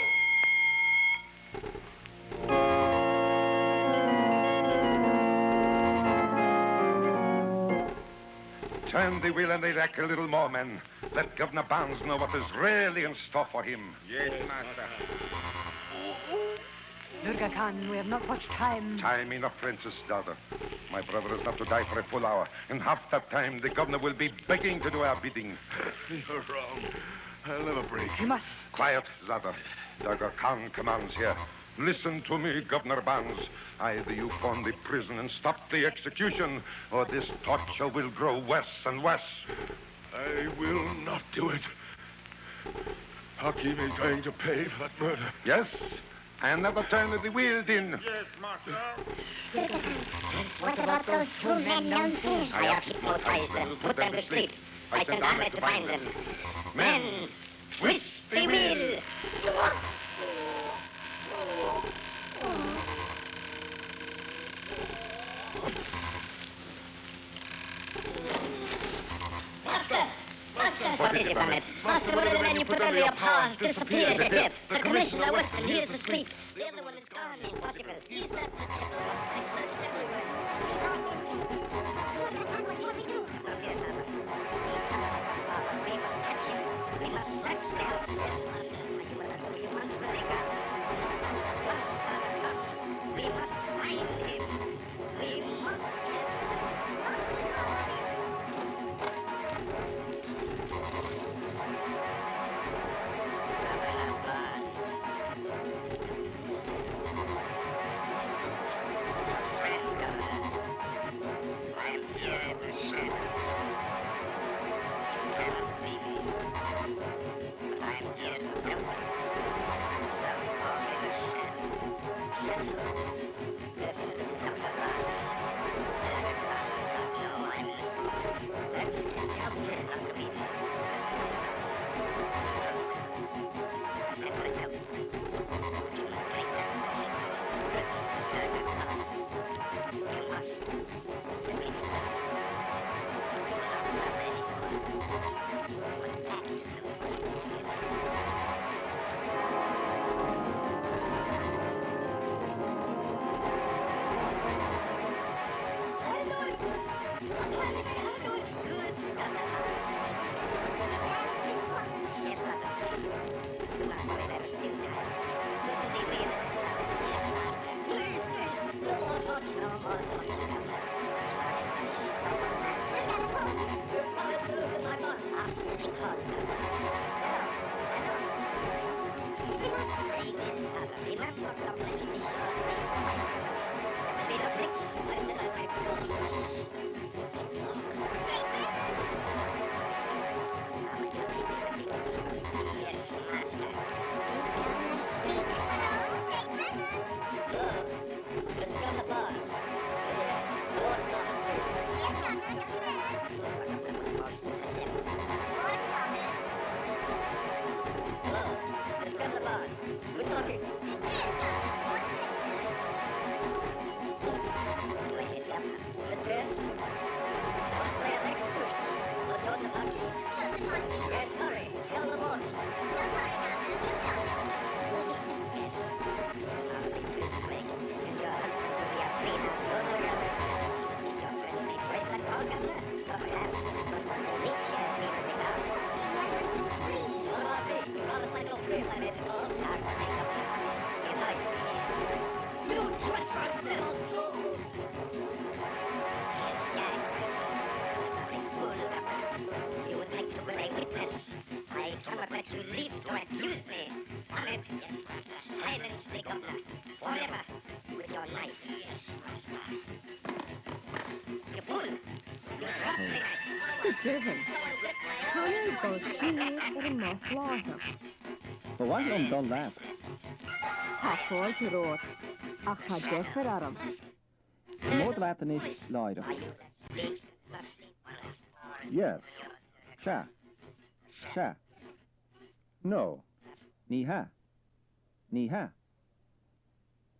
[SPEAKER 21] Turn the wheel and the rack a little more, men. Let Governor Barnes know what is really in store for him.
[SPEAKER 22] Yes, master.
[SPEAKER 4] Durga Khan, we have not much time.
[SPEAKER 21] Time enough, Princess daughter. My brother is not to die for a full hour. In half that time, the governor will be begging to do our bidding.
[SPEAKER 22] You're wrong. I'll never break.
[SPEAKER 4] You must.
[SPEAKER 21] Quiet, Zada. Durga Khan commands here. Listen to me, Governor Barnes. Either you form the prison and stop the execution, or this torture will grow worse and worse.
[SPEAKER 22] I will not do it. Hakim is going to pay for that murder.
[SPEAKER 21] Yes? Another turn of the wheel, Din.
[SPEAKER 22] Yes, master.
[SPEAKER 19] What about those two men downstairs?
[SPEAKER 21] I have hypnotized them, put them to sleep. I sent Ahmed to find them. Men, twist the wheel.
[SPEAKER 19] What is it, Ahmed? Master, one of the men you put under your powers disappeared as a gift. The commissioner Weston, he is asleep. The other one is gone. Impossible. He's not. I searched everywhere. What do we do? Look here, Santa. We must catch him. We must search the house. You must really go. We must find him. We must get him.
[SPEAKER 23] Bhain an dul leat.
[SPEAKER 5] Tá fáilte rót, ach tá deafar arm.
[SPEAKER 23] Mód leatan is láire. Yes. Sha. Sha. No. Ní ha. Ní ha.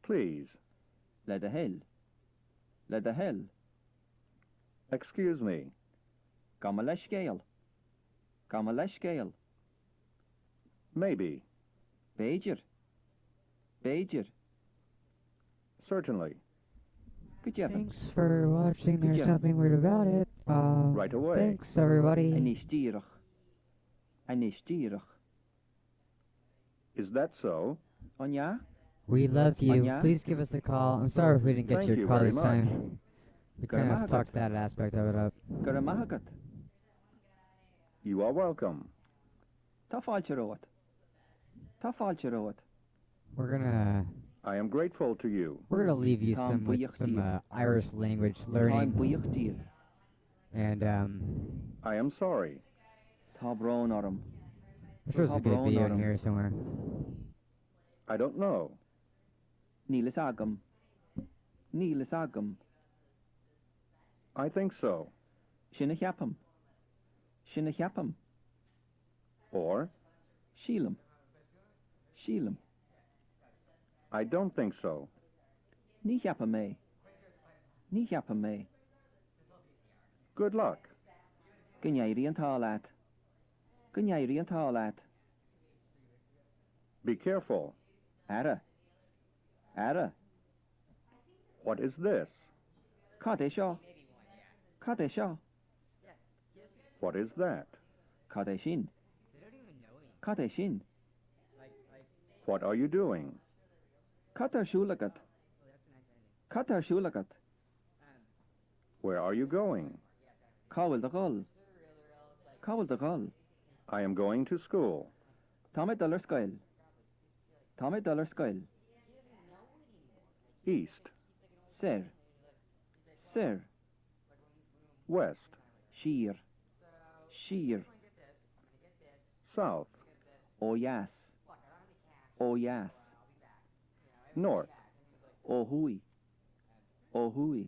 [SPEAKER 7] Please.
[SPEAKER 23] Le de hell. Le de hell.
[SPEAKER 7] Excuse me.
[SPEAKER 23] Gamaleshgale. Gamaleshgale.
[SPEAKER 7] Maybe.
[SPEAKER 23] Beiger. Beiger.
[SPEAKER 7] Certainly.
[SPEAKER 23] Good job.
[SPEAKER 1] Thanks for watching.
[SPEAKER 23] Good
[SPEAKER 1] There's
[SPEAKER 23] job.
[SPEAKER 1] nothing weird about it.
[SPEAKER 7] Right away.
[SPEAKER 1] Thanks, everybody.
[SPEAKER 23] Anistierach. Anistierach.
[SPEAKER 7] Is that so?
[SPEAKER 23] Anya?
[SPEAKER 1] We love you.
[SPEAKER 23] Anya?
[SPEAKER 1] Please give us a call. I'm sorry if we didn't get
[SPEAKER 7] Thank
[SPEAKER 1] your
[SPEAKER 7] you
[SPEAKER 1] call
[SPEAKER 7] very
[SPEAKER 1] this
[SPEAKER 7] much.
[SPEAKER 1] time. We kind of
[SPEAKER 23] Garamahagat.
[SPEAKER 1] fucked that aspect of it up.
[SPEAKER 23] Garamahagat.
[SPEAKER 7] You are welcome.
[SPEAKER 23] Tafalcherot. Tafalcherot.
[SPEAKER 1] We're gonna
[SPEAKER 7] I am grateful to you.
[SPEAKER 1] leave you
[SPEAKER 23] Tom
[SPEAKER 1] with some
[SPEAKER 23] Buyachtier.
[SPEAKER 1] Irish language
[SPEAKER 23] Time
[SPEAKER 1] learning.
[SPEAKER 23] Buyachtier.
[SPEAKER 1] And
[SPEAKER 7] I am sorry.
[SPEAKER 23] Tabron Orum.
[SPEAKER 1] I'm sure there's a good
[SPEAKER 23] Tabron
[SPEAKER 1] video in
[SPEAKER 23] Orum.
[SPEAKER 1] here somewhere.
[SPEAKER 7] I don't know.
[SPEAKER 23] Nilis Agam. Nilis Agam.
[SPEAKER 7] I think so.
[SPEAKER 23] Shinnachapam. Shinnachapam.
[SPEAKER 7] Or,
[SPEAKER 23] Sheelam. Sheelam.
[SPEAKER 7] I don't think so.
[SPEAKER 23] Nichapame. Nichapame.
[SPEAKER 7] Good luck.
[SPEAKER 23] Gynyairi an talat. Gynyairi an talat.
[SPEAKER 7] Be careful.
[SPEAKER 23] Ara. Ara.
[SPEAKER 7] What is this?
[SPEAKER 23] Kadesha. Kadesha.
[SPEAKER 7] What is that?
[SPEAKER 23] Kadeshin. Kadeshin.
[SPEAKER 7] What are you doing?
[SPEAKER 23] Katar shulagat. Katar shulagat.
[SPEAKER 7] Where are you going?
[SPEAKER 23] Kawal the gol. Kawal the gol.
[SPEAKER 7] I am going to school.
[SPEAKER 23] $10 scale. $10 scale.
[SPEAKER 7] East.
[SPEAKER 23] Sir. Sir.
[SPEAKER 7] West.
[SPEAKER 23] Sheer. Sheer.
[SPEAKER 7] South.
[SPEAKER 23] Oh yes. Oh yes.
[SPEAKER 7] North.
[SPEAKER 23] Oh hui. Oh hui.